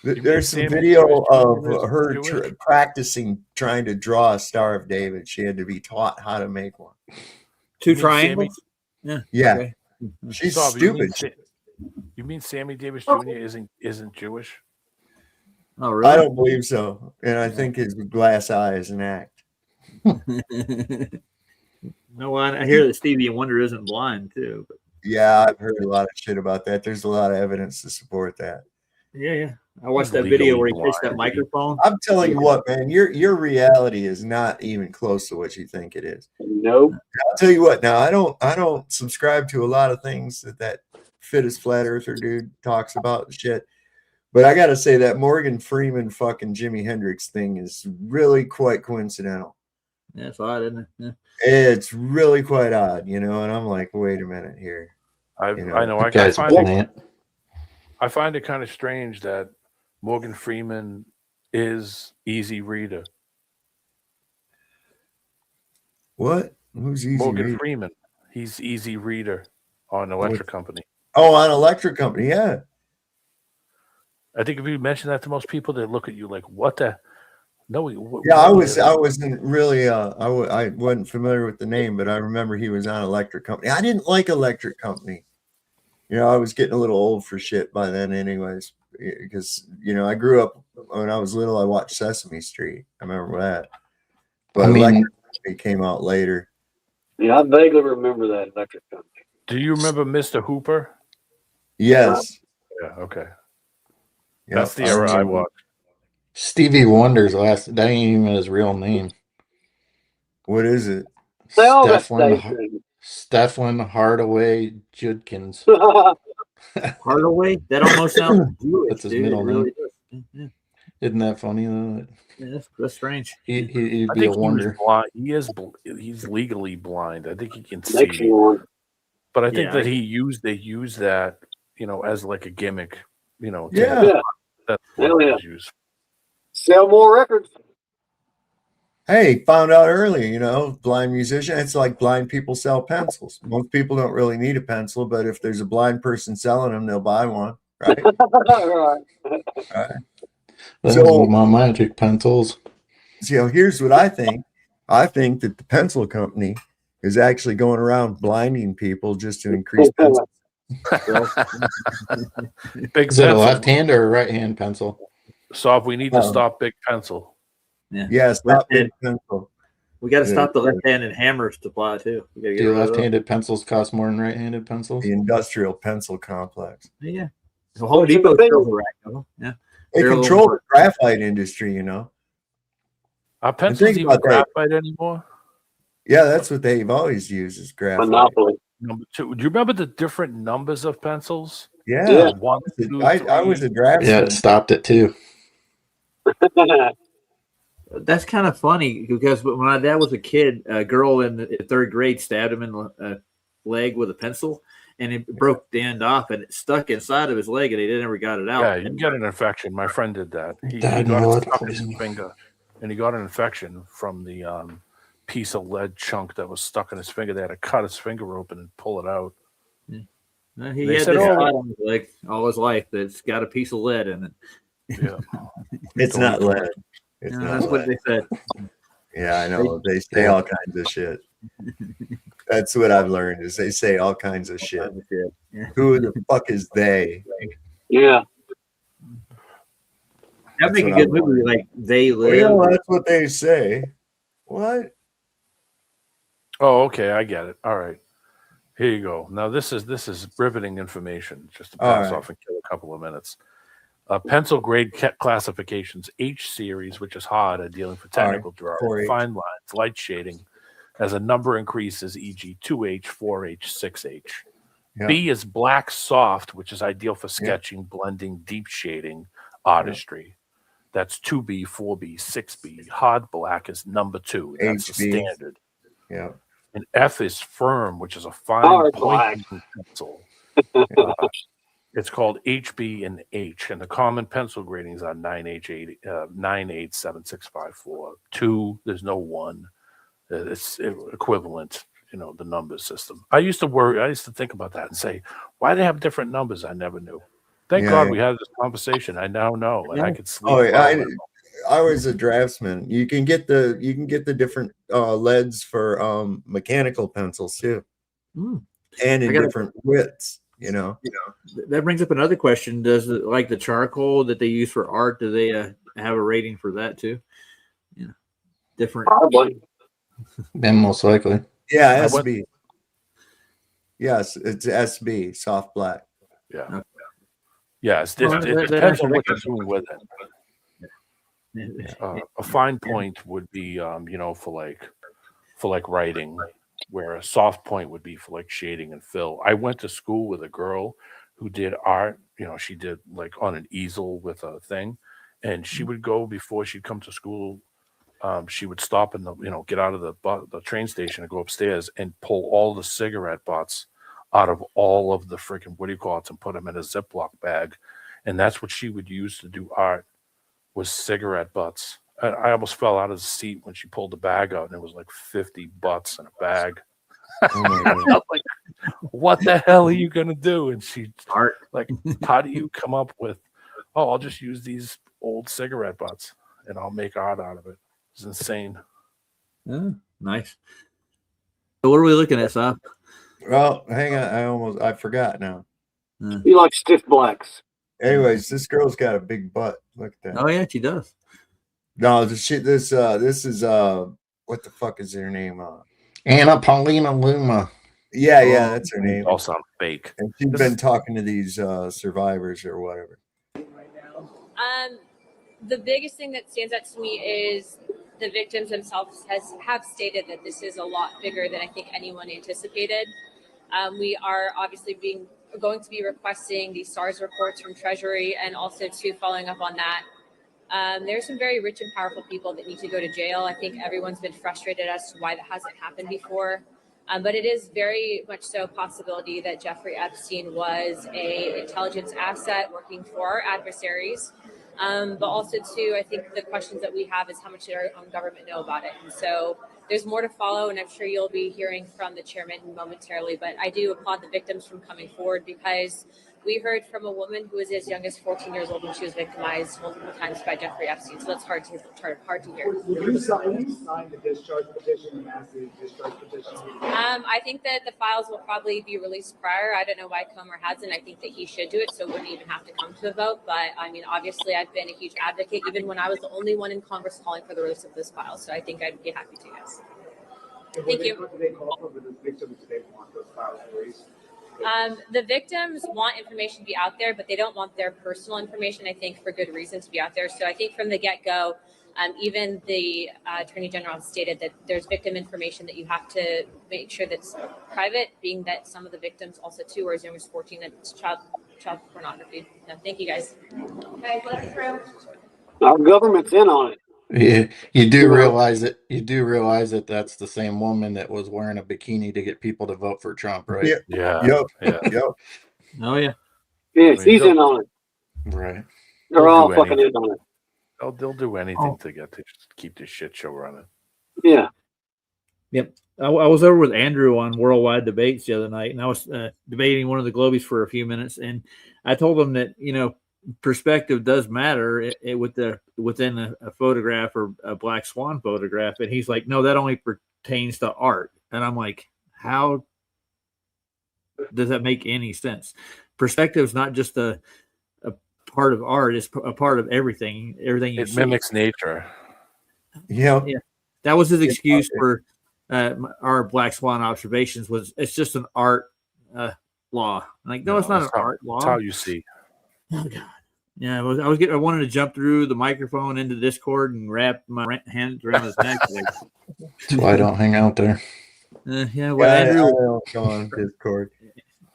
There's some video of her practicing trying to draw a Star of David. She had to be taught how to make one. Two triangles? Yeah. Okay. She's Bob, stupid. You mean Sammy Davis Jr. isn't Jewish? Oh, really? I don't believe so. And I think his glass eye is an act. No, I hear that Stevie Wonder isn't blind too. But Yeah, I've heard a lot of shit about that. There's a lot of evidence to support that. yeah. I watched that video where he fixed that microphone. I'm telling you what, man, your reality is not even close to what you think it is. Nope. I'll tell you what. Now, I don't subscribe to a lot of things that fittest flat earther dude talks about and shit. But I gotta say that Morgan Freeman fucking Jimi Hendrix thing is really quite coincidental. Yeah, it's odd, isn't it? Yeah. It's really quite odd, you know. And I'm like, wait a minute here. I Guys, I find it kind of strange that Morgan Freeman is Easy Reader. What? Who's Easy Morgan Reader? Freeman. He's Easy Reader on Electric Company. Oh, on Electric Company, yeah. I think if you mention that to most people, they look at you like, "What the?" No, Yeah, I wasn't really I wasn't familiar with the name, but I remember he was on Electric Company. I didn't like Electric Company. You know, I was getting a little old for shit by then, anyways. Because I grew up when I was little. I watched Sesame Street. I remember that. But Electric Company came out later. Yeah, I vaguely remember that Electric Company. Do you remember Mr. Hooper? Yes. Yeah. Okay. Yep, That's the era I watched. Stevie Wonder's last, that ain't even his real name. What is it? Stefan Hardaway Judkins. Hardaway? That almost sounds Jewish. That's his dude. middle It name. really does. Yeah. Isn't that funny though? Yeah, that's strange. He'd I be a think wonder. he's legally blind. I think he can see. But I think that they use that, as like a gimmick, Yeah. That's Hell what yeah. it's used. Sell more records. Hey, found out early, blind musician. It's like blind people sell pencils. Most people don't really need a pencil, but if there's a blind person selling them, they'll buy one, right? Right. Right. That's So, my magic pencils. here's what I think. I think that the pencil company is actually going around blinding people just to increase pencil. Big Is it a pencil. left hand or a right hand pencil? So if we need to stop Big Pencil. Yeah, stop Big Pencil. We got to stop the left-handed hammers to apply too. We gotta get Do rid of those. left-handed pencils cost more than right-handed pencils? The industrial pencil complex. Yeah. So Home Depot sells a rack of them. Yeah. They They're a little control more- the graphite industry, Are pencils think even about that. graphite anymore? Yeah, that's what they've always used is graphite. Monopoly. Number two. Do you remember the different numbers of pencils? Yeah. One, two, I was a draftsman. Yeah, it stopped it too. That's kind of funny because when my dad was a kid, a girl in the third grade stabbed him in the leg with a pencil, and it broke the end off, and it stuck inside of his leg, and he never got it out. Yeah, you can get an infection. My friend did that. He Dad, got no it lead stuck in his poisoning. finger, and he got an infection from the piece of lead chunk that was stuck in his finger. They had to cut his finger open and pull it out. He They had said, this "Oh, spot on his leg all his life that's got a piece of lead in it. Yeah. It's not lead. It's Yeah, not that's what lead. they said. Yeah, I know. They say all kinds of shit. That's what I've learned is they say all kinds of shit. Yeah. Who the fuck is they? Yeah. That'd make a what good I'm movie, wondering. like They Live. Well, that's what they say. What? Oh, okay, I get it. All right, here you go. Now this is riveting information. Just to pass right. off and kill a couple of minutes. Pencil grade classifications: H series, which is hard at dealing for technical drawing, 4H. fine lines, light shading. As a number increases, e.g., 2H, 4H, 6H. Yeah. B is black soft, which is ideal for sketching, blending, deep shading, artistry. That's 2B, 4B, 6B. Hard black is number 2. That's the HB. standard. Yeah. And F is firm, which is a fine Hard pointing pencil. It's called HB and H, and the common pencil gradings are 9H8, 987654. 2, there's no 1. It's equivalent, the number system. I used to think about that and say, why do they have different numbers? I never knew. Thank Yeah, God yeah. we had this conversation. I now know, and I could sleep. Oh, well. I was a draftsman. You can get the different leads for mechanical pencils too, and in I gotta- different widths. That brings up another question. Does like the charcoal that they use for art, do they have a rating for that too? Different. Probably. Then most likely. Yeah, SB. Yes, it's SB, soft black. Yeah. Yeah, it Well, that depends on actually what you're makes doing with it. A fine point would be, you know, for like writing, where a soft point would be for like shading and fill. I went to school with a girl who did art. You know, she did like on an easel with a thing, and she would go before she'd come to school. She would stop in the, you know, get out of the train station and go upstairs and pull all the cigarette butts out of all of the freaking, what do you call it, and put them in a Ziploc bag, and that's what she would use to do art, was cigarette butts. I almost fell out of the seat when she pulled the bag out, and it was like 50 butts in a bag. Oh my I was like, what the hell are you gonna do? And she like, how do you come up with, oh, I'll just use these old cigarette butts and I'll make art out of it. It's insane. Yeah, nice. So what are we looking at, Sop? Well, hang on. I forgot now. You like stiff blacks. Anyways, this girl's got a big butt. Look at that. Oh yeah, she does. No, this is what the fuck is her name? Anna Paulina Luma. Yeah, that's her name. All sound fake. And she's been talking to these survivors or whatever. The biggest thing that stands out to me is the victims themselves have stated that this is a lot bigger than I think anyone anticipated. We are obviously going to be requesting the SARS reports from Treasury, and also following up on that. There's some very rich and powerful people that need to go to jail. I think everyone's been frustrated as to why that hasn't happened before. But it is very much so a possibility that Jeffrey Epstein was an intelligence asset working for our adversaries. But also, too, I think the questions that we have is how much did our own government know about it? And so there's more to follow, and I'm sure you'll be hearing from the chairman momentarily. But I do applaud the victims from coming forward, because we heard from a woman who was as young as 14 years old when she was victimized multiple times by Jeffrey Epstein. So that's hard to hear. Will you sign the discharge petition, the massive discharge petition? I think that the files will probably be released prior. I don't know why Comer hasn't. I think that he should do it, so it wouldn't even have to come to a vote. But I mean, obviously, I've been a huge advocate, even when I was the only one in Congress calling for the release of this file. So I think I'd be happy to, yes. Thank you. What do they call for the victims? They want those files released? The victims want information to be out there, but they don't want their personal information, I think, for good reason to be out there. So I think from the get-go, even the Attorney General stated that there's victim information that you have to make sure that's private, being that some of the victims also, too, are as young as 14, that's child pornography. No, thank you, guys. Guys, let us through. Our government's in on it. Yeah, you do realize it. You do realize that that's the same woman that was wearing a bikini to get people to vote for Trump, right? Yeah. Yep. Oh yeah. Yes, he's in on it. Right. They're all fucking in on it. They'll do anything to keep this shit show running. Yeah. Yep. I was over with Andrew on Worldwide Debates the other night, and I was debating one of the Globies for a few minutes, and I told him that, you know, perspective does matter within a photograph or a black swan photograph. And he's like, no, that only pertains to art. And I'm like, how does that make any sense? Perspective is not just a part of art, it's a part of everything you see. Mimics nature. Yeah. That was his excuse for our black swan observations, was it's just an art law. I'm like, no, it's not an art law. That's how you see. Oh God. Yeah, I wanted to jump through the microphone into Discord and wrap my hands around his neck. That's why I don't hang out there. Andrew on Discord.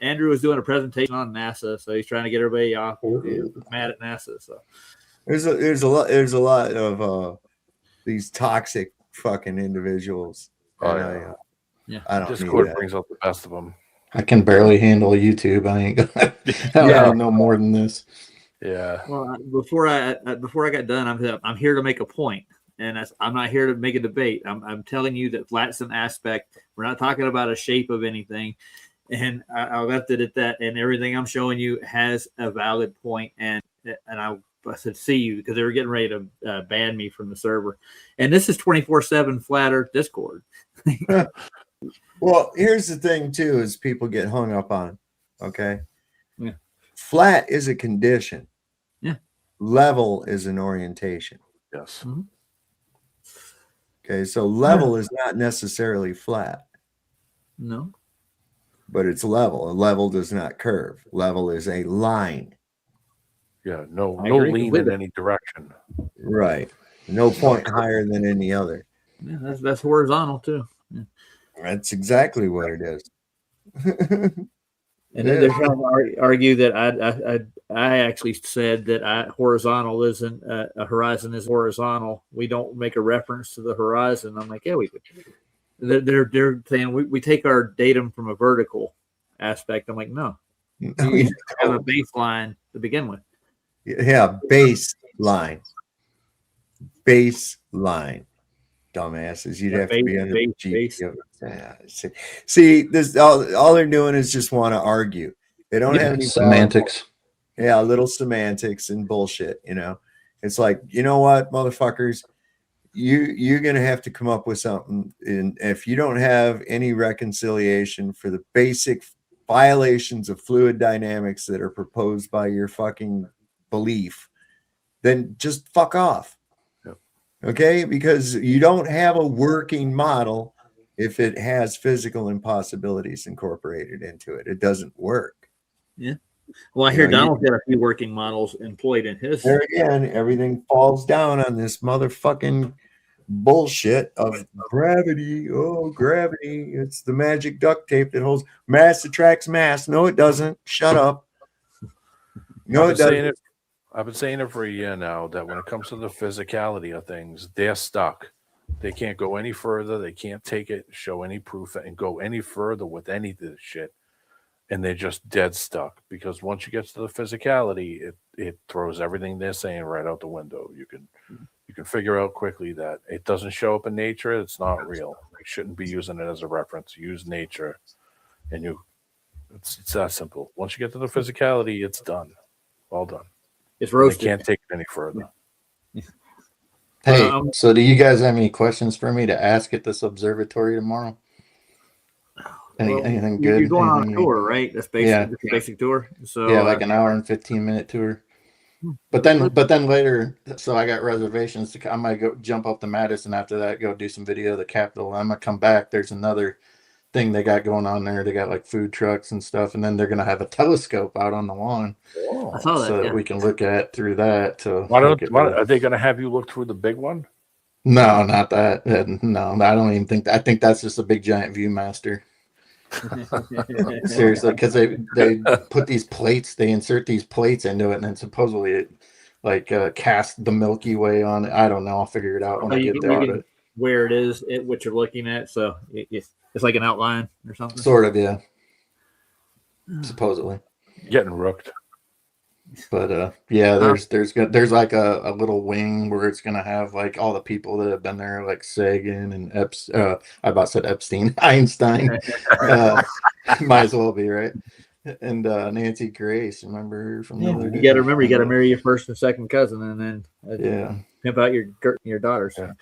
Andrew was doing a presentation on NASA, so he's trying to get everybody off mad at NASA. So there's a lot of these toxic fucking individuals. Oh, yeah. I don't Discord need that. brings out the best of them. I can barely handle YouTube. I ain't gonna. I don't know more than this. Yeah. Well, before I got done, I'm here to make a point, and I'm not here to make a debate. I'm telling you that that's an aspect. We're not talking about a shape of anything, and I left it at that. And everything I'm showing you has a valid point, and I said see you because they were getting ready to ban me from the server, and this is 24/7 Flat Earth Discord. Well, here's the thing too: is people get hung up on. Okay. Yeah. Flat is a condition. Yeah. Level is an orientation. Yes. Mm-hmm. Okay, so level is not necessarily flat. No. But it's level. A level does not curve. Level is a line. Yeah, no I agree lean in completely. any direction. Right. No point higher than any other. Yeah, that's horizontal too. Yeah. That's exactly what it is. And then they're trying to argue that I actually said that horizontal isn't a horizon is horizontal. We don't make a reference to the horizon. I'm like, yeah, we do. They're saying we take our datum from a vertical aspect. I'm like, no, you have a baseline to begin with. Yeah, baseline. Baseline. Dumbasses. You'd have to be under the GPS. Yeah. See, this all they're doing is just want to argue. They don't have any semantics. Yeah, a little semantics and bullshit, you know. It's like, you know what, motherfuckers, you're gonna have to come up with something. And if you don't have any reconciliation for the basic violations of fluid dynamics that are proposed by your fucking belief, then just fuck off. Okay, because you don't have a working model if it has physical impossibilities incorporated into it. It doesn't work. Yeah. Well, I hear Donald's got a few working models employed in his. There again, everything falls down on this motherfucking bullshit of gravity. Oh, gravity. It's the magic duct tape that holds mass attracts mass. No, it doesn't. Shut up. No, it doesn't. I've been saying it for a year now that when it comes to the physicality of things, they're stuck. They can't go any further. They can't take it, show any proof, and go any further with any of this shit. And they're just dead stuck because once you get to the physicality, it throws everything they're saying right out the window. You can figure out quickly that it doesn't show up in nature. It's not real. You shouldn't be using it as a reference. Use nature, and it's that simple. Once you get to the physicality, it's done. All done. It's roasted. They can't take it any further. Hey, so do you guys have any questions for me to ask at this observatory tomorrow? Anything good? You're going on a tour, right? That's basic. Yeah. That's a basic tour. So yeah, like an hour and 15-minute tour. But then later, so I got reservations. I might go jump up to Madison after that, go do some video of the Capitol. I'm gonna come back. There's another thing they got going on there. They got like food trucks and stuff, and then they're gonna have a telescope out on the lawn, I saw that, so that we can look at through that. Are they going to have you look through the big one? No, not that. No, I don't even think. I think that's just a big giant ViewMaster. Seriously, because they put these plates, they insert these plates into it, and then supposedly it like cast the Milky Way on it. I don't know. I'll figure it out when I get there. But where it is, what you're looking at. So it's like an outline or something. Sort of, yeah. Supposedly. Getting rooked. But yeah, there's like a little wing where it's gonna have like all the people that have been there, like Sagan and I about said Epstein, Einstein. Might as well be, right? And Nancy Grace, remember her from the other day? You got to remember, you got to marry your first and second cousin, and then pimp out your daughters. Yeah.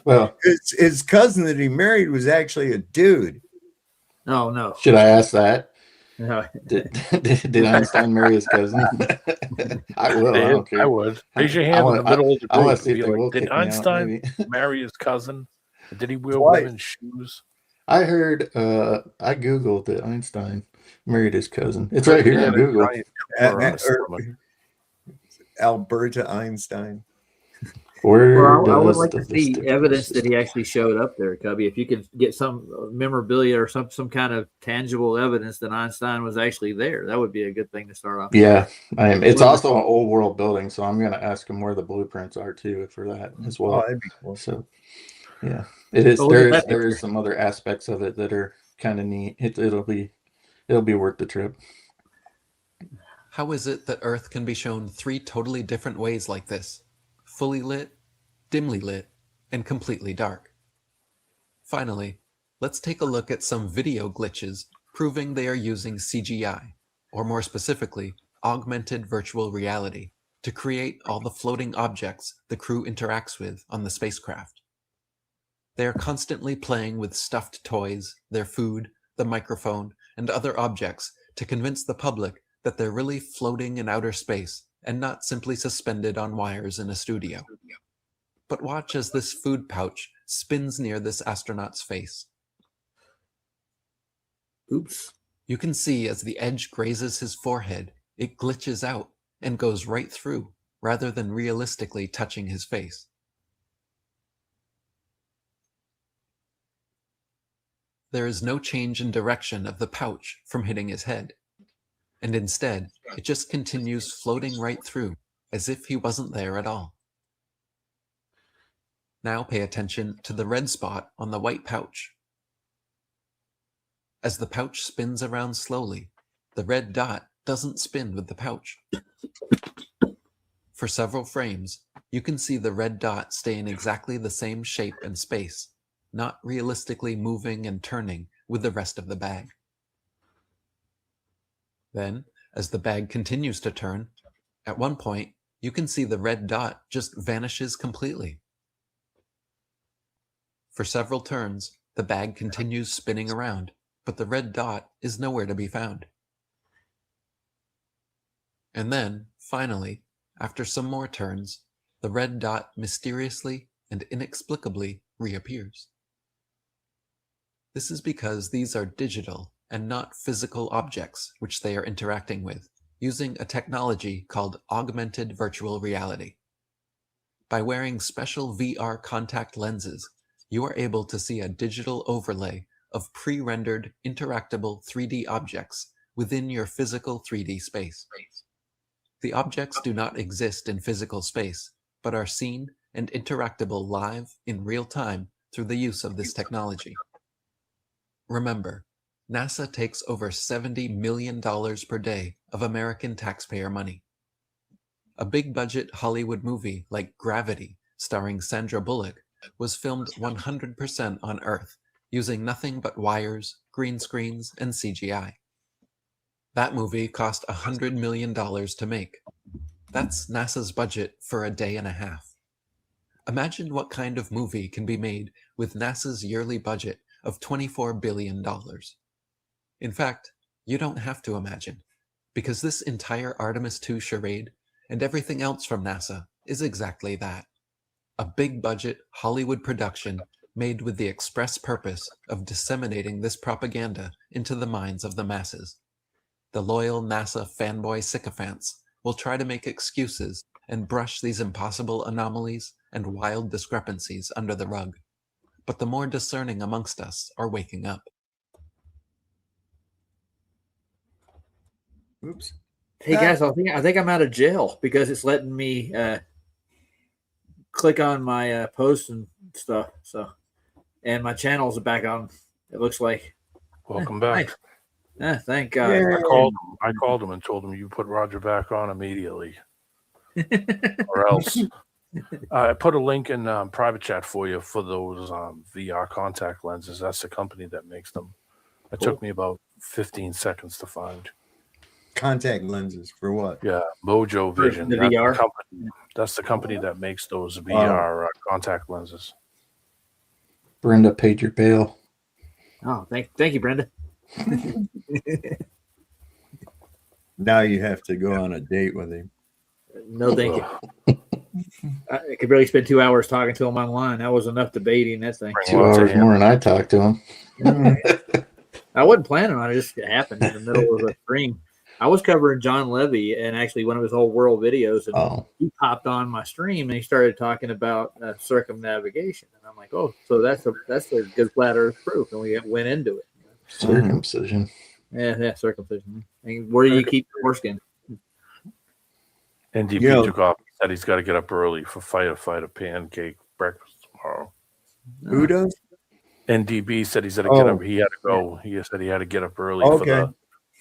Well, his cousin that he married was actually a dude. Oh no! Should I ask that? No. Did Einstein marry his cousin? I will. I don't care. I would. Raise your hand in the middle of the I want to see if group. they will Did kick me out, Einstein maybe. marry his cousin? Did he wear Twice. women's shoes? I heard. I googled that Einstein married his cousin. It's right here on Google. Alberta Einstein. Where I would does like the to see list evidence that he actually showed up there, Cubby. If you could get some memorabilia or some kind of tangible evidence that Einstein was actually there, that would be a good thing to start off. Yeah, it's also an old world building, so I'm going to ask him where the blueprints are too for that as well. Oh, that'd be cool. So, yeah, it is. Oh, There is some other aspects of it that are kind of neat. It'll be worth the trip. How is it that Earth can be shown three totally different ways like this? Fully lit, dimly lit, and completely dark. Finally, let's take a look at some video glitches proving they are using CGI, or more specifically, augmented virtual reality, to create all the floating objects the crew interacts with on the spacecraft. They are constantly playing with stuffed toys, their food, the microphone, and other objects to convince the public that they're really floating in outer space and not simply suspended on wires in a studio. But watch as this food pouch spins near this astronaut's face. Oops. You can see as the edge grazes his forehead, it glitches out and goes right through, rather than realistically touching his face. There is no change in direction of the pouch from hitting his head, and instead, it just continues floating right through, as if he wasn't there at all. Now pay attention to the red spot on the white pouch. As the pouch spins around slowly, the red dot doesn't spin with the pouch. For several frames, you can see the red dot stay in exactly the same shape and space, not realistically moving and turning with the rest of the bag. Then, as the bag continues to turn, at one point, you can see the red dot just vanishes completely. For several turns, the bag continues spinning around, but the red dot is nowhere to be found. And then, finally, after some more turns, the red dot mysteriously and inexplicably reappears. This is because these are digital and not physical objects which they are interacting with, using a technology called augmented virtual reality. By wearing special VR contact lenses, you are able to see a digital overlay of pre-rendered interactable 3D objects within your physical 3D space. The objects do not exist in physical space, but are seen and interactable live in real time through the use of this technology. Remember, NASA takes over $70 million per day of American taxpayer money. A big-budget Hollywood movie like Gravity, starring Sandra Bullock, was filmed 100% on Earth, using nothing but wires, green screens, and CGI. That movie cost $100 million to make. That's NASA's budget for a day and a half. Imagine what kind of movie can be made with NASA's yearly budget of $24 billion. In fact, you don't have to imagine, because this entire Artemis II charade and everything else from NASA is exactly that. A big-budget Hollywood production made with the express purpose of disseminating this propaganda into the minds of the masses. The loyal NASA fanboy sycophants will try to make excuses and brush these impossible anomalies and wild discrepancies under the rug. But the more discerning amongst us are waking up. Oops. Hey guys, I think I'm out of jail because it's letting me click on my posts and stuff. So, and my channels are back on. It looks like. Welcome back. Nice. Thank God. I called him and told him you put Roger back on immediately, or else. I put a link in private chat for you for those VR contact lenses. That's the company that makes them. It took me about 15 seconds to find. Contact lenses for what? Yeah, Mojo Vision. The VR? That's the company that makes those VR contact lenses. Brenda paid your bail. Oh, thank you, Brenda. Now you have to go on a date with him. No, thank you. I could barely spend 2 hours talking to him online. That was enough debating that thing. 2 hours more than I talked to him. I wasn't planning on it. It just happened in the middle of a stream. I was covering John Levy and actually one of his whole world videos, and he popped on my stream and he started talking about circumnavigation, and I'm like, oh, so that's a good flat Earth proof, and we went into it. Circumcision. Yeah, circumcision. I mean, where do you keep the foreskin? NDP took off. He said he's got to get up early for fight a pancake breakfast tomorrow. Who does? NDB said he's got to get up. He had to go. He said he had to get up early for the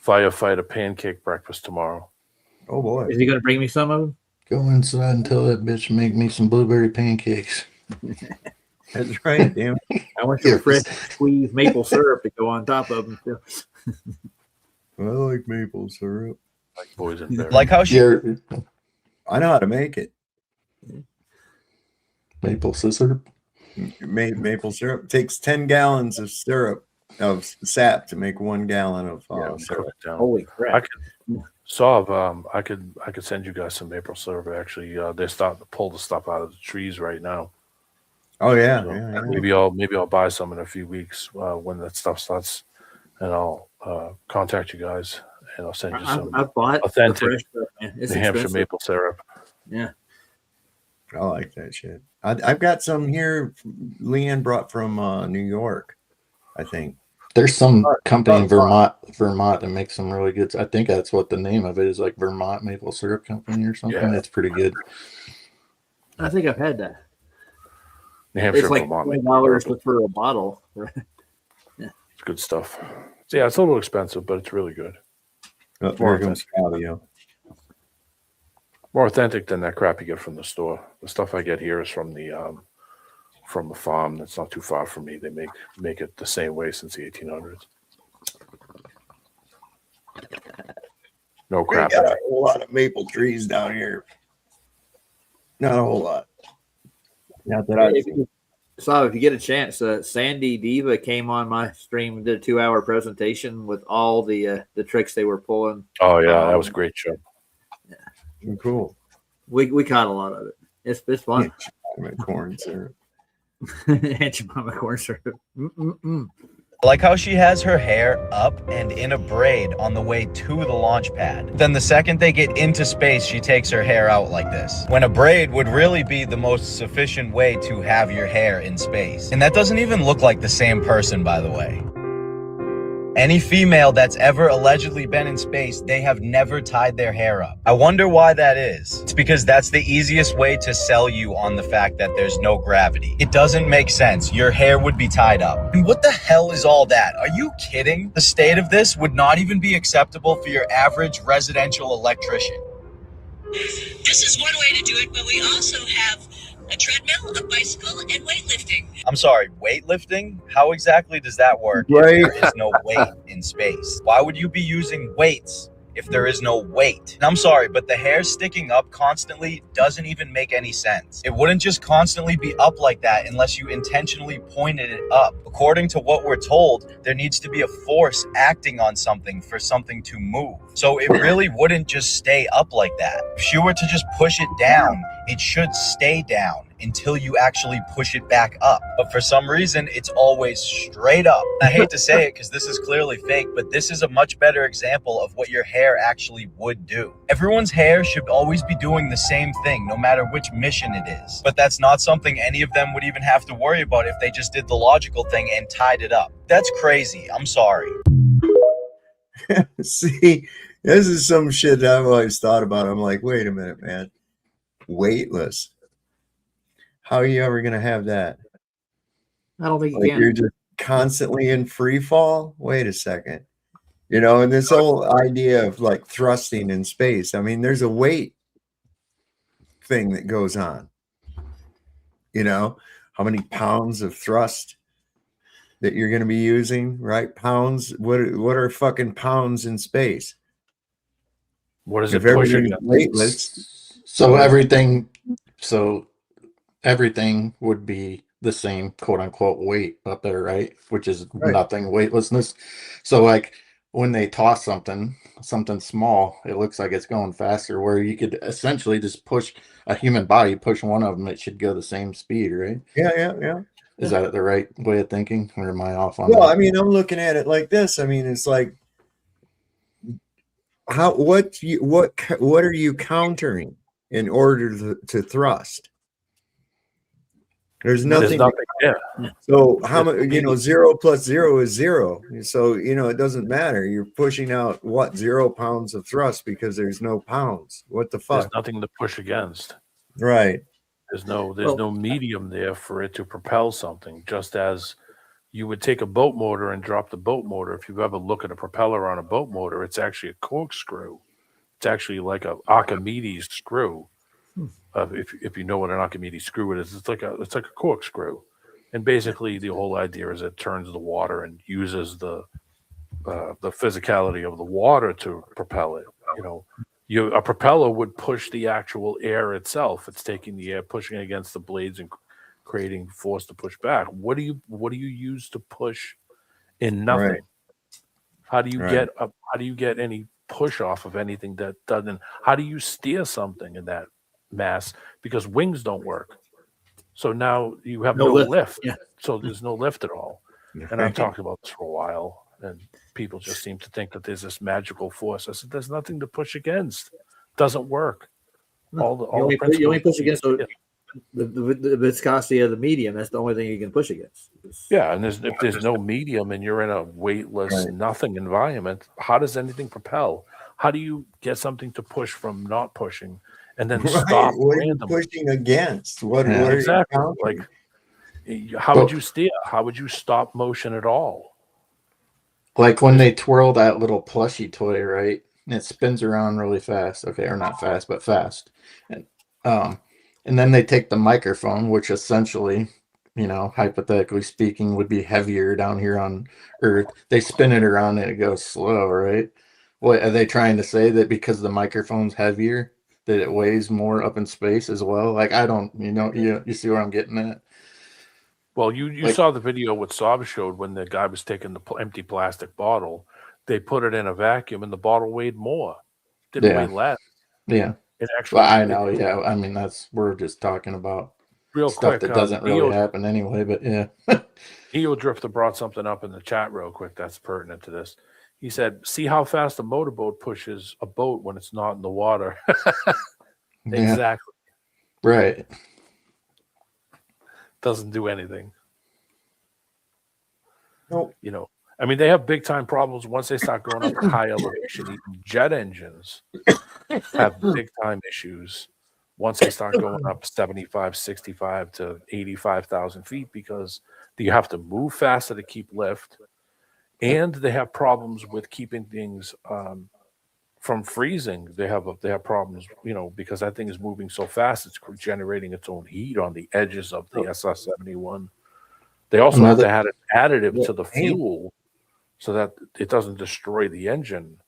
firefighter pancake breakfast tomorrow. Oh boy! Is he going to bring me some of them? Go inside and tell that bitch to make me some blueberry pancakes. That's right, damn. I want some fresh squeezed maple syrup to go on top of them too. I like maple syrup. Like boysenberry. Like how she. I know how to make it. Maple syrup. Maple syrup takes 10 gallons of syrup of sap to make 1 gallon of syrup. Holy crap! I could send you guys some maple syrup. Actually, they're starting to pull the stuff out of the trees right now. Oh yeah, So yeah. maybe I'll buy some in a few weeks when that stuff starts, and I'll contact you guys and I'll send you some I've bought the authentic fresh stuff, man. It's New Hampshire expensive. maple syrup. Yeah. I like that shit. I've got some here. Leanne brought from New York, I think. There's some company in Vermont that makes some really good. I think that's what the name of it is, like Vermont Maple Syrup Company or something. Yeah. It's pretty good. I think I've had that. New Hampshire, It's like Vermont $20 for a bottle. Yeah. It's good stuff. So yeah, it's a little expensive, but it's really good. Oh, here comes Calio. More authentic than that crap you get from the store. The stuff I get here is from the farm that's not too far from me. They make it the same way since the 1800s. No crap. We got a whole lot of maple trees down here. Not a whole lot. Not that I've seen. So if you get a chance, Sandy Diva came on my stream and did a 2-hour presentation with all the tricks they were pulling. Oh yeah, that was a great show. Cool. We caught a lot of it. It's fun. Corn syrup. Aunt Jemima corn syrup. I like how she has her hair up and in a braid on the way to the launch pad. Then the second they get into space, she takes her hair out like this. When a braid would really be the most sufficient way to have your hair in space. And that doesn't even look like the same person, by the way. Any female that's ever allegedly been in space, they have never tied their hair up. I wonder why that is. It's because that's the easiest way to sell you on the fact that there's no gravity. It doesn't make sense. Your hair would be tied up. And what the hell is all that? Are you kidding? The state of this would not even be acceptable for your average residential electrician. This is one way to do it, but we also have a treadmill, a bicycle, and weightlifting. I'm sorry, weightlifting? How exactly does that work if there is no weight in space? Why would you be using weights if there is no weight? And I'm sorry, but the hair sticking up constantly doesn't even make any sense. It wouldn't just constantly be up like that unless you intentionally pointed it up. According to what we're told, there needs to be a force acting on something for something to move. So it really wouldn't just stay up like that. If you were to just push it down, it should stay down until you actually push it back up. But for some reason, it's always straight up. I hate to say it because this is clearly fake, but this is a much better example of what your hair actually would do. Everyone's hair should always be doing the same thing, no matter which mission it is. But that's not something any of them would even have to worry about if they just did the logical thing and tied it up. That's crazy. I'm sorry. See, this is some shit that I've always thought about. I'm like, wait a minute, man. Weightless. How are you ever going to have that? I don't think you Like can. you're just constantly in free fall? Wait a second. You know, and this whole idea of like thrusting in space. I mean, there's a weight thing that goes on. You know, how many pounds of thrust that you're going to be using, right? Pounds. What are fucking pounds in space? What is If it pushing? everything's weightless, So everything would be the same quote unquote weight up there, right? Which is nothing, weightlessness. So like when they toss something small, it looks like it's going faster, where you could essentially just push a human body, push one of them, it should go the same speed, right? Yeah. Is that the right way of thinking, or am I off on Well, that? I mean, I'm looking at it like this. I mean, it's like what are you countering in order to thrust? There's nothing. Yeah. So how much? 0 plus 0 is 0. So it doesn't matter. You're pushing out 0 pounds of thrust because there's no pounds. What the fuck? There's nothing to push against. Right. There's no medium there for it to propel something. Just as you would take a boat motor and drop the boat motor. If you ever look at a propeller on a boat motor, it's actually a corkscrew. It's actually like a Archimedes screw. If you know what an Archimedes screw is, it's like a corkscrew, and basically the whole idea is it turns the water and uses the physicality of the water to propel it. A propeller would push the actual air itself. It's taking the air, pushing it against the blades, and creating force to push back. What do you use to push in nothing. Right. How do you Right. get up? How do you get any push off of anything that doesn't? How do you steer something in that mass? Because wings don't work. So now you have No no lift. lift. Yeah. So there's no lift at all. And I've talked about this for a while, and people just seem to think that there's this magical force. I said, there's nothing to push against. Doesn't work. All the You only principles. push against the viscosity of the medium. That's the only thing you can push against. Yeah, and if there's no medium and you're in a weightless nothing environment, how does anything propel? How do you get something to push from not pushing and then Right. stop What are you randomly? pushing against? What Yeah, are exactly. you Like, countering? how would you steer? How would you stop motion at all? Like when they twirl that little plushie toy, right? And it spins around really fast. Okay, or not fast, but fast. And then they take the microphone, which essentially, you know, hypothetically speaking, would be heavier down here on Earth. They spin it around and it goes slow, right? What are they trying to say, that because the microphone's heavier, that it weighs more up in space as well? Like, I don't, you see where I'm getting at? Well, you Like- saw the video what Saab showed when the guy was taking the empty plastic bottle. They put it in a vacuum and the bottle weighed more. Didn't weigh less. Yeah. It actually. Well, I know. Yeah. I mean, we're just talking about Real stuff quick, that doesn't really Neo- happen anyway. But yeah. Neo Drifter brought something up in the chat real quick that's pertinent to this. He said, see how fast a motorboat pushes a boat when it's not in the water. Exactly. Right. Doesn't do anything. Nope. You know, I mean, they have big time problems once they start going up to high elevation. Even jet engines have big time issues once they start going up 75, 65 to 85,000 feet, because you have to move faster to keep lift. And they have problems with keeping things from freezing. They have problems, you know, because that thing is moving so fast, it's generating its own heat on the edges of the SS-71. They also have to add an additive to the fuel so that it doesn't destroy the engine.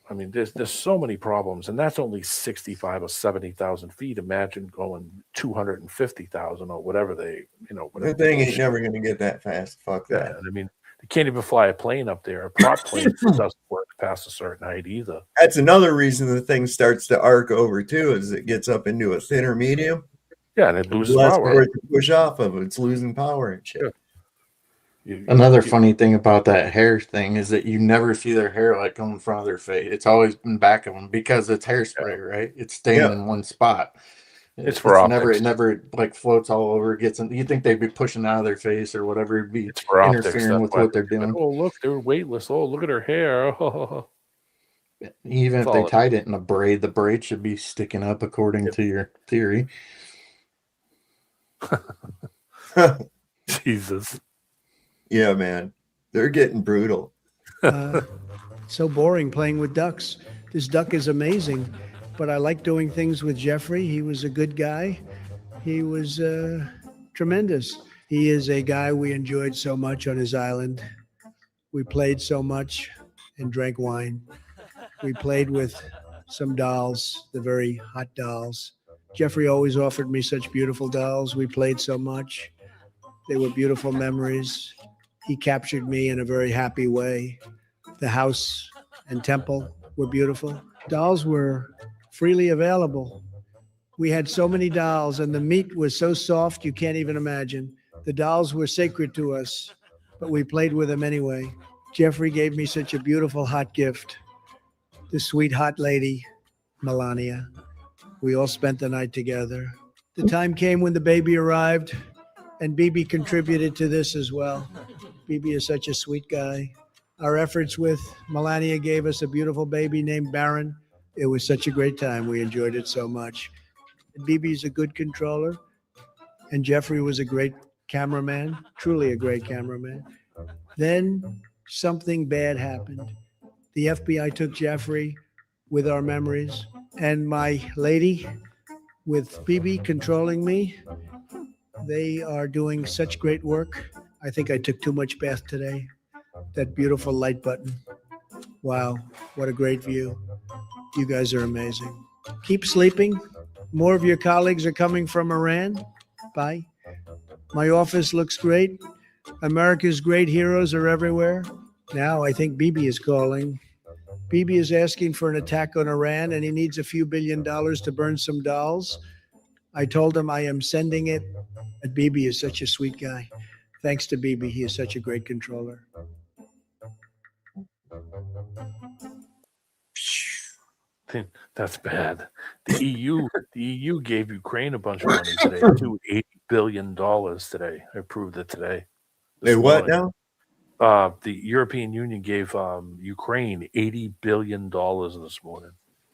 I mean, there's so many problems, and that's only 65 or 70,000 feet. Imagine going 250,000 or whatever they, you know. The thing ain't never going to get that fast. Fuck that. Yeah, I mean, you can't even fly a plane up there. A prop plane doesn't work past a certain height either. That's another reason the thing starts to arc over too, is it gets up into a thinner medium. Yeah, and it loses less power. for it to push off of it. It's losing power and shit. Another funny thing about that hair thing is that you never see their hair like go in front of their face. It's always in back of them because it's hairspray, right? It's staying in one spot. It's for optics. It never like floats all over. Gets in. You think they'd be pushing out of their face or whatever? It'd be For optics, interfering that's with why what they're doing. Oh, look, they're weightless. Oh, look at her hair. Even if they tied it in a braid, the braid should be sticking up according to your theory. Jesus. Yeah, man. They're getting brutal. So boring playing with ducks. This duck is amazing, but I like doing things with Jeffrey. He was a good guy. He was tremendous. He is a guy we enjoyed so much on his island. We played so much and drank wine. We played with some dolls, the very hot dolls. Jeffrey always offered me such beautiful dolls. We played so much. They were beautiful memories. He captured me in a very happy way. The house and temple were beautiful. Dolls were freely available. We had so many dolls, and the meat was so soft you can't even imagine. The dolls were sacred to us, but we played with them anyway. Jeffrey gave me such a beautiful hot gift. The sweet hot lady, Melania. We all spent the night together. The time came when the baby arrived, and Bibi contributed to this as well. Bibi is such a sweet guy. Our efforts with Melania gave us a beautiful baby named Baron. It was such a great time. We enjoyed it so much. Bibi's a good controller, and Jeffrey was a great cameraman, truly a great cameraman. Then something bad happened. The FBI took Jeffrey with our memories, and my lady with Bibi controlling me. They are doing such great work. I think I took too much bath today. That beautiful light button. Wow, what a great view. You guys are amazing. Keep sleeping. More of your colleagues are coming from Iran. Bye. My office looks great. America's great heroes are everywhere. Now I think Bibi is calling. Bibi is asking for an attack on Iran, and he needs a few $1 billion to burn some dolls. I told him I am sending it. But Bibi is such a sweet guy. Thanks to Bibi, he is such a great controller. That's bad. The EU gave Ukraine a bunch of money today. $80 billion today. I approved it today. They what now? The European Union gave Ukraine $80 billion this morning.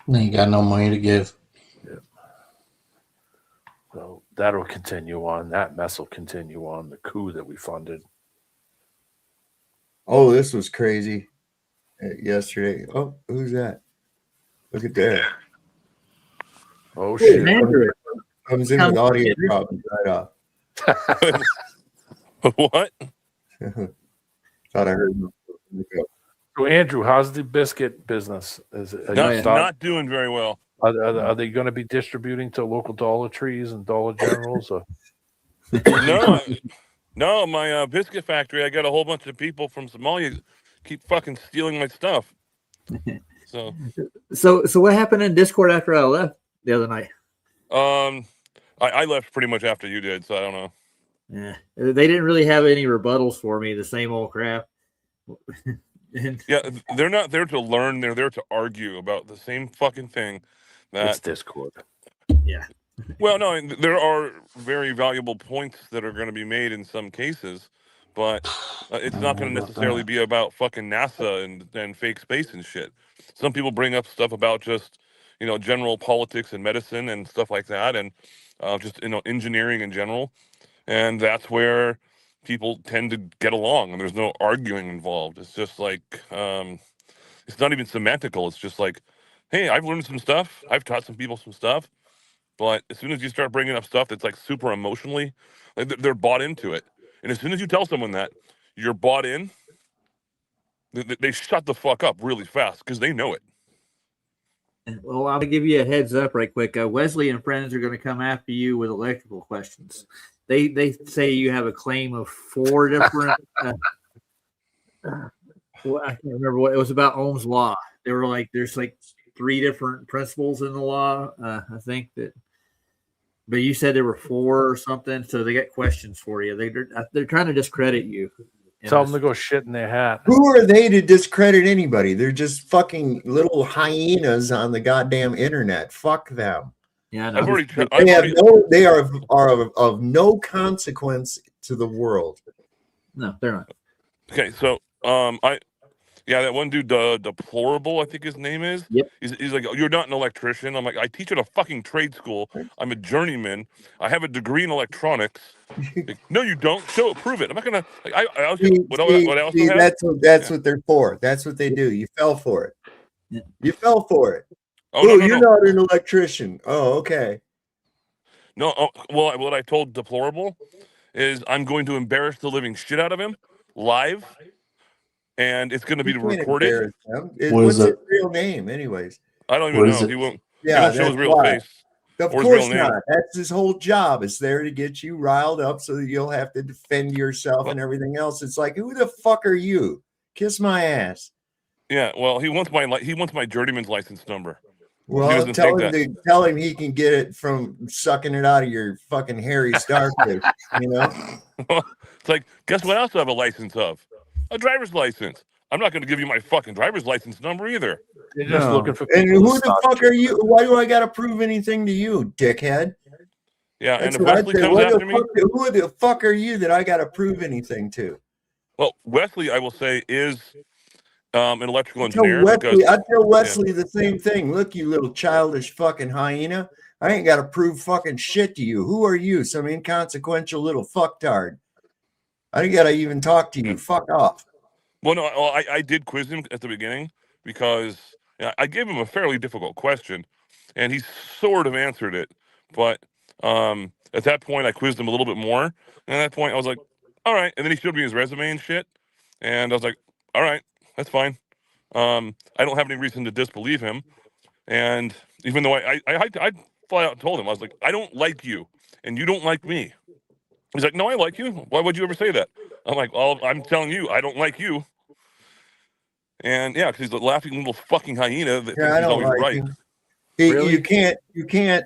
They ain't got no money to give. Yeah. So that'll continue on. That mess will continue on. The coup that we funded. Oh, this was crazy yesterday. Oh, who's that? Look at that. Oh, shit. Comes in with audio problems right off. What? Thought I heard. So, Andrew, how's the biscuit business? Is it not doing very well. Are they going to be distributing to local Dollar Trees and Dollar Generals? Or? No, my biscuit factory. I got a whole bunch of people from Somalia keep fucking stealing my stuff. So what happened in Discord after I left the other night? I left pretty much after you did, so I don't know. Yeah, they didn't really have any rebuttals for me. The same old crap. Yeah, they're not there to learn. They're there to argue about the same fucking thing. It's Discord. Yeah. Well, no, there are very valuable points that are going to be made in some cases, but it's not going to necessarily be about fucking NASA and fake space and shit. Some people bring up stuff about just, general politics and medicine and stuff like that, and just, engineering in general. And that's where people tend to get along, and there's no arguing involved. It's just like, it's not even semantical. It's just like, hey, I've learned some stuff. I've taught some people some stuff. But as soon as you start bringing up stuff that's like super emotionally, like they're bought into it. And as soon as you tell someone that you're bought in, they shut the fuck up really fast because they know it. Well, I'll give you a heads up right quick. Wesley and friends are going to come after you with electrical questions. They say you have a claim of 4 different. Well, I can't remember what it was about Ohm's law. They were like, there's like 3 different principles in the law. I think that, but you said there were 4 or something. So they got questions for you. They're trying to discredit you. Tell them to go shit in their hat. Who are they to discredit anybody? They're just fucking little hyenas on the goddamn internet. Fuck them. Yeah, they are of no consequence to the world. No, they're not. Okay, so that one dude, Deplorable, I think his name is. Yep. He's like, you're not an electrician. I'm like, I teach at a fucking trade school. I'm a journeyman. I have a degree in electronics. Like, no, you don't. Show it. Prove it. I'm not gonna. Like, That's what they're for. That's what they do. You fell for it. Yeah. You fell for it. Oh, no, you're not an electrician. Oh, okay. No, well, what I told Deplorable is I'm going to embarrass the living shit out of him live, and it's going to be recorded. What's his real name, anyways? I don't even know. He won't show his real face. Of course not. That's his whole job. It's there to get you riled up so that you'll have to defend yourself and everything else. It's like, who the fuck are you? Kiss my ass. Yeah, well, he wants my journeyman's license number. Well, tell him he can get it from sucking it out of your fucking hairy starfish, It's like, guess what else I have a license of? A driver's license. I'm not going to give you my fucking driver's license number either. You're just looking for and who the fuck are you? Why do I got to prove anything to you, dickhead? Yeah, and if Wesley comes after me, who the fuck are you that I got to prove anything to? Well, Wesley, I will say, is an electrical engineer. I tell Wesley the same thing. Look, you little childish fucking hyena. I ain't got to prove fucking shit to you. Who are you? Some inconsequential little fucktard. I ain't got to even talk to you. Fuck off. Well, no, I did quiz him at the beginning because I gave him a fairly difficult question, and he sort of answered it. But at that point, I quizzed him a little bit more. And at that point, I was like, all right. And then he showed me his resume and shit. And I was like, all right, that's fine. I don't have any reason to disbelieve him. And even though I flat out told him, I was like, I don't like you, and you don't like me. He's like, no, I like you. Why would you ever say that? I'm like, well, I'm telling you, I don't like you. And yeah, because he's a laughing little fucking hyena that Yeah, thinks I he's don't always like right. him. Really? You can't.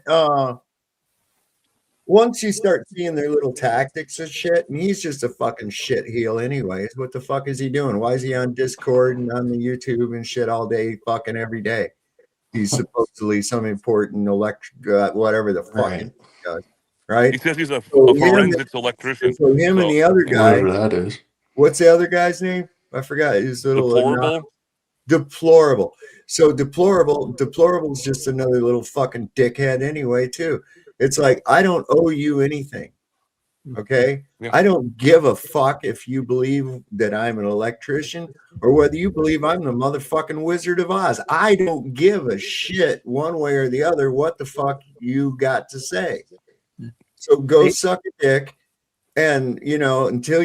Once you start seeing their little tactics and shit, and he's just a fucking shit heel anyways. What the fuck is he doing? Why is he on Discord and on the YouTube and shit all day, fucking every day? He's supposedly some important whatever the fuck he does, right? He says he's a So him, forensics electrician. so him and the other guy, whatever that is. what's the other guy's name? I forgot. His little Deplorable. Deplorable. So deplorable is just another little fucking dickhead anyway, too. It's like, I don't owe you anything. Okay. Yeah. I don't give a fuck if you believe that I'm an electrician or whether you believe I'm the motherfucking Wizard of Oz. I don't give a shit one way or the other what the fuck you got to say. So go suck a dick. And until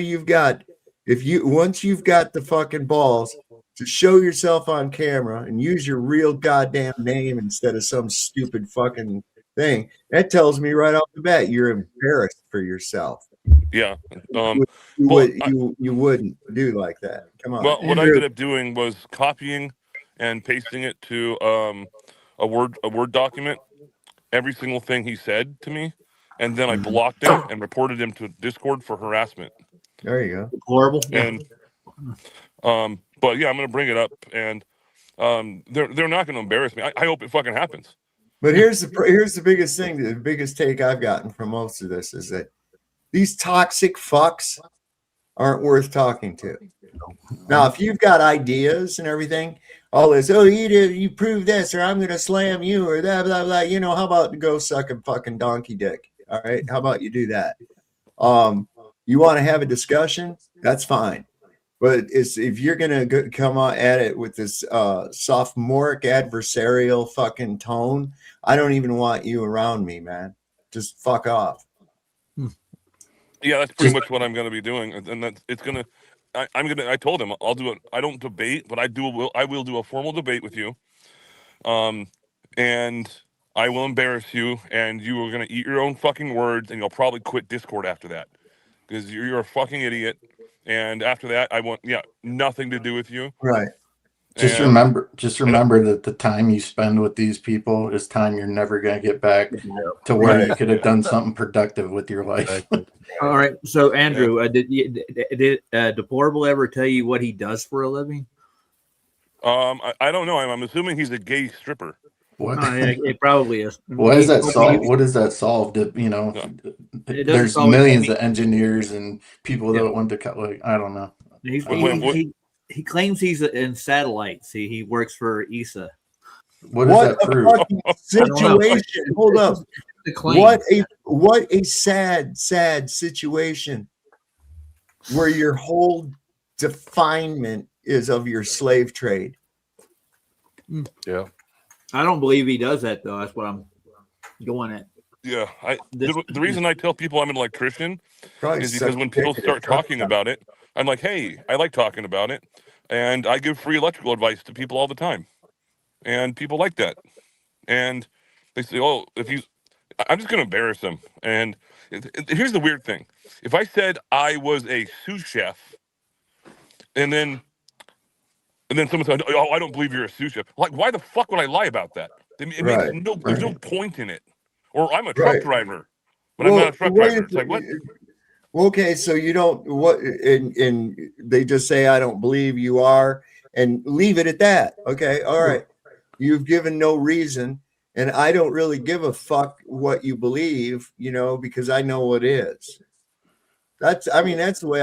once you've got the fucking balls to show yourself on camera and use your real goddamn name instead of some stupid fucking thing, that tells me right off the bat you're embarrassed for yourself. Yeah. You wouldn't do like that. Come on. Well, what I ended up doing was copying and pasting it to a Word document, every single thing he said to me, and then I blocked him and reported him to Discord for harassment. There you go. Horrible. And but yeah, I'm gonna bring it up, and they're not gonna embarrass me. I hope it fucking happens. But here's the biggest thing, the biggest take I've gotten from most of this is that these toxic fucks aren't worth talking to. Now, if you've got ideas and everything, all this, you prove this, or I'm going to slam you, or that, blah, blah, how about go suck a fucking donkey dick? All right. How about you do that? You want to have a discussion? That's fine. But if you're going to come at it with this sophomoric adversarial fucking tone, I don't even want you around me, man. Just fuck off. Yeah, that's pretty much what I'm going to be doing, and that's it's gonna. I told him I'll do it. I don't debate, but I will do a formal debate with you, and I will embarrass you, and you are going to eat your own fucking words, and you'll probably quit Discord after that because you're a fucking idiot. And after that, I want nothing to do with you. Right. Just remember that the time you spend with these people is time you're never going to get back to where you could have done something productive with your life. All right. So Andrew, did Deplorable ever tell you what he does for a living? I don't know. I'm assuming he's a gay stripper. What? It probably is. What does that solve? What does that solve? There's millions of engineers and people that want to cut. Like, I don't know. He claims he's in satellites. He works for ESA. What does that prove? Situation. Hold up. What a sad situation where your whole definement is of your slave trade. Yeah. I don't believe he does that though. That's what I'm going at. Yeah, the reason I tell people I'm an electrician is because when people start talking about it, I'm like, hey, I like talking about it, and I give free electrical advice to people all the time, and people like that, and they say, oh, I'm just going to embarrass them. And here's the weird thing: if I said I was a sous chef, and then someone said, oh, I don't believe you're a sous chef. Like, why the fuck would I lie about that? There's no point in it. Or I'm a truck driver, but I'm not a truck driver. It's like, what? Okay, so you don't and they just say I don't believe you are, and leave it at that. Okay, all right. You've given no reason, and I don't really give a fuck what you believe, because I know what is. That's the way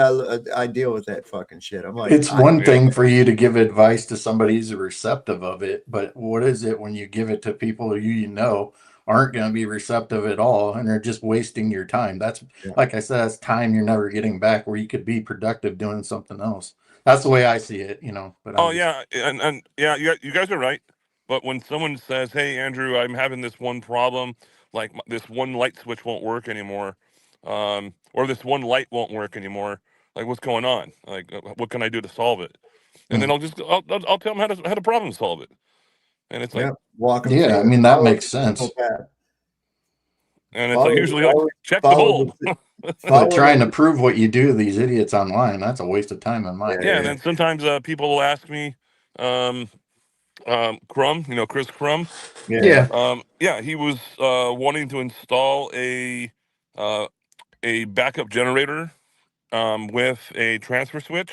I deal with that fucking shit. I'm like, it's one thing for you to give advice to somebody who's receptive of it, but what is it when you give it to people who aren't going to be receptive at all, and they're just wasting your time? That's like I said, that's time you're never getting back, where you could be productive doing something else. That's the way I see it, But yeah, and yeah, you guys are right. But when someone says, "Hey, Andrew, I'm having this one problem, like this one light switch won't work anymore, or this one light won't work anymore, like what's going on? Like, what can I do to solve it?" And then I'll tell them how to problem solve it. And it's like, I mean, that makes sense. And it's like usually like check the follow bulb. But trying to prove what you do to these idiots online, that's a waste of time in my Yeah, and then sometimes people will ask me, Crumb, you know, Chris Crumb. Yeah. Yeah, he was wanting to install a backup generator with a transfer switch,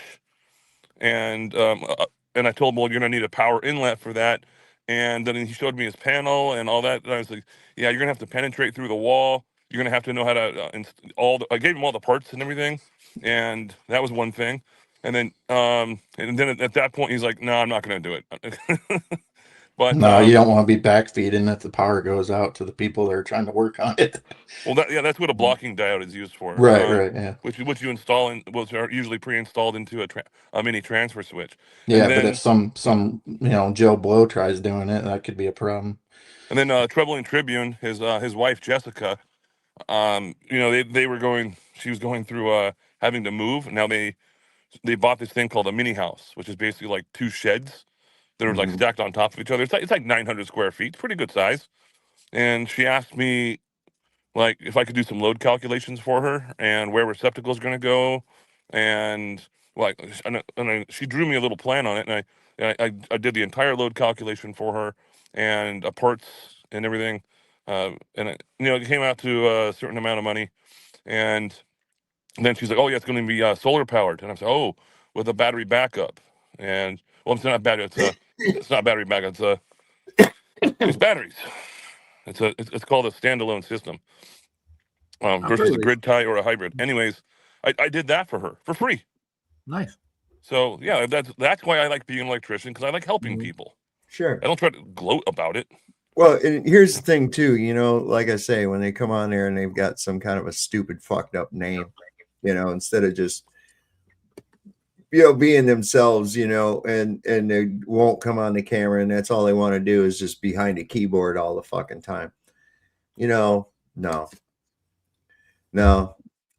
and I told him, well, you're gonna need a power inlet for that. And then he showed me his panel and all that. And I was like, yeah, you're gonna have to penetrate through the wall. You're gonna have to know how to I gave him all the parts and everything, and that was one thing. And then at that point, he's like, no, I'm not gonna do it. But no, you don't want to be backfeeding if the power goes out to the people that are trying to work on it. Well, that's what a blocking diode is used for. Right, yeah. Which you install in, which are usually pre-installed into a mini transfer switch. Yeah, and then, but if some Joe Blow tries doing it, that could be a problem. And then Troubling Tribune, his wife Jessica, they were going. She was going through having to move. Now they bought this thing called a mini house, which is basically like two sheds that are like stacked on top of each other. It's like 900 square feet, pretty good size. And she asked me, like, if I could do some load calculations for her and where receptacles are going to go, and like, she drew me a little plan on it, and I did the entire load calculation for her and parts and everything, and it came out to a certain amount of money, and then she's like, oh yeah, it's going to be solar powered, and I said, oh, with a battery backup, and well, it's not battery, it's not battery backup, it's batteries. It's called a standalone system. Versus a grid tie or a hybrid. Anyways, I did that for her for free. Nice. So yeah, that's why I like being an electrician, because I like helping people. Sure. I don't try to gloat about it. Well, and here's the thing too, like I say, when they come on there and they've got some kind of a stupid fucked up name, instead of just being themselves, and they won't come on the camera, and that's all they want to do is just behind a keyboard all the fucking time. No,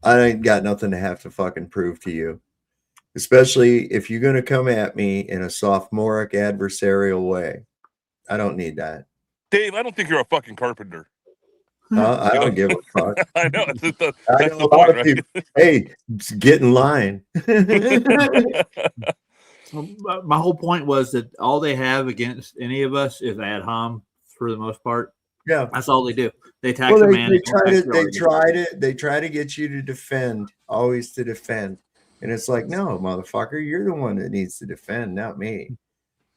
I ain't got nothing to have to fucking prove to you. Especially if you're going to come at me in a sophomoric adversarial way. I don't need that. Dave, I don't think you're a fucking carpenter. I don't give a fuck. I know. That's the point, right? Hey, get in line. My whole point was that all they have against any of us is ad hom for the most part. Yeah, that's all they do. They tax a man. They try to get you to defend, always to defend, and it's like, no, motherfucker, you're the one that needs to defend, not me.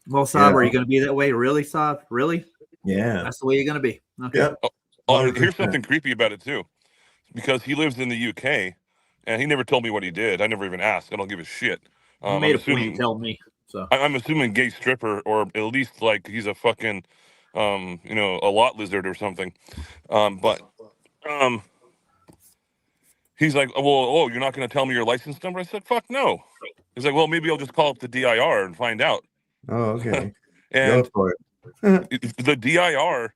Well, Saab, are you going to be that way? Really, Saab? Really? Yeah, that's the way you're going to be. Okay. Yeah. Here's something creepy about it too, because he lives in the UK, and he never told me what he did. I never even asked. I don't give a shit. You made a point to tell me. So I'm assuming gay stripper, or at least like he's a fucking, a lot lizard or something. But he's like, well, you're not going to tell me your license number? I said, fuck no. He's like, well, maybe I'll just call up the DIR and find out. Oh, okay. And go for it. The DIR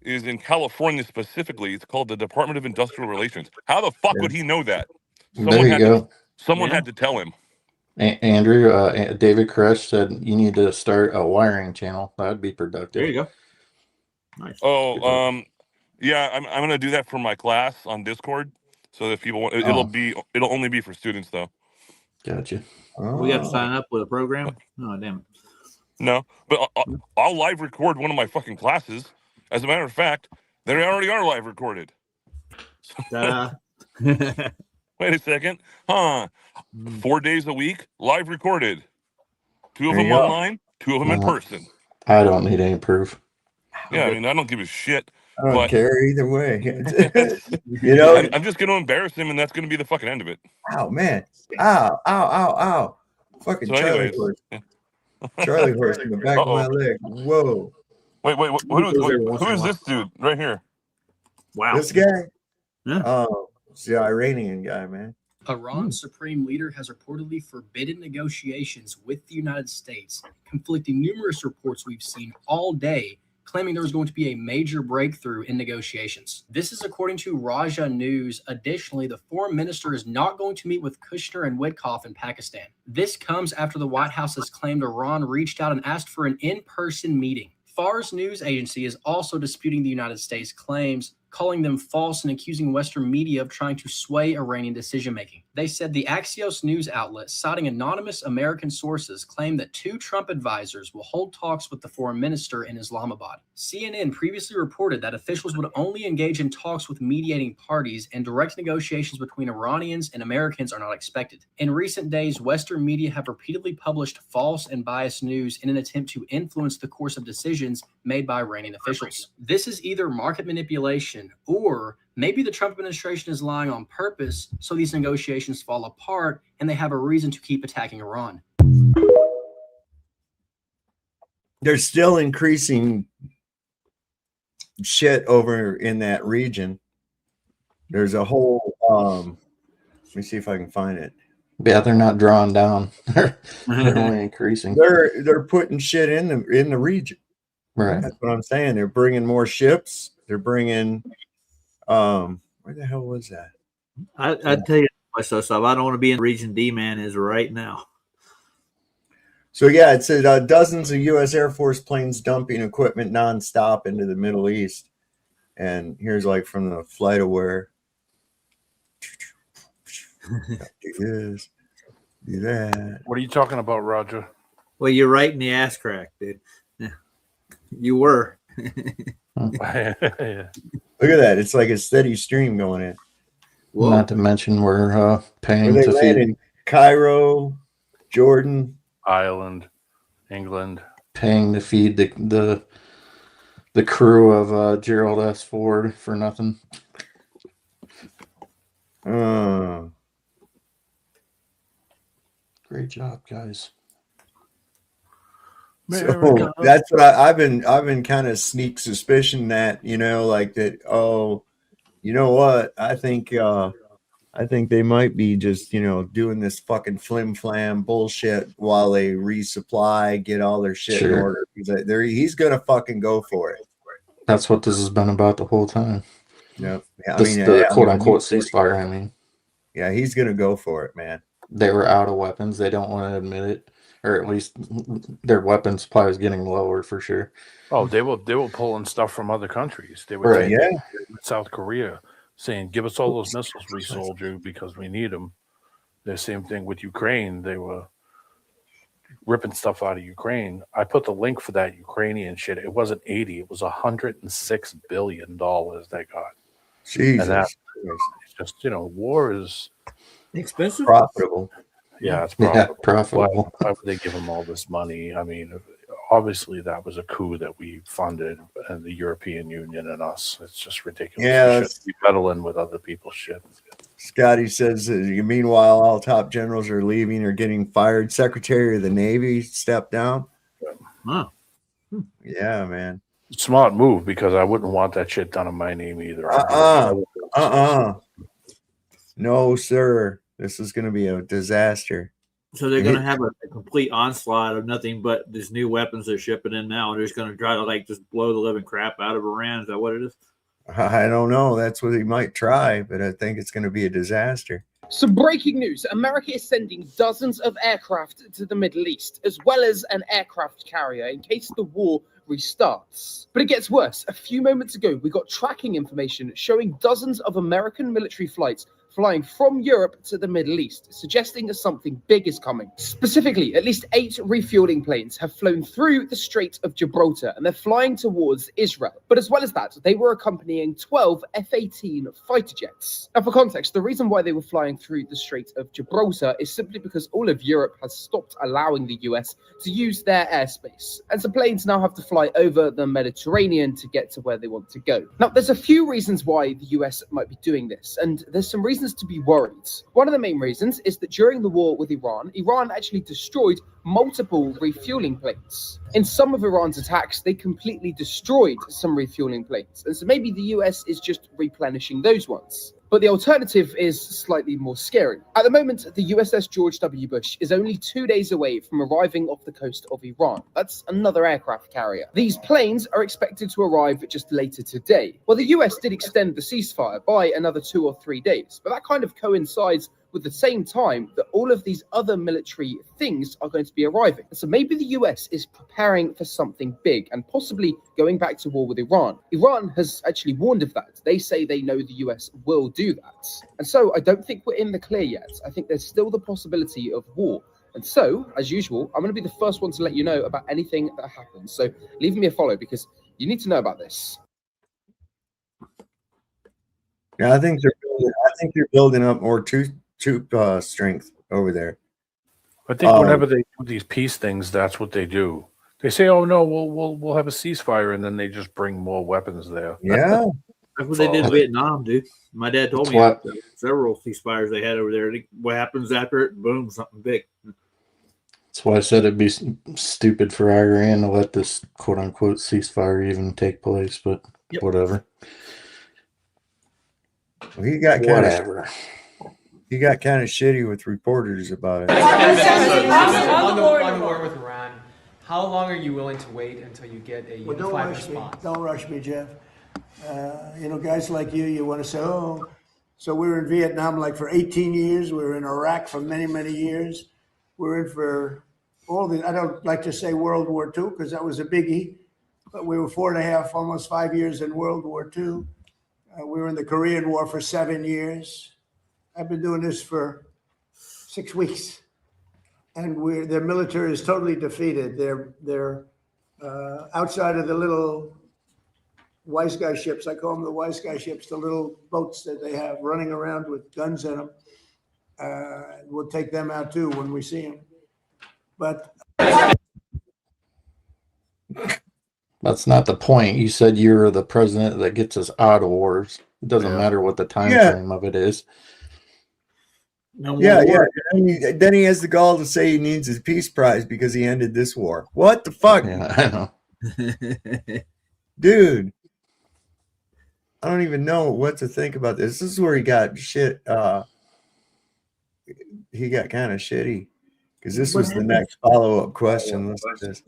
is in California specifically. It's called the Department of Industrial Relations. How the fuck would he know that? There you go. Someone had to tell him. Andrew, David Koresh said you need to start a wiring channel. That would be productive. There you go. Nice. Oh, yeah, I'm gonna do that for my class on Discord. So if people want, it'll only be for students though. Gotcha. We got to sign up with a program. Oh, damn it. No, but I'll live record one of my fucking classes. As a matter of fact, they already are live recorded. Wait a second, huh? 4 days a week, live recorded. 2 of them online, 2 of them in person. I don't need any proof. Yeah, I mean, I don't give a shit. I don't care either way. I'm just going to embarrass him, and that's going to be the fucking end of it. Ow, man! Ow! Fucking So Charlie anyways. horse. Charlie horse in the back of my leg. Whoa! Wait, who is this dude right here? Wow, this guy. Oh, it's the Iranian guy, man. Iran's supreme leader has reportedly forbidden negotiations with the United States, conflicting numerous reports we've seen all day, claiming there was going to be a major breakthrough in negotiations. This is according to Raja News. Additionally, the foreign minister is not going to meet with Kushner and Witkoff in Pakistan. This comes after the White House has claimed Iran reached out and asked for an in-person meeting. Fars news agency is also disputing the United States claims calling them false and accusing Western media of trying to sway Iranian decision-making. They said the Axios news outlet, citing anonymous American sources, claimed that 2 Trump advisors will hold talks with the foreign minister in Islamabad. CNN previously reported that officials would only engage in talks with mediating parties, and direct negotiations between Iranians and Americans are not expected. In recent days, Western media have repeatedly published false and biased news in an attempt to influence the course of decisions made by Iranian officials. This is either market manipulation, or maybe the Trump administration is lying on purpose so these negotiations fall apart and they have a reason to keep attacking Iran. They're still increasing shit over in that region. There's a whole let me see if I can find it. Yeah, they're not drawing down. They're only increasing. They're putting shit in the region. Right. That's what I'm saying. They're bringing more ships. They're bringing where the hell was that? I tell you myself, I don't want to be in Region D, man, is right now. So yeah, it said dozens of U.S. Air Force planes dumping equipment nonstop into the Middle East. And here's like from the flight aware. Do this, do that. What are you talking about, Roger? Well, you're right in the ass crack, dude. You were. Look at that. It's like a steady stream going in. Whoa. Not to mention we're paying Where they to land feed in Cairo, Jordan, Ireland, England. Paying to feed the crew of Gerald S. Ford for nothing. Great job, guys. So that's what I've been kind of sneak suspicion that, like that. Oh, you know what? I think they might be just, doing this fucking flim flam bullshit while they resupply, get all their shit in order. He's gonna fucking go for it. That's what this has been about the whole time. Yep. Yeah, The quote unquote ceasefire. I mean, yeah, he's gonna go for it, man. They were out of weapons. They don't want to admit it, or at least their weapon supply is getting lower for sure. Oh, they were pulling stuff from other countries. They were South Korea saying, "Give us all those missiles we sold you because we need them." The same thing with Ukraine. They were ripping stuff out of Ukraine. I put the link for that Ukrainian shit. It wasn't 80. It was $106 billion they got. Jesus. And that, it's just, war is expensive, profitable. Yeah, it's profitable. Yeah, profitable. Why would they give them all this money? I mean, obviously that was a coup that we funded, and the European Union and us. It's just ridiculous. Yeah, we shouldn't be meddling with other people's shit. Scotty says, meanwhile, all top generals are leaving or getting fired. Secretary of the Navy stepped down. Huh. Yeah, man. Smart move, because I wouldn't want that shit done in my name either. No, sir. This is going to be a disaster. So they're going to have a complete onslaught of nothing but these new weapons they're shipping in now. They're just going to try to just blow the living crap out of Iran. Is that what it is? I don't know. That's what he might try, but I think it's going to be a disaster. Some breaking news. America is sending dozens of aircraft to the Middle East, as well as an aircraft carrier in case the war restarts. But it gets worse. A few moments ago, we got tracking information showing dozens of American military flights flying from Europe to the Middle East, suggesting that something big is coming. Specifically, at least 8 refueling planes have flown through the Strait of Gibraltar, and they're flying towards Israel. But as well as that, they were accompanying 12 F-18 fighter jets. Now, for context, the reason why they were flying through the Strait of Gibraltar is simply because all of Europe has stopped allowing the US to use their airspace, and so planes now have to fly over the Mediterranean to get to where they want to go. Now, there's a few reasons why the US might be doing this, and there's some reasons to be worried. One of the main reasons is that during the war with Iran actually destroyed multiple refueling planes. In some of Iran's attacks, they completely destroyed some refueling planes, and so maybe the US is just replenishing those ones. But the alternative is slightly more scary. At the moment, the USS George W. Bush is only 2 days away from arriving off the coast of Iran. That's another aircraft carrier. These planes are expected to arrive just later today. Well, the US did extend the ceasefire by another 2 or 3 days, but that kind of coincides with the same time that all of these other military things are going to be arriving. So maybe the US is preparing for something big and possibly going back to war with Iran. Iran has actually warned of that. They say they know the US will do that. And so I don't think we're in the clear yet. I think there's still the possibility of war. And so, as usual, I'm going to be the first one to let you know about anything that happens. So leave me a follow because you need to know about this. Yeah, I think they're building up more troop strength over there. I think whenever they do these peace things, that's what they do. They say, "Oh no, we'll have a ceasefire," and then they just bring more weapons there. Yeah, that's what they did in Vietnam, dude. My dad told me what- several ceasefires they had over there. What happens after it? Boom, something big. That's why I said it'd be stupid for Iran to let this quote unquote ceasefire even take place, but whatever. Well, he got kind of shitty with reporters about it. On the war with Iran, how long are you willing to wait until you get a unified response? Don't rush me, Jeff. Guys like you want to say, oh, so we were in Vietnam like for 18 years. We were in Iraq for many, many years. We're in for all the, I don't like to say World War II because that was a biggie, but we were 4.5, almost 5 years in World War II. We were in the Korean War for 7 years. I've been doing this for 6 weeks. And their military is totally defeated. They're outside of the little wise guy ships. I call them the wise guy ships, the little boats that they have running around with guns in them. We'll take them out too when we see them. But That's not the point. You said you're the president that gets us out of wars. It doesn't matter what the time frame of it is. Yeah. And then he has the gall to say he needs his peace prize because he ended this war. What the fuck? Yeah, I know. Dude. I don't even know what to think about this. This is where he got shit. He got kind of shitty because this was the next follow-up question. Listen to this.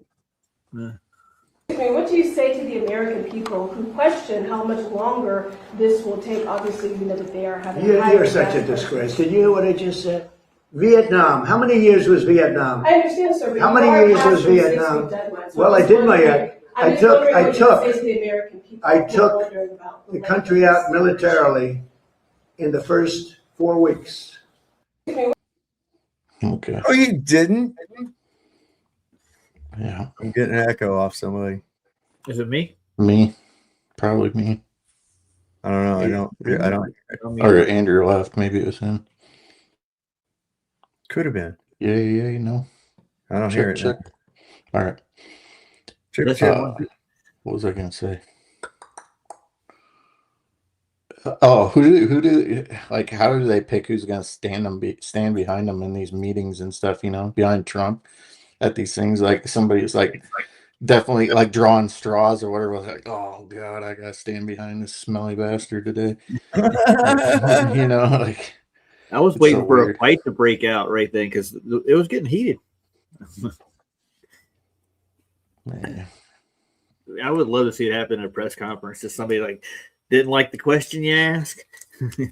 What do you say to the American people who question how much longer this will take? Obviously, we know that they are having. You're such a disgrace. Did you hear what I just said? Vietnam. How many years was Vietnam? I understand, sir. How many years was Vietnam? Well, I did my. I took the country out militarily in the first 4 weeks. Okay. Oh, you didn't? Yeah. I'm getting an echo off somebody. Is it me? Me. Probably me. I don't know. I don't. Or Andrew left.Maybe it was him. Could have been. Yeah, you know. I don't hear it. Check. All right. What was I going to say? Oh, who do like? How do they pick who's going to stand behind them in these meetings and stuff? Behind Trump at these things. Like somebody's like definitely like drawing straws or whatever. Like, oh god, I got to stand behind this smelly bastard today. Like I was waiting for a fight to break out right then because it was getting heated. Man. I would love to see it happen at a press conference. Just somebody like didn't like the question you ask. I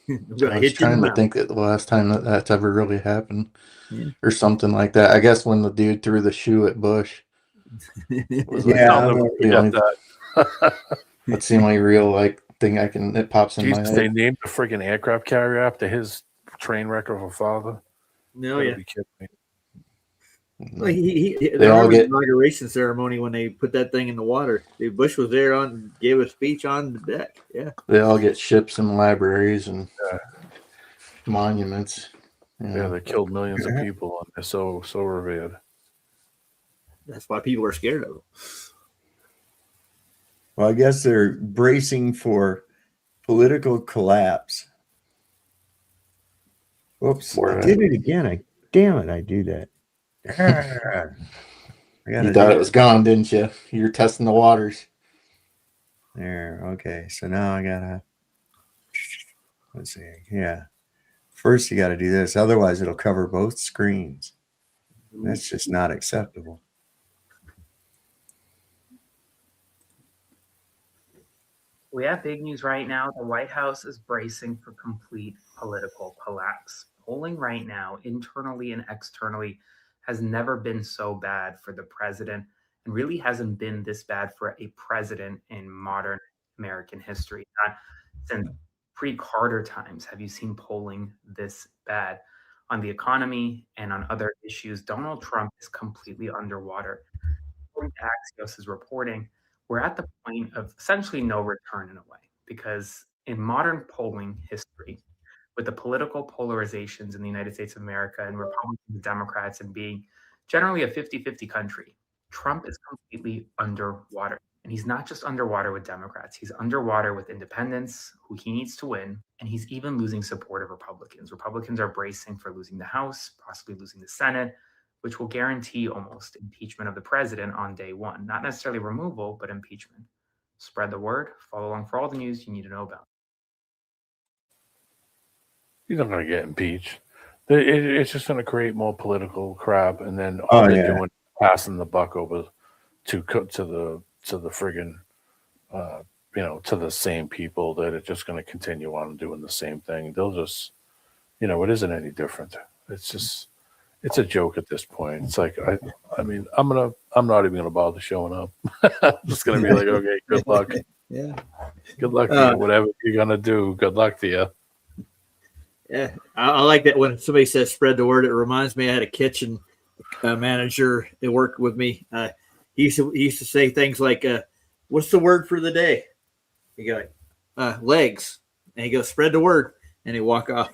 was trying to think that the last time that's ever really happened, or something like that. I guess when the dude threw the shoe at Bush. That seemed like real thing it pops in my head. They named the freaking aircraft carrier after his train wreck of a father. No, yeah. Be kidding me. Well, they all get inauguration ceremony when they put that thing in the water. Bush was there gave a speech on the deck. Yeah, they all get ships and libraries and monuments. Yeah, they killed millions of people, and they're so revered. That's why people are scared of them. Well, I guess they're bracing for political collapse. Whoops! I did it again. Damn it! I do that. You thought it was gone, didn't you? You're testing the waters. There. Okay. So now I gotta. Let's see. Yeah. First, you got to do this. Otherwise, it'll cover both screens. That's just not acceptable. We have big news right now. The White House is bracing for complete political collapse. Polling right now, internally and externally, has never been so bad for the president, and really hasn't been this bad for a president in modern American history. Not since pre-Carter times have you seen polling this bad. On the economy and on other issues, Donald Trump is completely underwater. According to Axios' reporting, we're at the point of essentially no return in a way, because in modern polling history, with the political polarizations in the United States of America and Republicans and Democrats and being generally a 50-50 country, Trump is completely underwater. And he's not just underwater with Democrats, he's underwater with independents who he needs to win. And he's even losing support of Republicans. Republicans are bracing for losing the House, possibly losing the Senate, which will guarantee almost impeachment of the president on day one. Not necessarily removal, but impeachment. Spread the word. Follow along for all the news you need to know about. He's not going to get impeached. It's just going to create more political crap, and then all they're doing is passing the buck over to the friggin' to the same people that are just going to continue on doing the same thing. They'll just, it isn't any different. It's a joke at this point. It's like I'm not even gonna bother showing up. I'm just gonna be like, okay, good luck. Yeah. Good luck to you. Whatever you're gonna do, good luck to you. Yeah, I like that when somebody says spread the word. It reminds me I had a kitchen manager that worked with me. He used to say things like, "What's the word for the day?" He go, "Legs," and he goes, "Spread the word," and he walk off.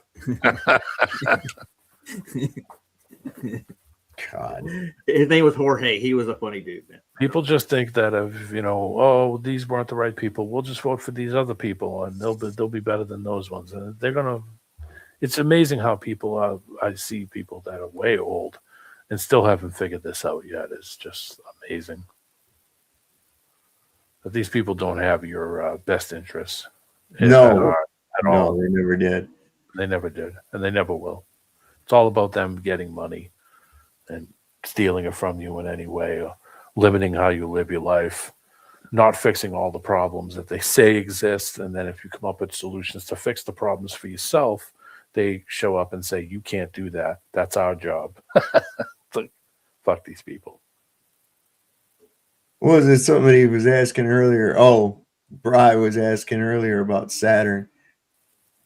God. His name was Jorge. He was a funny dude, man. People just think that these weren't the right people. We'll just vote for these other people, and they'll be better than those ones. And they're gonna. It's amazing how people are. I see people that are way old and still haven't figured this out yet. It's just amazing that these people don't have your best interests. No, at all. They never did. They never did, and they never will. It's all about them getting money and stealing it from you in any way, or limiting how you live your life, not fixing all the problems that they say exist. And then if you come up with solutions to fix the problems for yourself, they show up and say, you can't do that. That's our job. It's like, fuck these people. What was it somebody was asking earlier? Oh, Bry was asking earlier about Saturn,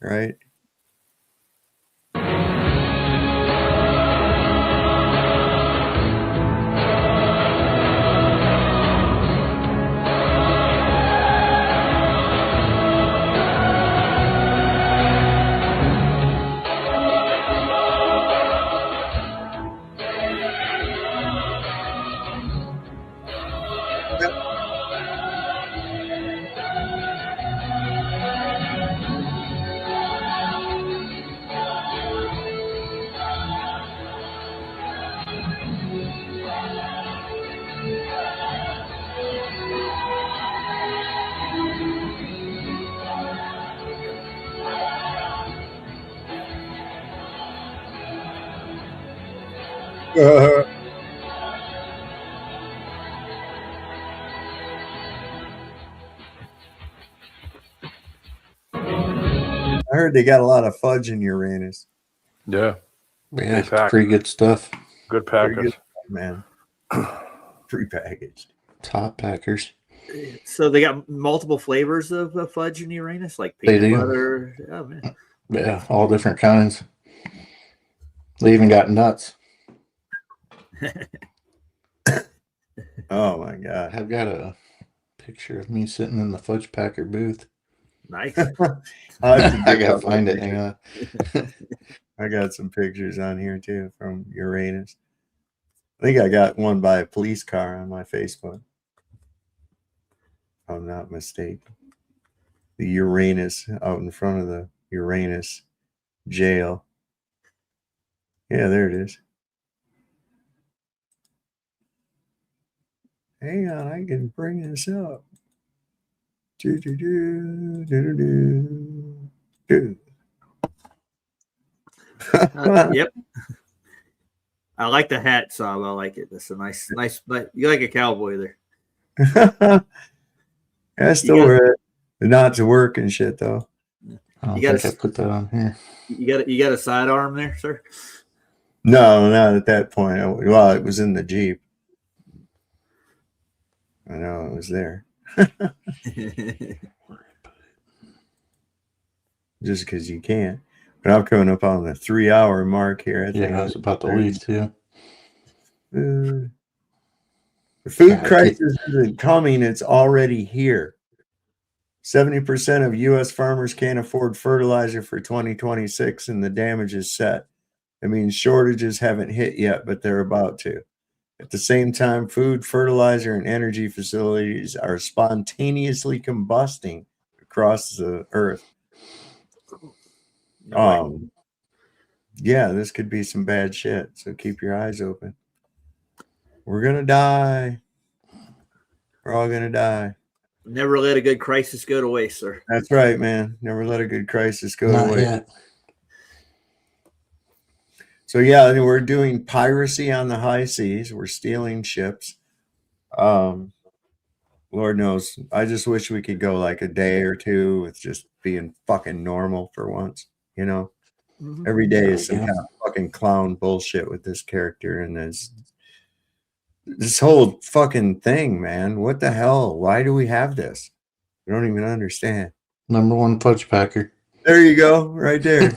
right? I heard they got a lot of fudge in Uranus. Yeah. Yeah, it's pretty good stuff. Good packers. Man. Prepackaged. Top packers. So they got multiple flavors of fudge in Uranus, like They peanut do. butter. Oh, man. Yeah, all different kinds. They even got nuts. Oh my God. I've got a picture of me sitting in the fudge packer booth. Nice. I gotta find it. Hang on. I got some pictures on here too from Uranus. I think I got one by a police car on my Facebook. If I'm not mistaken. The Uranus out in front of the Uranus jail. Yeah, there it is. Hang on, I can bring this up. Yep. I like the hat, Sob. I like it. That's a nice. But you like a cowboy there. I still wear it. Not to work and shit though. I don't You got think I put that on here. You got a sidearm there, sir? No, not at that point. Well, it was in the Jeep. I know it was there. Just because you can't. But I'm coming up on the 3-hour mark here. I was about to leave too. The food crisis isn't coming, it's already here. 70% of U.S. farmers can't afford fertilizer for 2026, and the damage is set. I mean, shortages haven't hit yet, but they're about to. At the same time, food, fertilizer, and energy facilities are spontaneously combusting across the earth. Yeah, this could be some bad shit, so keep your eyes open. We're gonna die. We're all gonna die. Never let a good crisis go to waste, sir. That's right, man. Never let a good crisis go Not away. yet. So yeah, we're doing piracy on the high seas. We're stealing ships. Lord knows. I just wish we could go like a day or two with just being fucking normal for once. You know, every day is some kind of fucking clown bullshit with this character and this whole fucking thing, man. What the hell? Why do we have this? I don't even understand. Number one fudge packer. There you go, right there.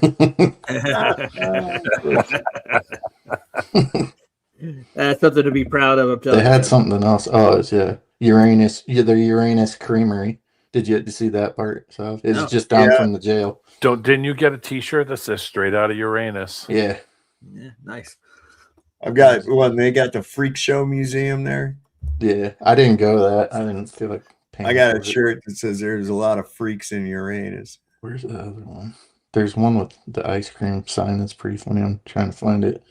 That's something to be proud of. I'm telling They you. had something else. Oh, it's Uranus. Yeah, the Uranus Creamery. Did you see that part? So it's just down from the jail. Didn't you get a T-shirt that says "Straight Out of Uranus"? Yeah. Yeah, nice. I've got one. They got the Freak Show Museum there. Yeah, I didn't go to that. I didn't feel like paying. I got a for it. shirt that says "There's a lot of freaks in Uranus." Where's the other one? There's one with the ice cream sign that's pretty funny. I'm trying to find it.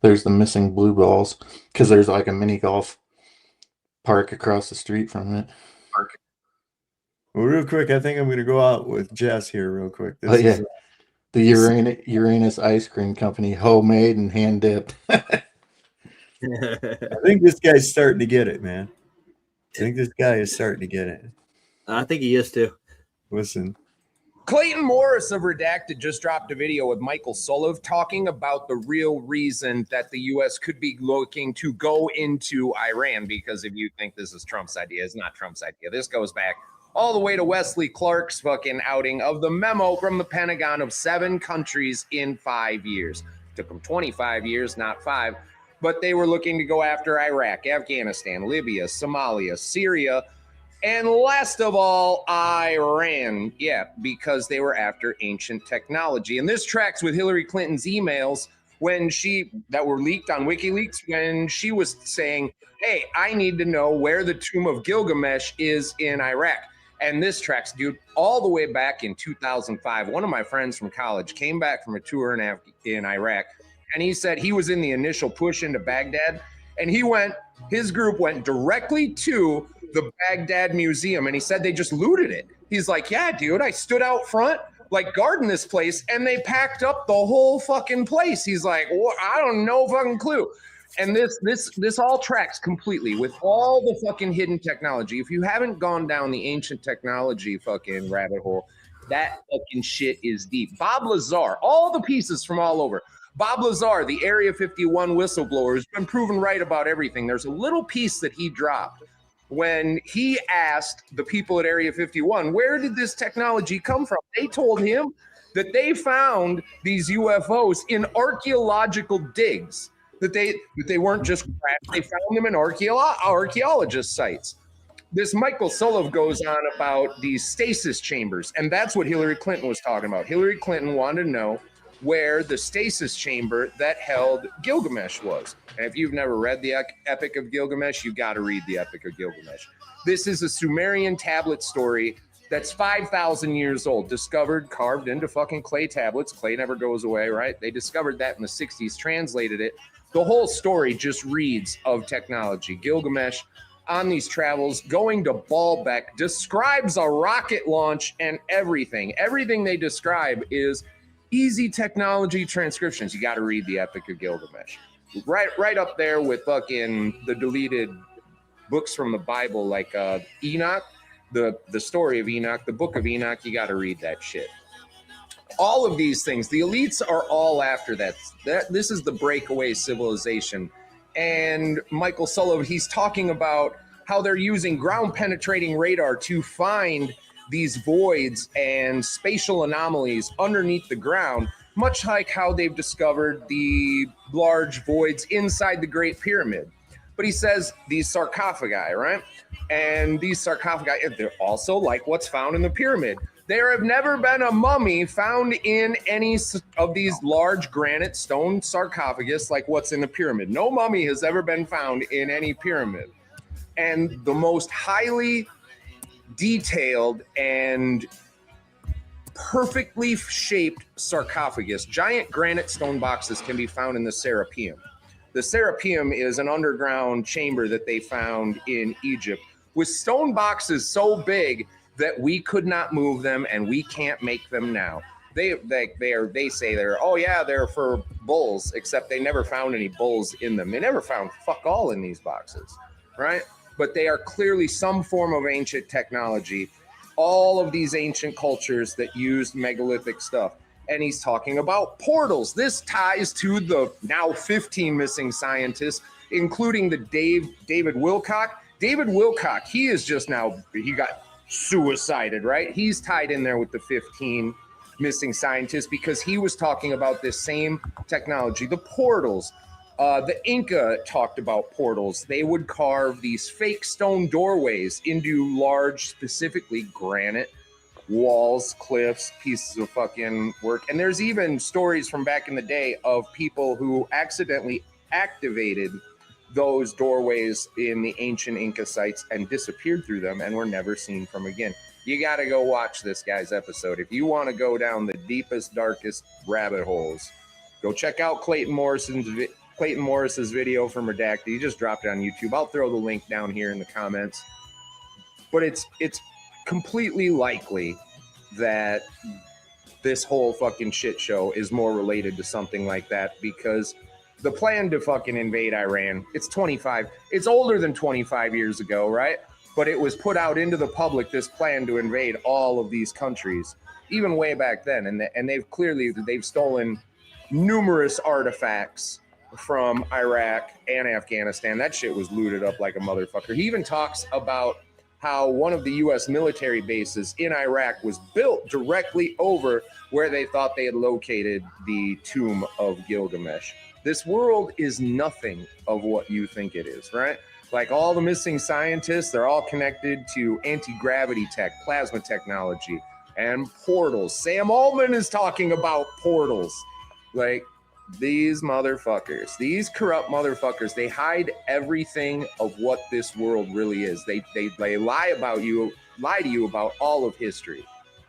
There's the missing blue balls because there's like a mini golf park across the street from it. Well, real quick, I think I'm going to go out with Jess here real quick. Oh yeah, the Uranus Ice Cream Company, homemade and hand dipped. I think this guy's starting to get it, man. I think this guy is starting to get it. I think he is too. Listen. Clayton Morris of Redacted just dropped a video with Michael Solov talking about the real reason that the U.S. could be looking to go into Iran, because if you think this is Trump's idea, it's not Trump's idea. This goes back all the way to Wesley Clark's fucking outing of the memo from the Pentagon of 7 countries in 5 years. Took them 25 years, not 5. But they were looking to go after Iraq, Afghanistan, Libya, Somalia, Syria, and last of all, Iran. Yeah, because they were after ancient technology. And this tracks with Hillary Clinton's emails that were leaked on WikiLeaks when she was saying, hey, I need to know where the Tomb of Gilgamesh is in Iraq. And this tracks, dude, all the way back in 2005. One of my friends from college came back from a tour in Iraq, and he said he was in the initial push into Baghdad, and his group went directly to the Baghdad Museum, and he said they just looted it. He's like, yeah, dude, I stood out front, like guarding this place, and they packed up the whole fucking place. He's like, well, I don't know fucking clue. And this all tracks completely with all the fucking hidden technology. If you haven't gone down the ancient technology fucking rabbit hole, that fucking shit is deep. Bob Lazar, all the pieces from all over. Bob Lazar, the Area 51 whistleblower, has been proven right about everything. There's a little piece that he dropped when he asked the people at Area 51, where did this technology come from? They told him that they found these UFOs in archaeological digs, that they weren't just crashed, they found them in archaeologist sites. This Michael Solov goes on about these stasis chambers, and that's what Hillary Clinton was talking about. Hillary Clinton wanted to know where the stasis chamber that held Gilgamesh was. And if you've never read the Epic of Gilgamesh, you've got to read the Epic of Gilgamesh. This is a Sumerian tablet story that's 5,000 years old, discovered, carved into fucking clay tablets. Clay never goes away, right? They discovered that in the 60s, translated it. The whole story just reads of technology. Gilgamesh, on these travels, going to Baalbek, describes a rocket launch and everything. Everything they describe is easy technology transcriptions. You got to read the Epic of Gilgamesh. Right up there with fucking the deleted books from the Bible, like Enoch. the story of Enoch, the book of Enoch. You got to read that shit. All of these things, the elites are all after that. This is the breakaway civilization. And Michael Sullivan, he's talking about how they're using ground penetrating radar to find these voids and spatial anomalies underneath the ground, much like how they've discovered the large voids inside the Great Pyramid. But he says these sarcophagi, right? And these sarcophagi, they're also like what's found in the pyramid. There have never been a mummy found in any of these large granite stone sarcophagus like what's in the pyramid. No mummy has ever been found in any pyramid. And the most highly detailed and perfectly shaped sarcophagus, giant granite stone boxes, can be found in the Serapeum. The Serapeum is an underground chamber that they found in Egypt with stone boxes so big that we could not move them and we can't make them now. They say they're for bulls, except they never found any bulls in them. They never found fuck all in these boxes, right? But they are clearly some form of ancient technology. All of these ancient cultures that used megalithic stuff. And he's talking about portals. This ties to the now 15 missing scientists, including the David Wilcock. David Wilcock, he got suicided, right? He's tied in there with the 15 missing scientists because he was talking about this same technology, the portals. The Inca talked about portals. They would carve these fake stone doorways into large, specifically granite walls, cliffs, pieces of fucking work. And there's even stories from back in the day of people who accidentally activated those doorways in the ancient Inca sites and disappeared through them and were never seen from again. You got to go watch this guy's episode. If you want to go down the deepest, darkest rabbit holes, go check out Clayton Morris's video from Redacted. He just dropped it on YouTube. I'll throw the link down here in the comments. But it's completely likely that this whole fucking shit show is more related to something like that, because the plan to fucking invade Iran, it's older than 25 years ago, right? But it was put out into the public, this plan to invade all of these countries, even way back then. And they've stolen numerous artifacts from Iraq and Afghanistan. That shit was looted up like a motherfucker. He even talks about how one of the U.S. military bases in Iraq was built directly over where they thought they had located the tomb of Gilgamesh. This world is nothing of what you think it is, right? Like all the missing scientists, they're all connected to anti-gravity tech, plasma technology, and portals. Sam Altman is talking about portals. Like, these motherfuckers, these corrupt motherfuckers, they hide everything of what this world really is. They lie to you about all of history.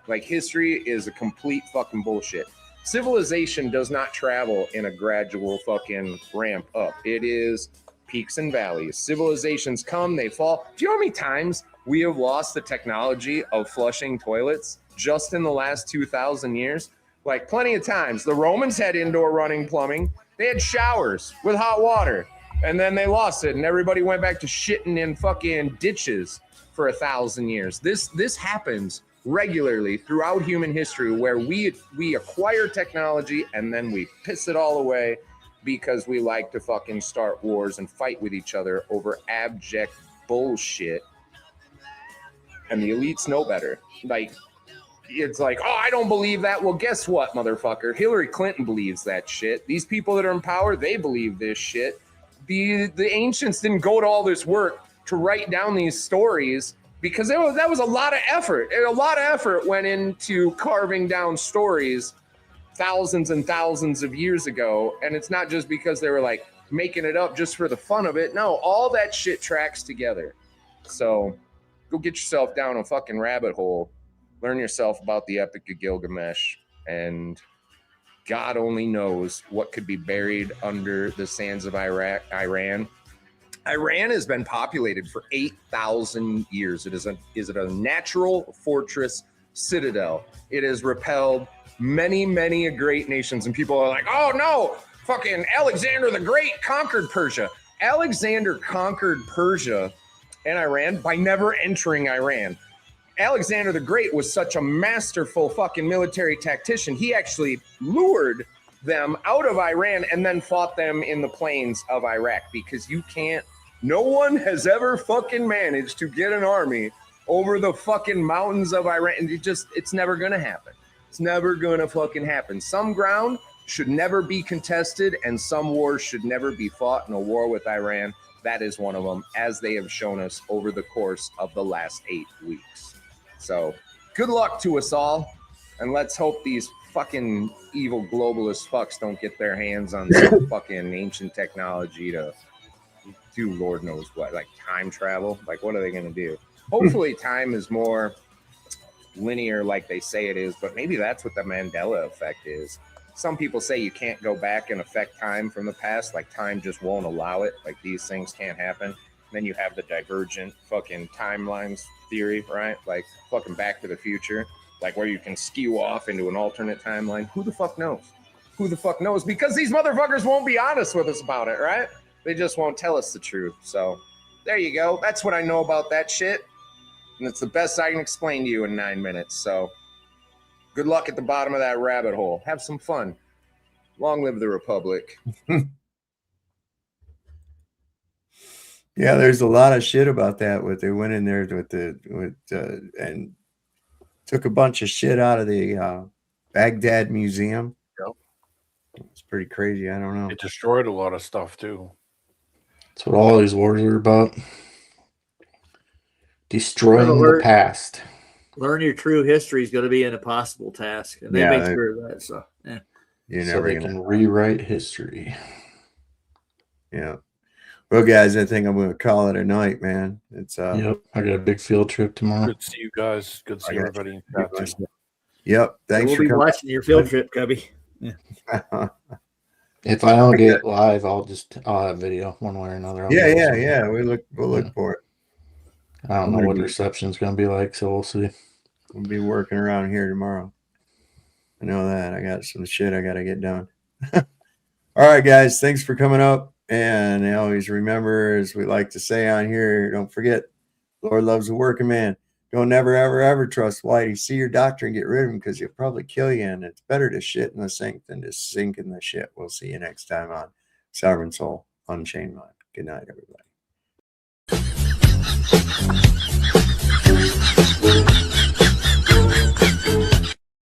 Like, history is a complete fucking bullshit. Civilization does not travel in a gradual fucking ramp up. It is peaks and valleys. Civilizations come, they fall. Do you know how many times we have lost the technology of flushing toilets just in the last 2,000 years? Like, plenty of times. The Romans had indoor running plumbing. They had showers with hot water. And then they lost it, and everybody went back to shitting in fucking ditches for 1,000 years. This happens regularly throughout human history, where we acquire technology and then we piss it all away because we like to fucking start wars and fight with each other over abject bullshit. And the elites know better. Like, it's like, oh, I don't believe that. Well, guess what, motherfucker? Hillary Clinton believes that shit. These people that are in power, they believe this shit. The ancients didn't go to all this work to write down these stories because that was a lot of effort. And a lot of effort went into carving down stories thousands and thousands of years ago. And it's not just because they were like making it up just for the fun of it. No, all that shit tracks together. So go get yourself down a fucking rabbit hole. Learn yourself about the Epic of Gilgamesh, and God only knows what could be buried under the sands of Iran. Iran has been populated for 8,000 years. It is a natural fortress citadel. It has repelled many, many great nations, and people are like, oh no, fucking Alexander the Great conquered Persia. Alexander conquered Persia and Iran by never entering Iran. Alexander the Great was such a masterful fucking military tactician. He actually lured them out of Iran and then fought them in the plains of Iraq, because no one has ever fucking managed to get an army over the fucking mountains of Iran. And it's never going to happen. It's never going to fucking happen. Some ground should never be contested, and some wars should never be fought. In a war with Iran, that is one of them, as they have shown us over the course of the last 8 weeks. So good luck to us all, and let's hope these fucking evil globalist fucks don't get their hands on some fucking ancient technology to do Lord knows what, like time travel. Like, what are they going to do? Hopefully time is more linear like they say it is, but maybe that's what the Mandela effect is. Some people say you can't go back and affect time from the past, like time just won't allow it, like these things can't happen. Then you have the divergent fucking timelines theory, right? Like fucking Back to the Future, like where you can skew off into an alternate timeline. Who the fuck knows? Who the fuck knows? Because these motherfuckers won't be honest with us about it, right? They just won't tell us the truth. So there you go. That's what I know about that shit. And it's the best I can explain to you in 9 minutes. So good luck at the bottom of that rabbit hole. Have some fun. Long live the Republic. Yeah, there's a lot of shit about that. What they went in there and took a bunch of shit out of the Baghdad Museum. Yep. It's pretty crazy. I don't know. It destroyed a lot of stuff too. That's what all these wars are about. Destroying the past. Learn your true history is going to be an impossible task, and they make sure of that. So, yeah. So they can rewrite history. Yeah. Well, guys, I think I'm going to call it a night, man. It's Yep. I got a big field trip tomorrow. Good to see you guys. Good to see everybody in chat too. Yep. Thanks we'll for be coming. watching your field trip, Cubby. Yeah. If I don't get live, I'll have video one way or another. Yeah. We'll look for it. I don't know what the reception's going to be like, so we'll see. We'll be working around here tomorrow. I know that. I got some shit I got to get done. All right, guys. Thanks for coming up. And always remember, as we like to say on here, don't forget, Lord loves a working man. Don't never, ever, ever trust Whitey. See your doctor and get rid of him, because he'll probably kill you. And it's better to shit in the sink than to sink in the shit. We'll see you next time on Sovereign Soul Unchained Mind. Good night, everybody.